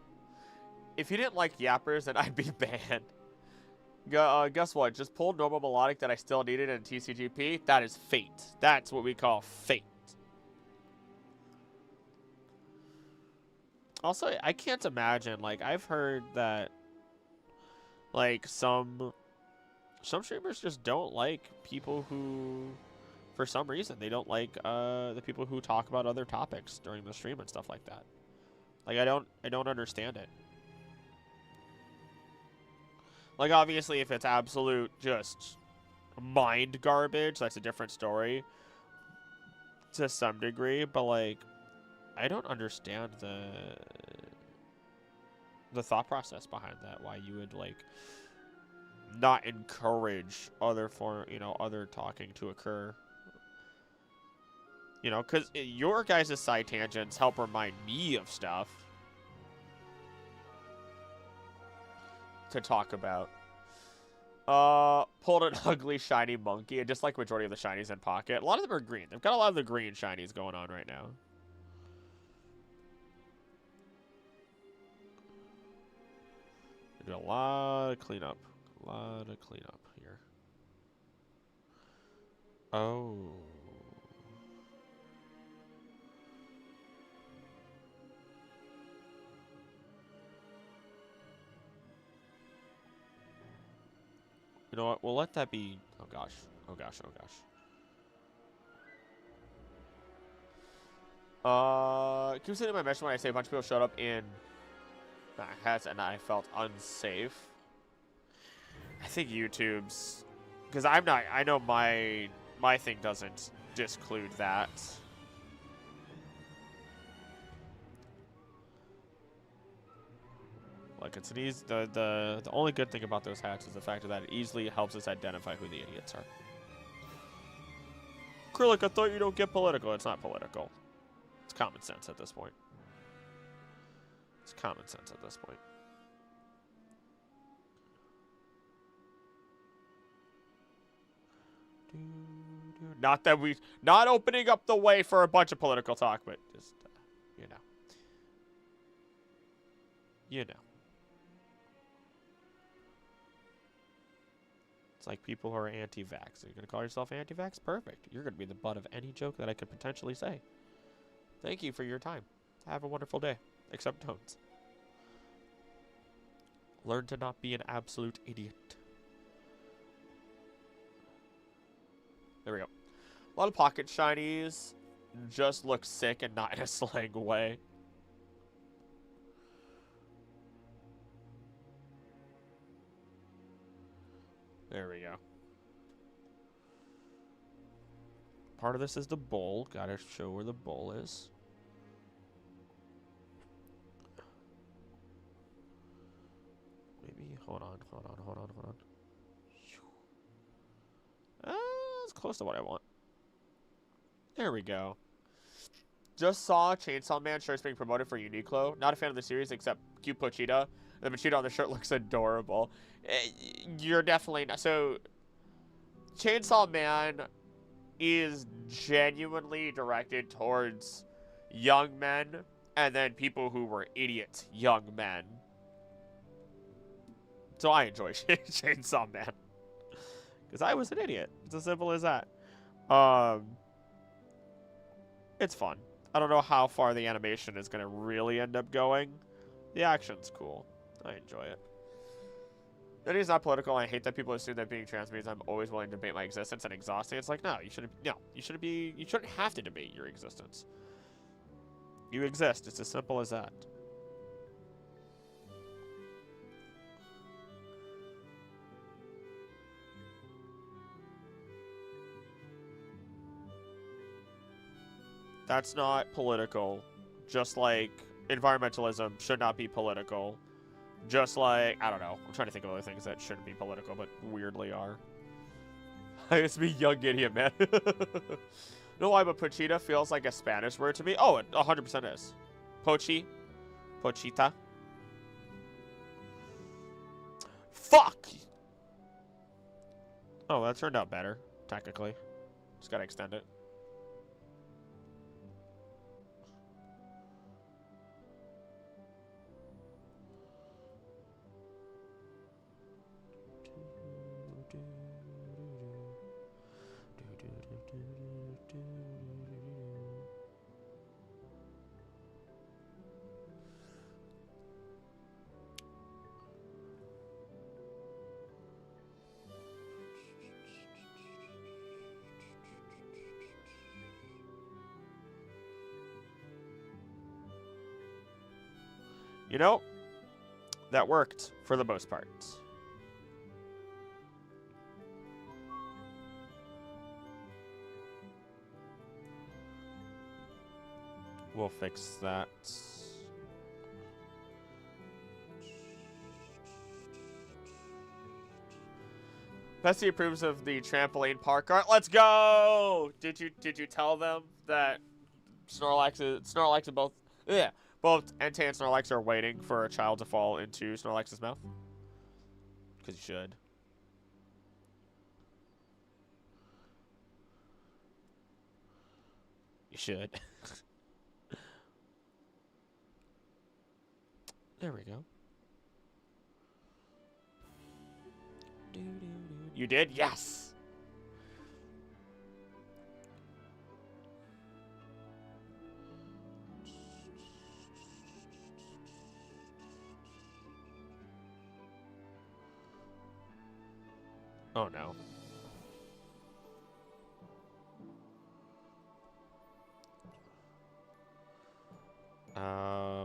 If you didn't like yappers, then I'd be banned. Guess what? Just pulled normal melodic that I still needed in TCGP. That is fate. That's what we call fate. Also, I can't imagine. Like, I've heard that, like, some streamers just don't like people who, for some reason, they don't like the people who talk about other topics during the stream and stuff like that. Like, I don't understand it. Like, obviously, if it's absolute just mind garbage, that's a different story to some degree. But, like, I don't understand the thought process behind that. Why you would, like, not encourage other other talking to occur. You know, because your guys' side tangents help remind me of stuff to talk about. Pulled an ugly shiny monkey, and just like majority of the shinies in Pocket, a lot of them are green. They've got a lot of the green shinies going on right now. They do a lot of cleanup. A lot of cleanup here. Oh. You know what? We'll let that be. Oh gosh. Oh gosh. Oh gosh. Keep saying my mention when I say a bunch of people showed up in hats and I felt unsafe. I think YouTube's, because I'm not. I know my thing doesn't disclude that. Like, it's an easy. The only good thing about those hats is the fact that it easily helps us identify who the idiots are. Acrylic, I thought you don't get political. It's not political. It's common sense at this point. It's common sense at this point. Not that we, not opening up the way for a bunch of political talk, but just, you know. You know. It's like people who are anti-vax. Are you going to call yourself anti-vax? Perfect. You're going to be the butt of any joke that I could potentially say. Thank you for your time. Have a wonderful day. Except don't. Learn to not be an absolute idiot. There we go. A lot of pocket shinies just look sick and not in a slang way. There we go. Part of this is the bowl. Gotta show where the bowl is. Maybe, hold on. That's close to what I want. There we go. Just saw Chainsaw Man shirts being promoted for Uniqlo. Not a fan of the series except cute Pochita. The Pochita on the shirt looks adorable. You're definitely not. So, Chainsaw Man is genuinely directed towards young men and then people who were idiot young men. So I enjoy Chainsaw Man. Because I was an idiot. It's as simple as that. It's fun. I don't know how far the animation is going to really end up going. The action's cool. I enjoy it. That is not political. I hate that people assume that being trans means I'm always willing to debate my existence and exhausting. It's like, no, you shouldn't. No, you shouldn't have to debate your existence. You exist. It's as simple as that. That's not political. Just like environmentalism should not be political. Just like, I don't know. I'm trying to think of other things that shouldn't be political, but weirdly are. I used to be young idiot, man. No why, but Pochita feels like a Spanish word to me. Oh, it 100% is. Pochi. Pochita. Fuck! Oh, that turned out better, technically. Just gotta extend it. You know, that worked for the most part. We'll fix that. Bessie approves of the trampoline park art. Let's go! Did you tell them that Snorlax and both Entei and Snorlax are waiting for a child to fall into Snorlax's mouth? Because you should. You should. There we go. You did? Yes! Oh no.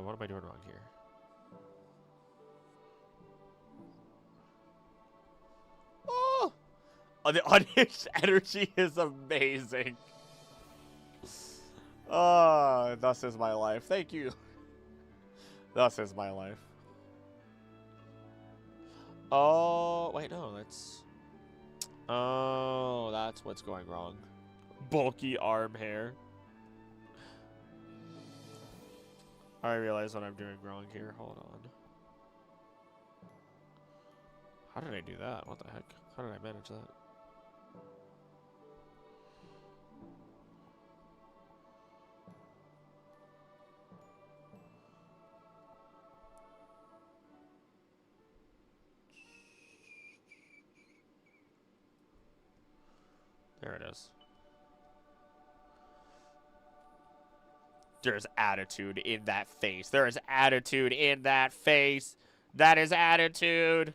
What am I doing wrong here? Oh, the audience energy is amazing. Oh, thus is my life. Thank you. Thus is my life. Oh, wait, no, that's... Oh, that's what's going wrong. Bulky arm hair. I realize what I'm doing wrong here. Hold on. How did I do that? What the heck? How did I manage that? There it is. There's attitude in that face. There is attitude in that face. That is attitude.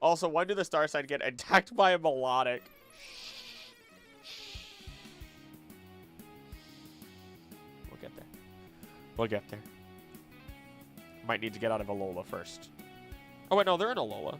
Also, when do the star sign get attacked by a melodic? We'll get there. We'll get there. Might need to get out of Alola first. Oh, wait, no, they're in Alola.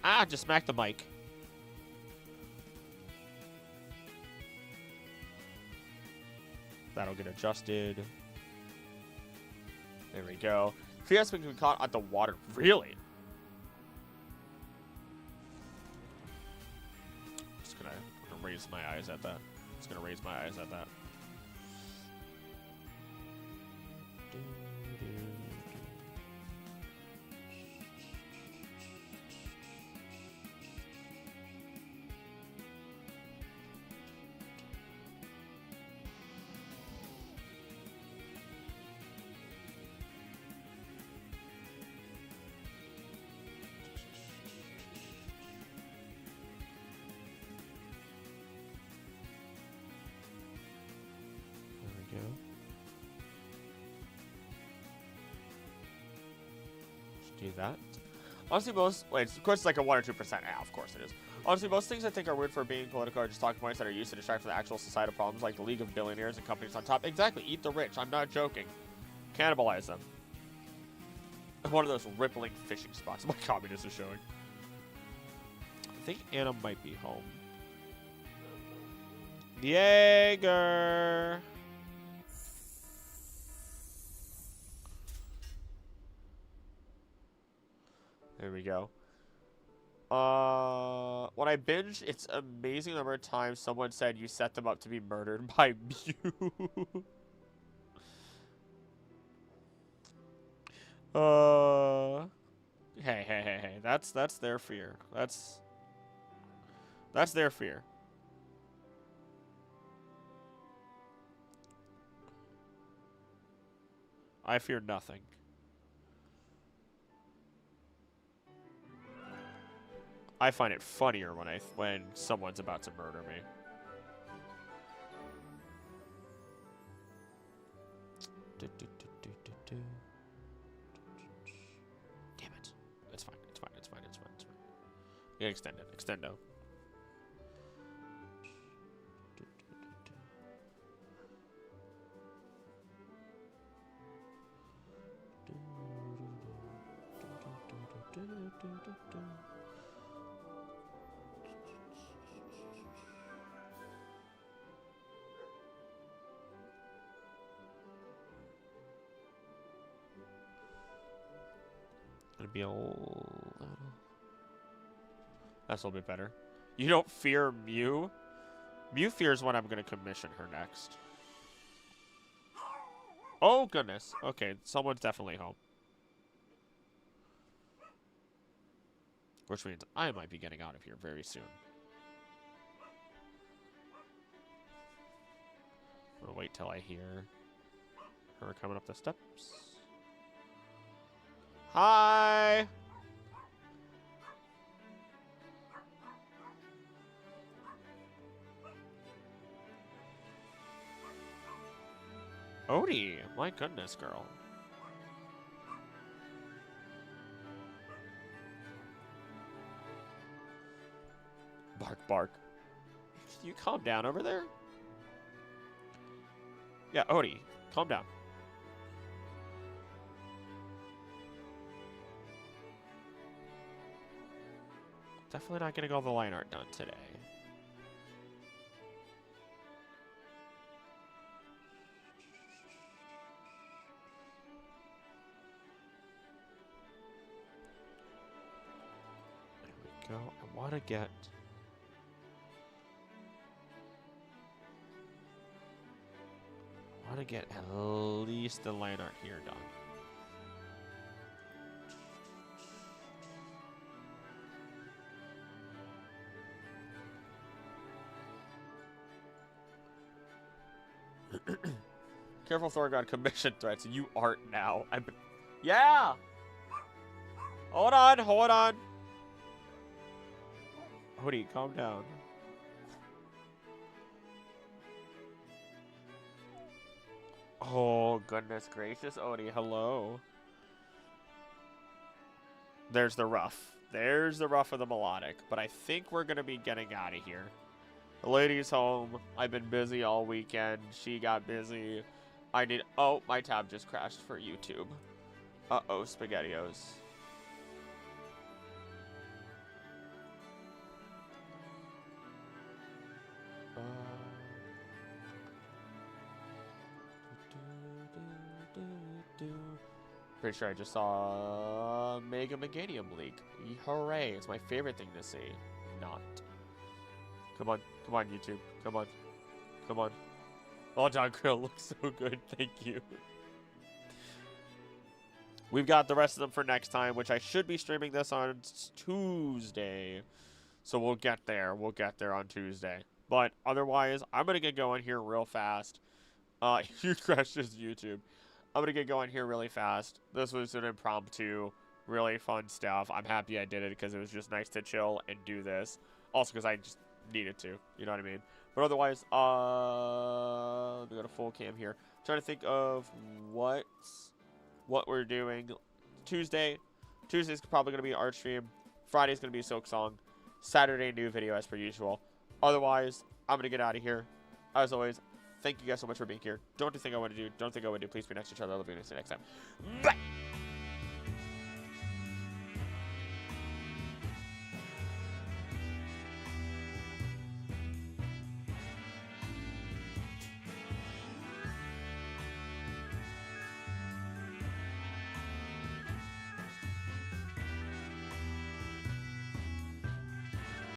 Ah, just smack the mic. That'll get adjusted. There we go. Fear can be caught at the water. Really? Just gonna raise my eyes at that. Just gonna raise my eyes at that. Do that. Honestly, most of course it's like a 1 or 2%. Yeah, of course it is. Honestly, most things I think are weird for being political are just talking points that are used to distract from the actual societal problems, like the League of Billionaires and companies on top. Exactly, eat the rich. I'm not joking. Cannibalize them. One of those rippling fishing spots my communist is showing. I think Anna might be home. Jaeger. There we go. When I binge, it's amazing the number of times someone said you set them up to be murdered by Mew. Hey. That's their fear. That's their fear. I fear nothing. I find it funnier when someone's about to murder me. Damn it. It's fine. Yeah, extend it. Extendo. Gonna be a little... That's a little bit better. You don't fear Mew? Mew fears when I'm gonna commission her next. Oh, goodness. Okay, someone's definitely home. Which means I might be getting out of here very soon. I'm gonna wait till I hear her coming up the steps. Hi! Odie, my goodness, girl. Bark, bark. Can you calm down over there? Yeah, Odie, calm down. Definitely not getting all the line art done today. There we go. I want to get... at least the line art here done. Careful, Thorgon, commission threats. You aren't now. Yeah! Hold on. Odie, calm down. Oh, goodness gracious, Odie, hello. There's the rough. There's the rough of the melodic. But I think we're going to be getting out of here. The lady's home. I've been busy all weekend. She got busy. Oh, my tab just crashed for YouTube. Uh-oh, SpaghettiOs. Pretty sure I just saw Mega Meganium leak. Hooray, it's my favorite thing to see. Not. Come on, YouTube. Come on. Come on. Oh, Dog Grill looks so good. Thank you. We've got the rest of them for next time, which I should be streaming this on Tuesday. So we'll get there. We'll get there on Tuesday. But otherwise, I'm going to get going here real fast. You crashed his YouTube. I'm going to get going here really fast. This was an impromptu, really fun stuff. I'm happy I did it because it was just nice to chill and do this. Also because I just needed to. You know what I mean? But otherwise, let me go to full cam here. I'm trying to think of what we're doing. Tuesday's probably going to be art stream. Friday's going to be a Silk Song. Saturday, new video as per usual. Otherwise, I'm going to get out of here. As always, thank you guys so much for being here. Don't think I want to do. Don't think I would do. Please be next to each other. I'll be next time. Bye!